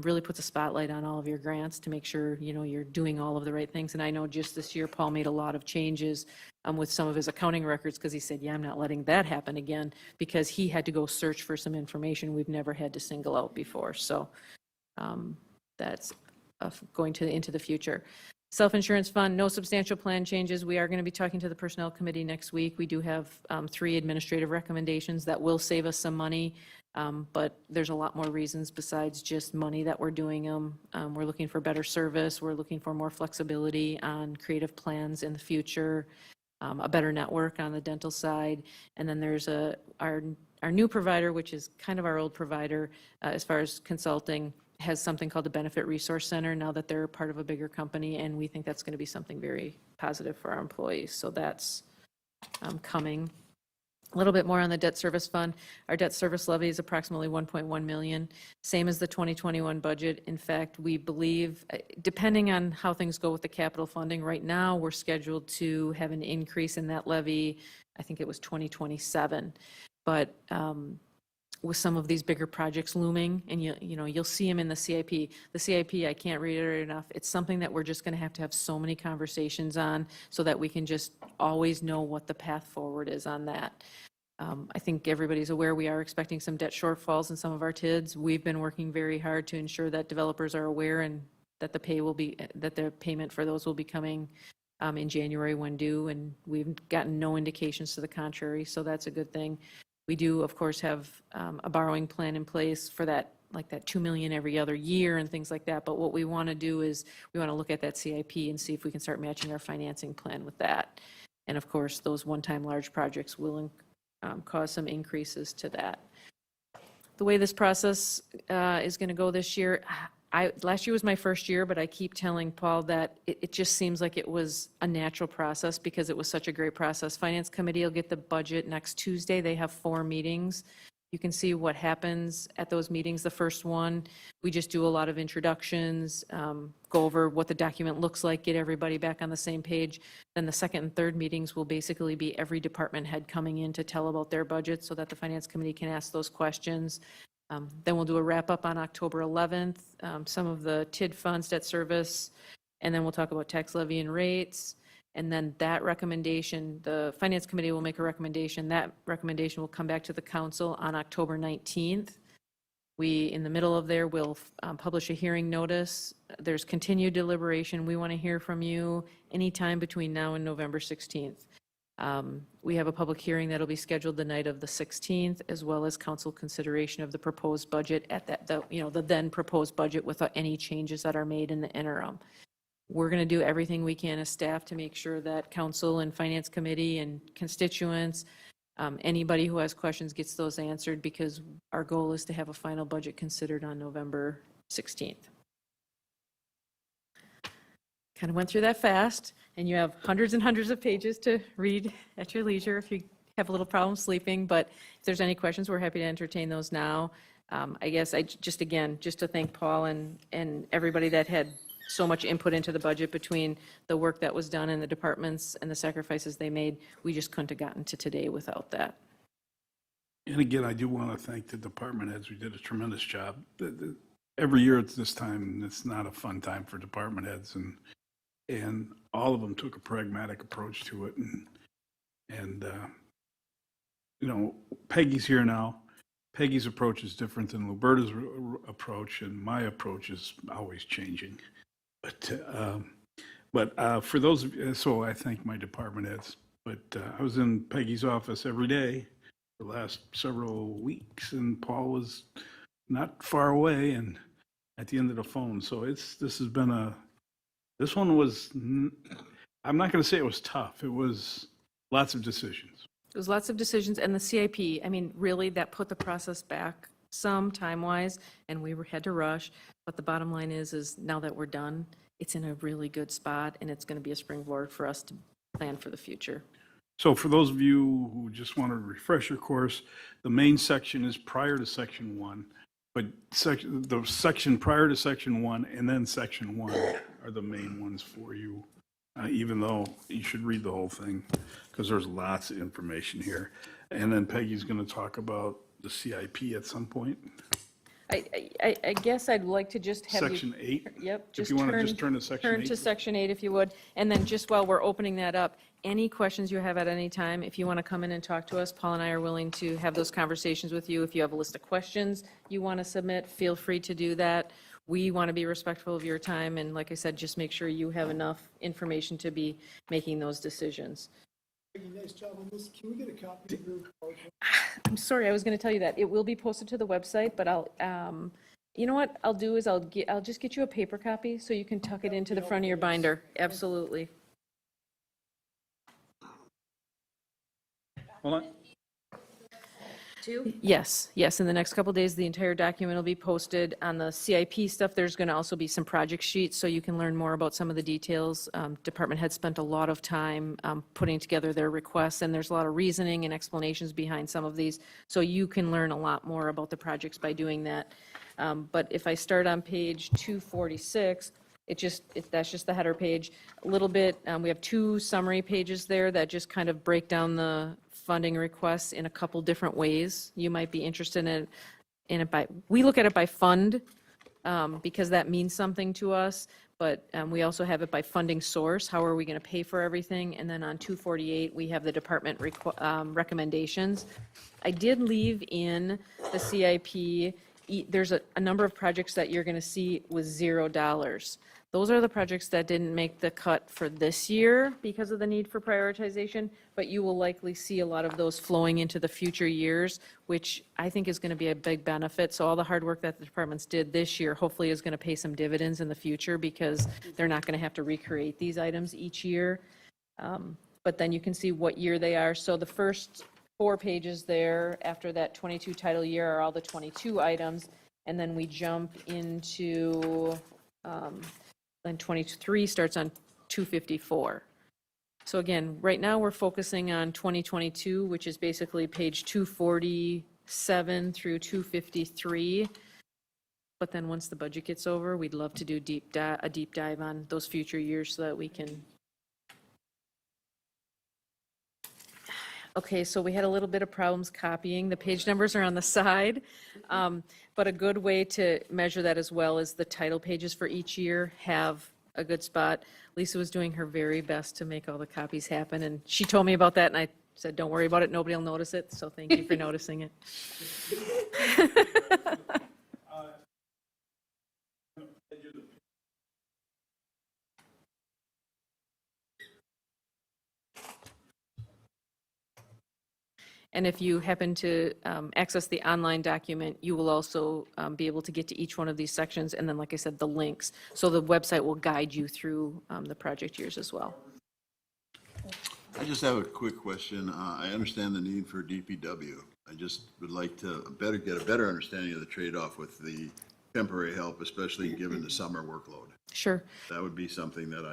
[SPEAKER 15] really puts a spotlight on all of your grants to make sure, you know, you're doing all of the right things. And I know just this year, Paul made a lot of changes with some of his accounting records because he said, yeah, I'm not letting that happen again, because he had to go search for some information we've never had to single out before. So that's going into the future. Self-insurance fund, no substantial plan changes. We are going to be talking to the Personnel Committee next week. We do have 3 administrative recommendations that will save us some money, but there's a lot more reasons besides just money that we're doing them. We're looking for better service. We're looking for more flexibility on creative plans in the future, a better network on the dental side, and then there's our new provider, which is kind of our old provider as far as consulting, has something called the Benefit Resource Center now that they're part of a bigger company, and we think that's going to be something very positive for our employees. So that's coming. A little bit more on the debt service fund. Our debt service levy is approximately 1.1 million, same as the 2021 budget. In fact, we believe, depending on how things go with the capital funding, right now we're scheduled to have an increase in that levy. I think it was 2027, but with some of these bigger projects looming, and you'll see them in the CIP. The CIP, I can't reiterate enough, it's something that we're just going to have so many conversations on so that we can just always know what the path forward is on that. I think everybody's aware we are expecting some debt shortfalls in some of our TIDs. We've been working very hard to ensure that developers are aware and that the payment for those will be coming in January when due, and we've gotten no indications to the contrary, so that's a good thing. We do, of course, have a borrowing plan in place for that, like that $2 million every other year and things like that. But what we want to do is we want to look at that CIP and see if we can start matching our financing plan with that. And of course, those one-time large projects will cause some increases to that. The way this process is going to go this year, last year was my first year, but I keep telling Paul that it just seems like it was a natural process because it was such a great process. Finance Committee will get the budget next Tuesday. They have 4 meetings. You can see what happens at those meetings. The first one, we just do a lot of introductions, go over what the document looks like, get everybody back on the same page. Then the second and third meetings will basically be every department head coming in to tell about their budget so that the Finance Committee can ask those questions. Then we'll do a wrap-up on October 11th, some of the TID funds, debt service, and then we'll talk about tax levy and rates. And then that recommendation, the Finance Committee will make a recommendation. That recommendation will come back to the council on October 19th. We, in the middle of there, will publish a hearing notice. There's continued deliberation. We want to hear from you anytime between now and November 16th. We have a public hearing that'll be scheduled the night of the 16th, as well as council consideration of the proposed budget at the then proposed budget without any changes that are made in the interim. We're going to do everything we can as staff to make sure that council and Finance Committee and constituents, anybody who has questions gets those answered, because our goal is to have a final budget considered on November 16th. Kind of went through that fast, and you have hundreds and hundreds of pages to read at your leisure if you have a little problem sleeping, but if there's any questions, we're happy to entertain those now. I guess just to thank Paul and everybody that had so much input into the budget between the work that was done in the departments and the sacrifices they made. We just couldn't have gotten to today without that.
[SPEAKER 2] And again, I do want to thank the department heads. We did a tremendous job. Every year at this time, it's not a fun time for department heads, and all of them took a pragmatic approach to it. And you know, Peggy's here now. Peggy's approach is different than Luberta's approach, and my approach is always changing. But for those, so I thank my department heads. But I was in Peggy's office every day the last several weeks, and Paul was not far away and at the end of the phone. So this one was, I'm not going to say it was tough. It was lots of decisions.
[SPEAKER 15] It was lots of decisions, and the CIP, I mean, really, that put the process back some time-wise, and we had to rush. But the bottom line is now that we're done, it's in a really good spot, and it's going to be a springboard for us to plan for the future.
[SPEAKER 2] So for those of you who just want to refresh your course, the main section is prior to section 1, but the section prior to section 1 and then section 1 are the main ones for you, even though you should read the whole thing because there's lots of information here. And then Peggy's going to talk about the CIP at some point.
[SPEAKER 15] I guess I'd like to just have you.
[SPEAKER 2] Section 8?
[SPEAKER 15] Yep.
[SPEAKER 2] If you want to just turn to section 8.
[SPEAKER 15] Turn to section 8 if you would. And then just while we're opening that up, any questions you have at any time, if you want to come in and talk to us, Paul and I are willing to have those conversations with you. If you have a list of questions you want to submit, feel free to do that. We want to be respectful of your time, and like I said, just make sure you have enough information to be making those decisions.
[SPEAKER 3] Nice job on this. Can we get a copy of your report?
[SPEAKER 15] I'm sorry, I was going to tell you that. It will be posted to the website, but I'll, you know what I'll do is I'll just get you a paper copy so you can tuck it into the front of your binder. Absolutely.
[SPEAKER 2] Hold on.
[SPEAKER 15] Yes, in the next couple of days, the entire document will be posted. On the CIP stuff, there's going to also be some project sheets, so you can learn more about some of the details. Department heads spent a lot of time putting together their requests, and there's a lot of reasoning and explanations behind some of these, so you can learn a lot more about the projects by doing that. But if I start on page 246, that's just the header page. A little bit, we have 2 summary pages there that just kind of break down the funding requests in a couple different ways. You might be interested in it by, we look at it by fund because that means something to us, but we also have it by funding source. How are we going to pay for everything? And then on 248, we have the department recommendations. I did leave in the CIP, there's a number of projects that you're going to see with $0. Those are the projects that didn't make the cut for this year because of the need for prioritization, but you will likely see a lot of those flowing into the future years, which I think is going to be a big benefit. So all the hard work that the departments did this year hopefully is going to pay some dividends in the future because they're not going to have to recreate these items each year. But then you can see what year they are. So the first 4 pages there after that 22 title year are all the 22 items, and then we jump into then 23 starts on 254. So again, right now we're focusing on 2022, which is basically page 247 through 253. But then once the budget gets over, we'd love to do a deep dive on those future years so that we can. Okay, so we had a little bit of problems copying. The page numbers are on the side. But a good way to measure that as well is the title pages for each year have a good spot. Lisa was doing her very best to make all the copies happen, and she told me about that, and I said, don't worry about it, nobody will notice it, so thank you for noticing it. And if you happen to access the online document, you will also be able to get to each one of these sections, and then, like I said, the links. So the website will guide you through the project years as well.
[SPEAKER 5] I just have a quick question. I understand the need for DPW. I just would like to get a better understanding of the trade-off with the temporary help, especially given the summer workload.
[SPEAKER 15] Sure.
[SPEAKER 5] That would be something that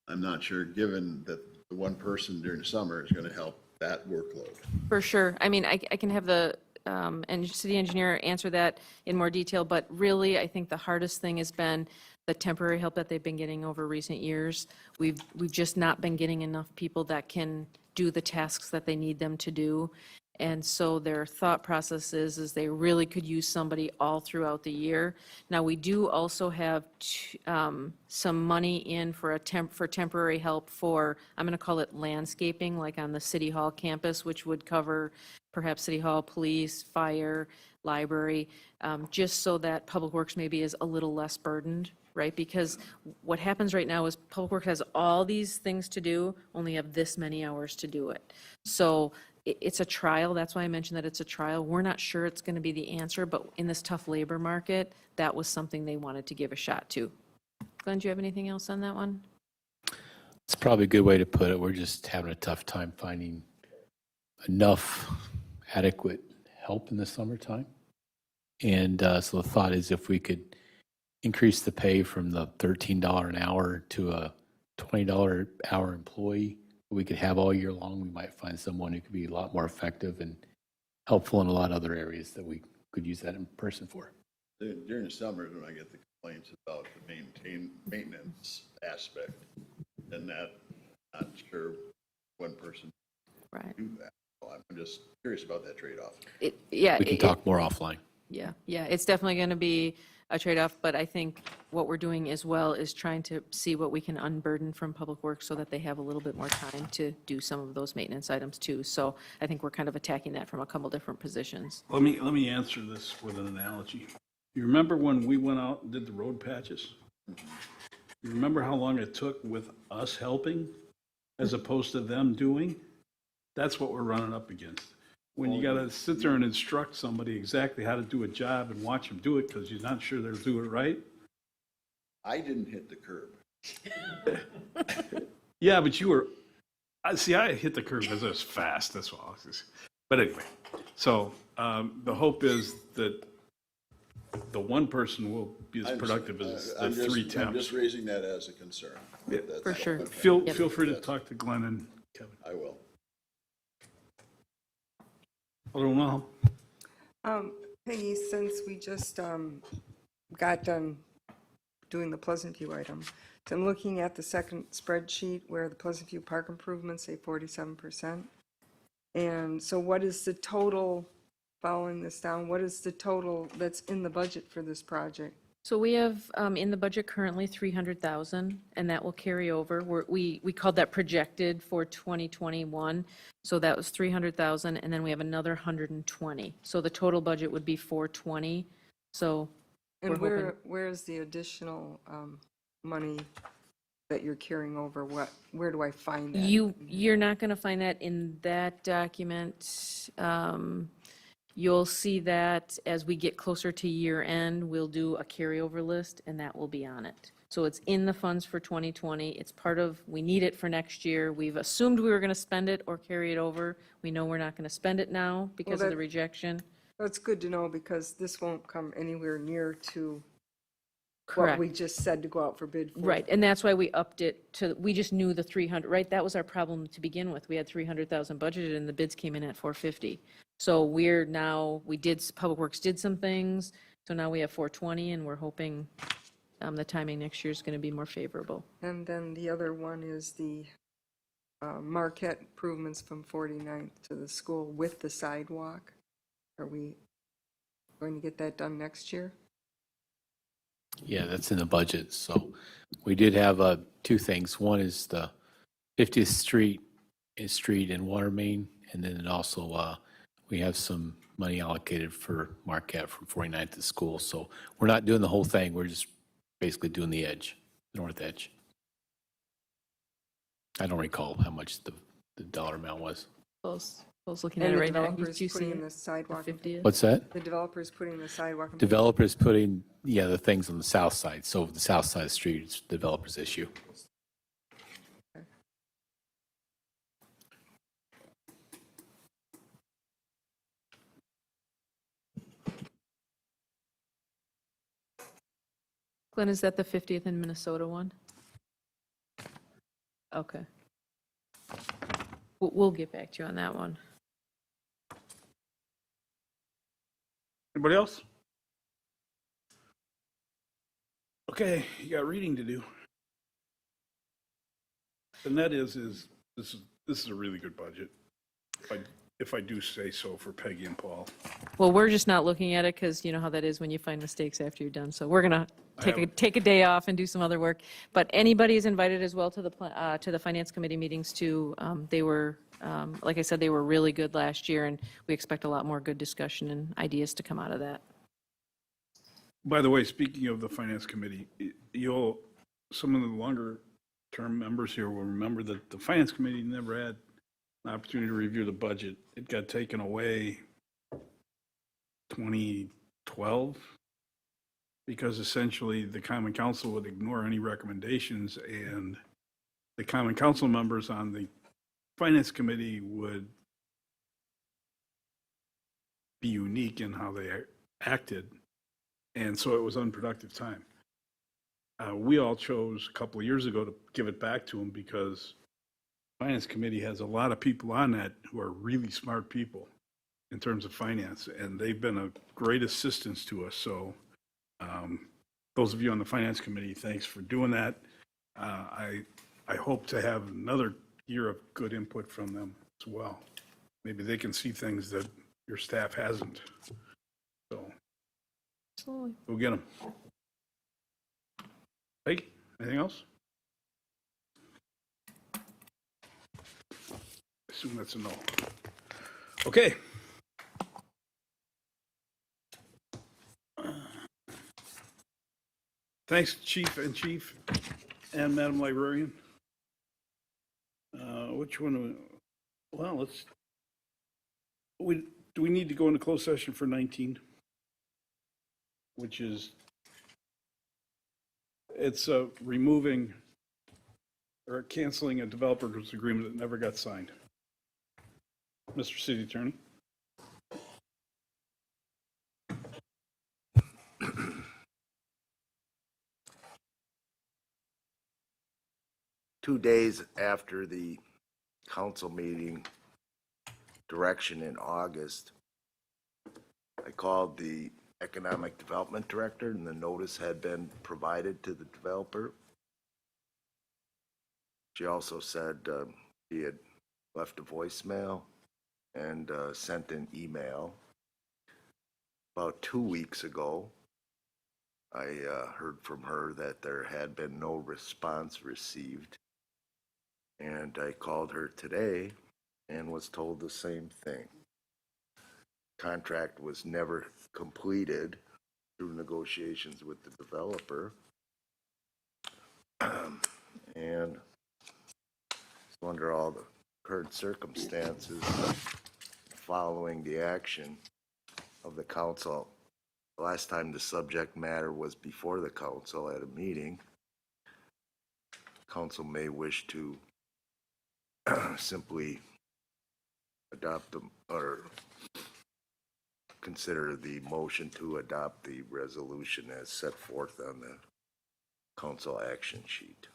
[SPEAKER 5] I'm not sure, given that the one person during the summer is going to help that workload.
[SPEAKER 15] For sure. I mean, I can have the city engineer answer that in more detail, but really, I think the hardest thing has been the temporary help that they've been getting over recent years. We've just not been getting enough people that can do the tasks that they need them to do. And so their thought process is they really could use somebody all throughout the year. Now, we do also have some money in for temporary help for, I'm going to call it landscaping, like on the City Hall campus, which would cover perhaps City Hall, police, fire, library, just so that Public Works maybe is a little less burdened, right? Because what happens right now is Public Works has all these things to do, only have this many hours to do it. So it's a trial. That's why I mentioned that it's a trial. We're not sure it's going to be the answer, but in this tough labor market, that was something they wanted to give a shot to. Glenn, do you have anything else on that one?
[SPEAKER 14] It's probably a good way to put it. We're just having a tough time finding enough adequate help in the summertime. And so the thought is if we could increase the pay from the $13 an hour to a $20 hour employee we could have all year long, we might find someone who could be a lot more effective and helpful in a lot of other areas that we could use that in person for.
[SPEAKER 5] During the summers, when I get the complaints about the maintenance aspect, and that, not sure one person
[SPEAKER 15] Right.
[SPEAKER 5] do that. So I'm just curious about that trade-off.
[SPEAKER 15] Yeah.
[SPEAKER 14] We can talk more offline.
[SPEAKER 15] Yeah, it's definitely going to be a trade-off, but I think what we're doing as well is trying to see what we can unburden from Public Works so that they have a little bit more time to do some of those maintenance items too. So I think we're kind of attacking that from a couple different positions.
[SPEAKER 2] Let me answer this with an analogy. You remember when we went out and did the road patches? You remember how long it took with us helping as opposed to them doing? That's what we're running up against. When you got to sit there and instruct somebody exactly how to do a job and watch them do it because you're not sure they'll do it right.
[SPEAKER 5] I didn't hit the curb.
[SPEAKER 2] Yeah, but you were, I hit the curb because it was fast, that's all. But anyway, so the hope is that the one person will be as productive as the three temps.
[SPEAKER 5] I'm just raising that as a concern.
[SPEAKER 2] Yeah,
[SPEAKER 5] That's
[SPEAKER 15] for
[SPEAKER 5] all.
[SPEAKER 15] sure.
[SPEAKER 5] Okay.
[SPEAKER 2] Feel free to talk to Glenn and Kevin.
[SPEAKER 5] I will.
[SPEAKER 2] I don't know.
[SPEAKER 4] Peggy, since we just got done doing the Pleasant View item, so I'm looking at the second spreadsheet where the Pleasant View park improvements say 47%. And so what is the total, following this down, what is the total that's in the budget for this project?
[SPEAKER 15] So we have in the budget currently 300,000, and that will carry over. We called that projected for 2021. So that was 300,000, and then we have another 120. So the total budget would be 420. So
[SPEAKER 4] And
[SPEAKER 15] we're hoping.
[SPEAKER 4] where is the additional money that you're carrying over? Where do I find that?
[SPEAKER 15] You're not going to find that in that document. You'll see that as we get closer to year end, we'll do a carryover list and that will be on it. So it's in the funds for 2020. It's part of, we need it for next year. We've assumed we were going to spend it or carry it over. We know we're not going to spend it now because of the rejection.
[SPEAKER 4] That's good to know because this won't come anywhere near to what
[SPEAKER 15] Correct.
[SPEAKER 4] we just said to go out for bid for.
[SPEAKER 15] Right, and that's why we upped it to, we just knew the 300, right? That was our problem to begin with. We had 300,000 budgeted and the bids came in at 450. So we're now, Public Works did some things, so now we have 420 and we're hoping the timing next year is going to be more favorable.
[SPEAKER 4] And then the other one is the Marquette improvements from 49th to the school with the sidewalk. Are we going to get that done next year?
[SPEAKER 14] Yeah, that's in the budget. So we did have two things. One is the 50th Street and water main, and then also we have some money allocated for Marquette from 49th to school. So we're not doing the whole thing. We're just basically doing the edge, the north edge. I don't recall how much the dollar amount was.
[SPEAKER 15] I was looking at it
[SPEAKER 4] And the
[SPEAKER 15] right now.
[SPEAKER 4] developer's
[SPEAKER 15] Do you see
[SPEAKER 4] putting
[SPEAKER 15] it?
[SPEAKER 4] the sidewalk.
[SPEAKER 15] 50th?
[SPEAKER 14] What's that?
[SPEAKER 4] The developer's putting the sidewalk.
[SPEAKER 14] Developers putting, the things on the south side. So the south side of the street is the developer's issue.
[SPEAKER 15] Glenn, is that the 50th in Minnesota one? Okay. We'll get back to you on that one.
[SPEAKER 2] Anybody else? Okay, you got reading to do. And that is this is a really good budget. if I do say so for Peggy and Paul.
[SPEAKER 15] Well, we're just not looking at it because you know how that is when you find mistakes after you're done. So we're going to take a day off and do some other work. But anybody is invited as well to the Finance Committee meetings too. They were, like I said, they were really good last year, and we expect a lot more good discussion and ideas to come out of that.
[SPEAKER 2] By the way, speaking of the Finance Committee, some of the longer-term members here will remember that the Finance Committee never had an opportunity to review the budget. It got taken away 2012 because essentially the Common Council would ignore any recommendations, and the Common Council members on the Finance Committee would be unique in how they acted, and so it was unproductive time. We all chose a couple of years ago to give it back to them because Finance Committee has a lot of people on that who are really smart people in terms of finance, and they've been a great assistance to us. So those of you on the Finance Committee, thanks for doing that. I hope to have another year of good input from them as well. Maybe they can see things that your staff hasn't. So
[SPEAKER 15] Absolutely.
[SPEAKER 2] we'll get them. Hey, anything else? Assume that's a no. Okay. Thanks, Chief and Madam Librarian. Which one? Well, do we need to go into closed session for 19? Which is, it's removing or canceling a developer's agreement that never got signed. Mr. City Attorney.
[SPEAKER 11] 2 days after the council meeting direction in August, I called the economic development director, and the notice had been provided to the developer. She also said he had left a voicemail and sent an email. About 2 weeks ago, I heard from her that there had been no response received. And I called her today and was told the same thing. Contract was never completed through negotiations with the developer. And so under all the current circumstances, following the action of the council, the last time the subject matter was before the council at a meeting, council may wish to simply adopt them or consider the motion to adopt the resolution as set forth on the council action sheet.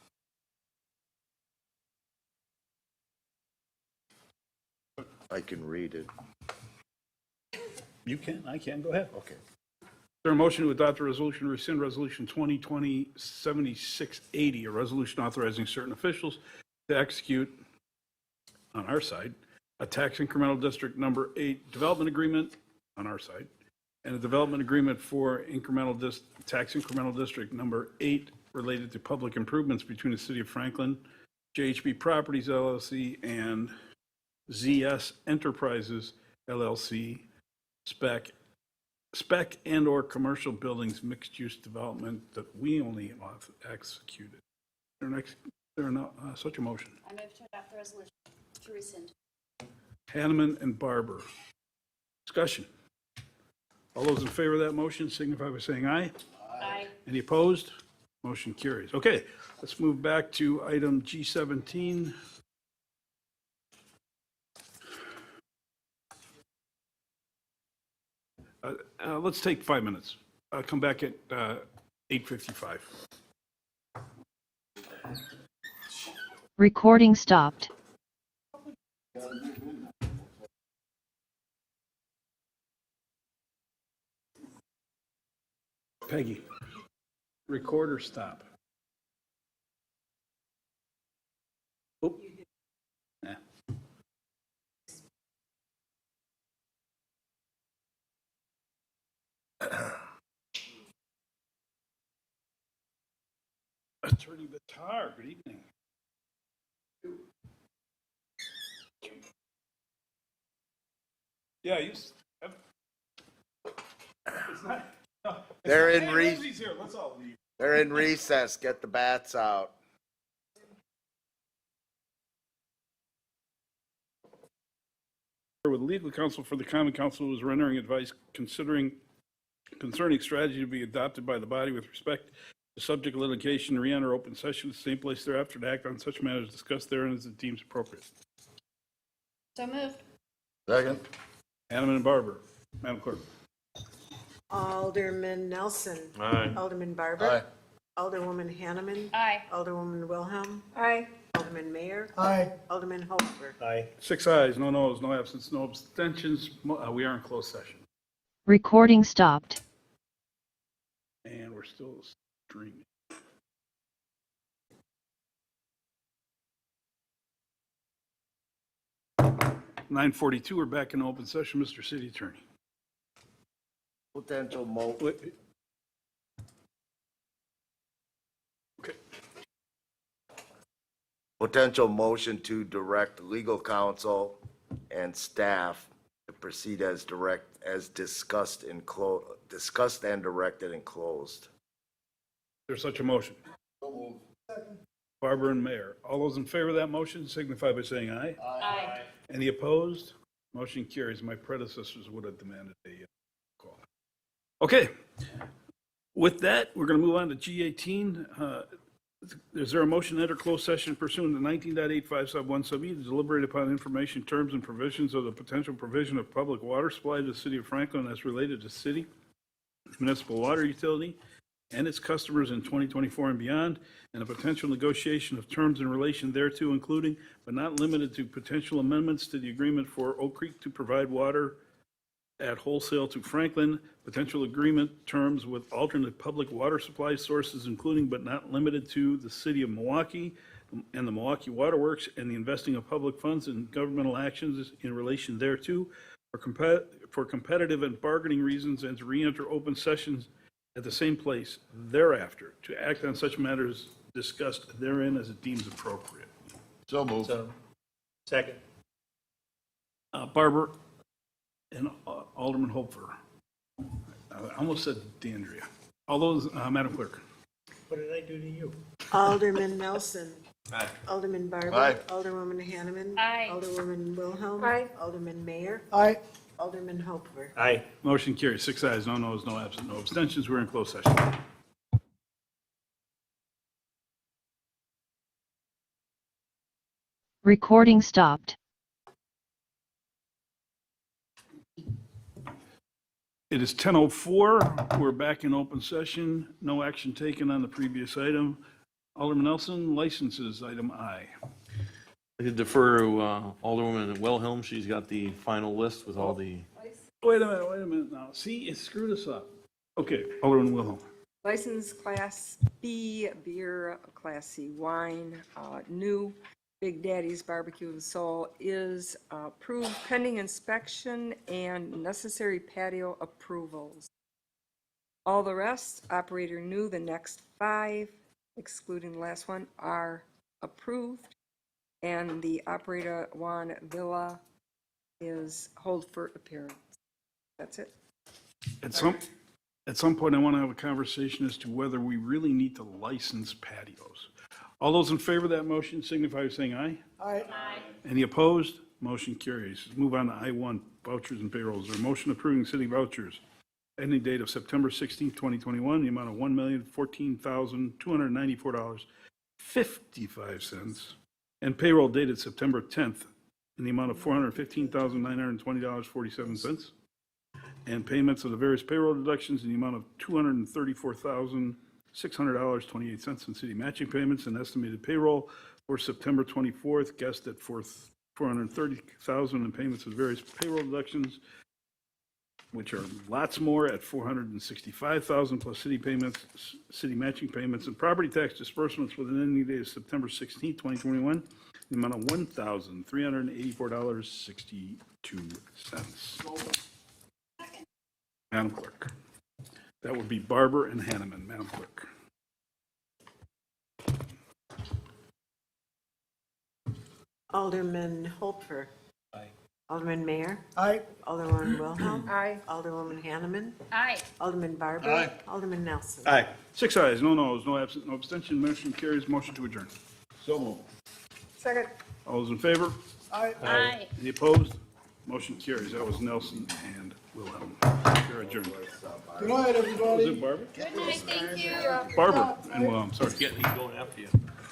[SPEAKER 11] I can read it.
[SPEAKER 2] You can, I can, go ahead.
[SPEAKER 11] Okay.
[SPEAKER 2] Is there a motion to adopt a resolution, rescind resolution 2020-7680, a resolution authorizing certain officials to execute, on our side, a tax incremental district number 8 development agreement on our side, and a development agreement for tax incremental district number 8 related to public improvements between the City of Franklin, JHB Properties LLC, and ZS Enterprises LLC, spec and/or commercial buildings mixed-use development that we only executed. Is there such a motion?
[SPEAKER 8] I move to adopt the resolution to rescind.
[SPEAKER 2] Hanneman and Barber. Discussion. All those in favor of that motion signify by saying aye.
[SPEAKER 8] Aye.
[SPEAKER 2] Any opposed? Motion carries. Okay, let's move back to item G17. Let's take 5 minutes. I'll come back at 8:55.
[SPEAKER 17] Recording stopped.
[SPEAKER 2] Peggy, recorder stop. Oop. Attorney Bitar, good evening. Yeah, it's not. no, it's
[SPEAKER 11] They're
[SPEAKER 2] not-
[SPEAKER 11] in
[SPEAKER 2] hey,
[SPEAKER 11] re-
[SPEAKER 2] Lindsay's here, let's all leave.
[SPEAKER 11] They're in recess. Get the bats out.
[SPEAKER 2] With legal counsel for the common council was rendering advice concerning strategy to be adopted by the body with respect to subject litigation, re-enter open session, the same place thereafter to act on such matters discussed therein as it deems appropriate.
[SPEAKER 8] So moved.
[SPEAKER 5] Second.
[SPEAKER 2] Hanneman and Barber. Madam Clerk.
[SPEAKER 1] Alderman Nelson.
[SPEAKER 7] Aye.
[SPEAKER 1] Alderman Barber.
[SPEAKER 5] Aye.
[SPEAKER 1] Alderwoman Hanneman.
[SPEAKER 8] Aye.
[SPEAKER 1] Alderwoman Wilhelm.
[SPEAKER 4] Aye.
[SPEAKER 1] Alderman Mayor.
[SPEAKER 3] Aye.
[SPEAKER 1] Alderman Hofer.
[SPEAKER 16] Aye.
[SPEAKER 2] 6 ayes, no noes, no absence, no abstentions. We are in closed session.
[SPEAKER 17] Recording stopped.
[SPEAKER 2] And we're still streaming. (9:42), we're back in open session. Mr. City Attorney.
[SPEAKER 11] Potential
[SPEAKER 2] Okay.
[SPEAKER 11] potential motion to direct legal counsel and staff to proceed as discussed and directed and closed.
[SPEAKER 2] There's such a motion. Barber and Mayor. All those in favor of that motion signify by saying aye.
[SPEAKER 8] Aye.
[SPEAKER 2] Any opposed? Motion carries. My predecessors would have demanded a call. Okay. With that, we're going to move on to G18. Is there a motion to enter closed session pursuant to 19.85 sub 1 sub E to deliberate upon information, terms, and provisions of the potential provision of public water supply to the city of Franklin as related to city municipal water utility and its customers in 2024 and beyond, and a potential negotiation of terms in relation thereto, including but not limited to potential amendments to the agreement for Oak Creek to provide water at wholesale to Franklin, potential agreement terms with alternate public water supply sources, including but not limited to the city of Milwaukee and the Milwaukee Water Works, and the investing of public funds in governmental actions in relation thereto, for competitive and bargaining reasons, and to re-enter open sessions at the same place thereafter, to act on such matters discussed therein as it deems appropriate.
[SPEAKER 5] So moved.
[SPEAKER 16] So, second.
[SPEAKER 2] Barber and Alderman Hofer. I almost said D'Andrea. All those, Madam Clerk.
[SPEAKER 16] What did I do to you?
[SPEAKER 1] Alderman Nelson.
[SPEAKER 7] Aye.
[SPEAKER 1] Alderman Barber.
[SPEAKER 5] Aye.
[SPEAKER 1] Alderwoman Hanneman.
[SPEAKER 8] Aye.
[SPEAKER 1] Alderwoman Wilhelm.
[SPEAKER 4] Aye.
[SPEAKER 1] Alderman Mayor.
[SPEAKER 3] Aye.
[SPEAKER 1] Alderman Hofer.
[SPEAKER 16] Aye.
[SPEAKER 2] Motion carries. 6 ayes, no noes, no absent, no abstentions. We're in closed session.
[SPEAKER 17] Recording stopped.
[SPEAKER 2] It is 10:04. We're back in open session. No action taken on the previous item. Alderman Nelson, licenses, item I.
[SPEAKER 7] I could defer to Alderwoman Wilhelm. She's got the final list with all the,
[SPEAKER 2] Wait a minute now. See, it screwed us up. Okay, Alderman Wilhelm.
[SPEAKER 4] License Class B beer, Class C wine, new Big Daddy's Barbecue and Soul is approved pending inspection and necessary patio approvals. All the rest, operator new, the next 5, excluding the last one, are approved. And the operator Juan Villa is hold for appearance. That's it.
[SPEAKER 2] At some point, I want to have a conversation as to whether we really need to license patios. All those in favor of that motion signify by saying aye.
[SPEAKER 3] Aye.
[SPEAKER 2] Any opposed? Motion carries. Let's move on to I1, vouchers and payrolls. There a motion approving city vouchers. Ending date of September 16th, 2021, the amount of $1,014,294.55. And payroll dated September 10th in the amount of $415,920.47. And payments of the various payroll deductions in the amount of $234,600.28 in city matching payments, and estimated payroll for September 24th, guessed at $430,000 in payments of various payroll deductions, which are lots more at $465,000 plus city payments, city matching payments, and property tax disbursements with an ending date of September 16th, 2021, the amount of $1,384.62. Madam Clerk. That would be Barber and Hanneman. Madam Clerk.
[SPEAKER 1] Alderman Holper.
[SPEAKER 13] Aye.
[SPEAKER 1] Alderman Mayor.
[SPEAKER 3] Aye.
[SPEAKER 1] Alderwoman Wilhelm.
[SPEAKER 4] Aye.
[SPEAKER 1] Alderwoman Hanneman.
[SPEAKER 8] Aye.
[SPEAKER 1] Alderman Barber.
[SPEAKER 5] Aye.
[SPEAKER 1] Alderman Nelson.
[SPEAKER 2] Aye. 6 ayes, no noes, no absent, no abstention. Motion carries. Motion to adjourn.
[SPEAKER 5] So moved.
[SPEAKER 4] Second.
[SPEAKER 2] All those in favor?
[SPEAKER 8] Aye.
[SPEAKER 2] Any opposed? Motion carries. That was Nelson and Wilhelm. You're adjourned.
[SPEAKER 3] Good night,
[SPEAKER 2] Was
[SPEAKER 3] everybody.
[SPEAKER 2] it Barbara?
[SPEAKER 8] Good night, thank you.
[SPEAKER 2] Barbara and Wilhelm, sorry.
[SPEAKER 7] He's going after you.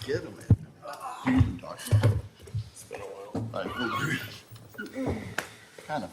[SPEAKER 5] Get him, man. Talk about it.
[SPEAKER 7] It's been a while.
[SPEAKER 5] All right, move. Kind of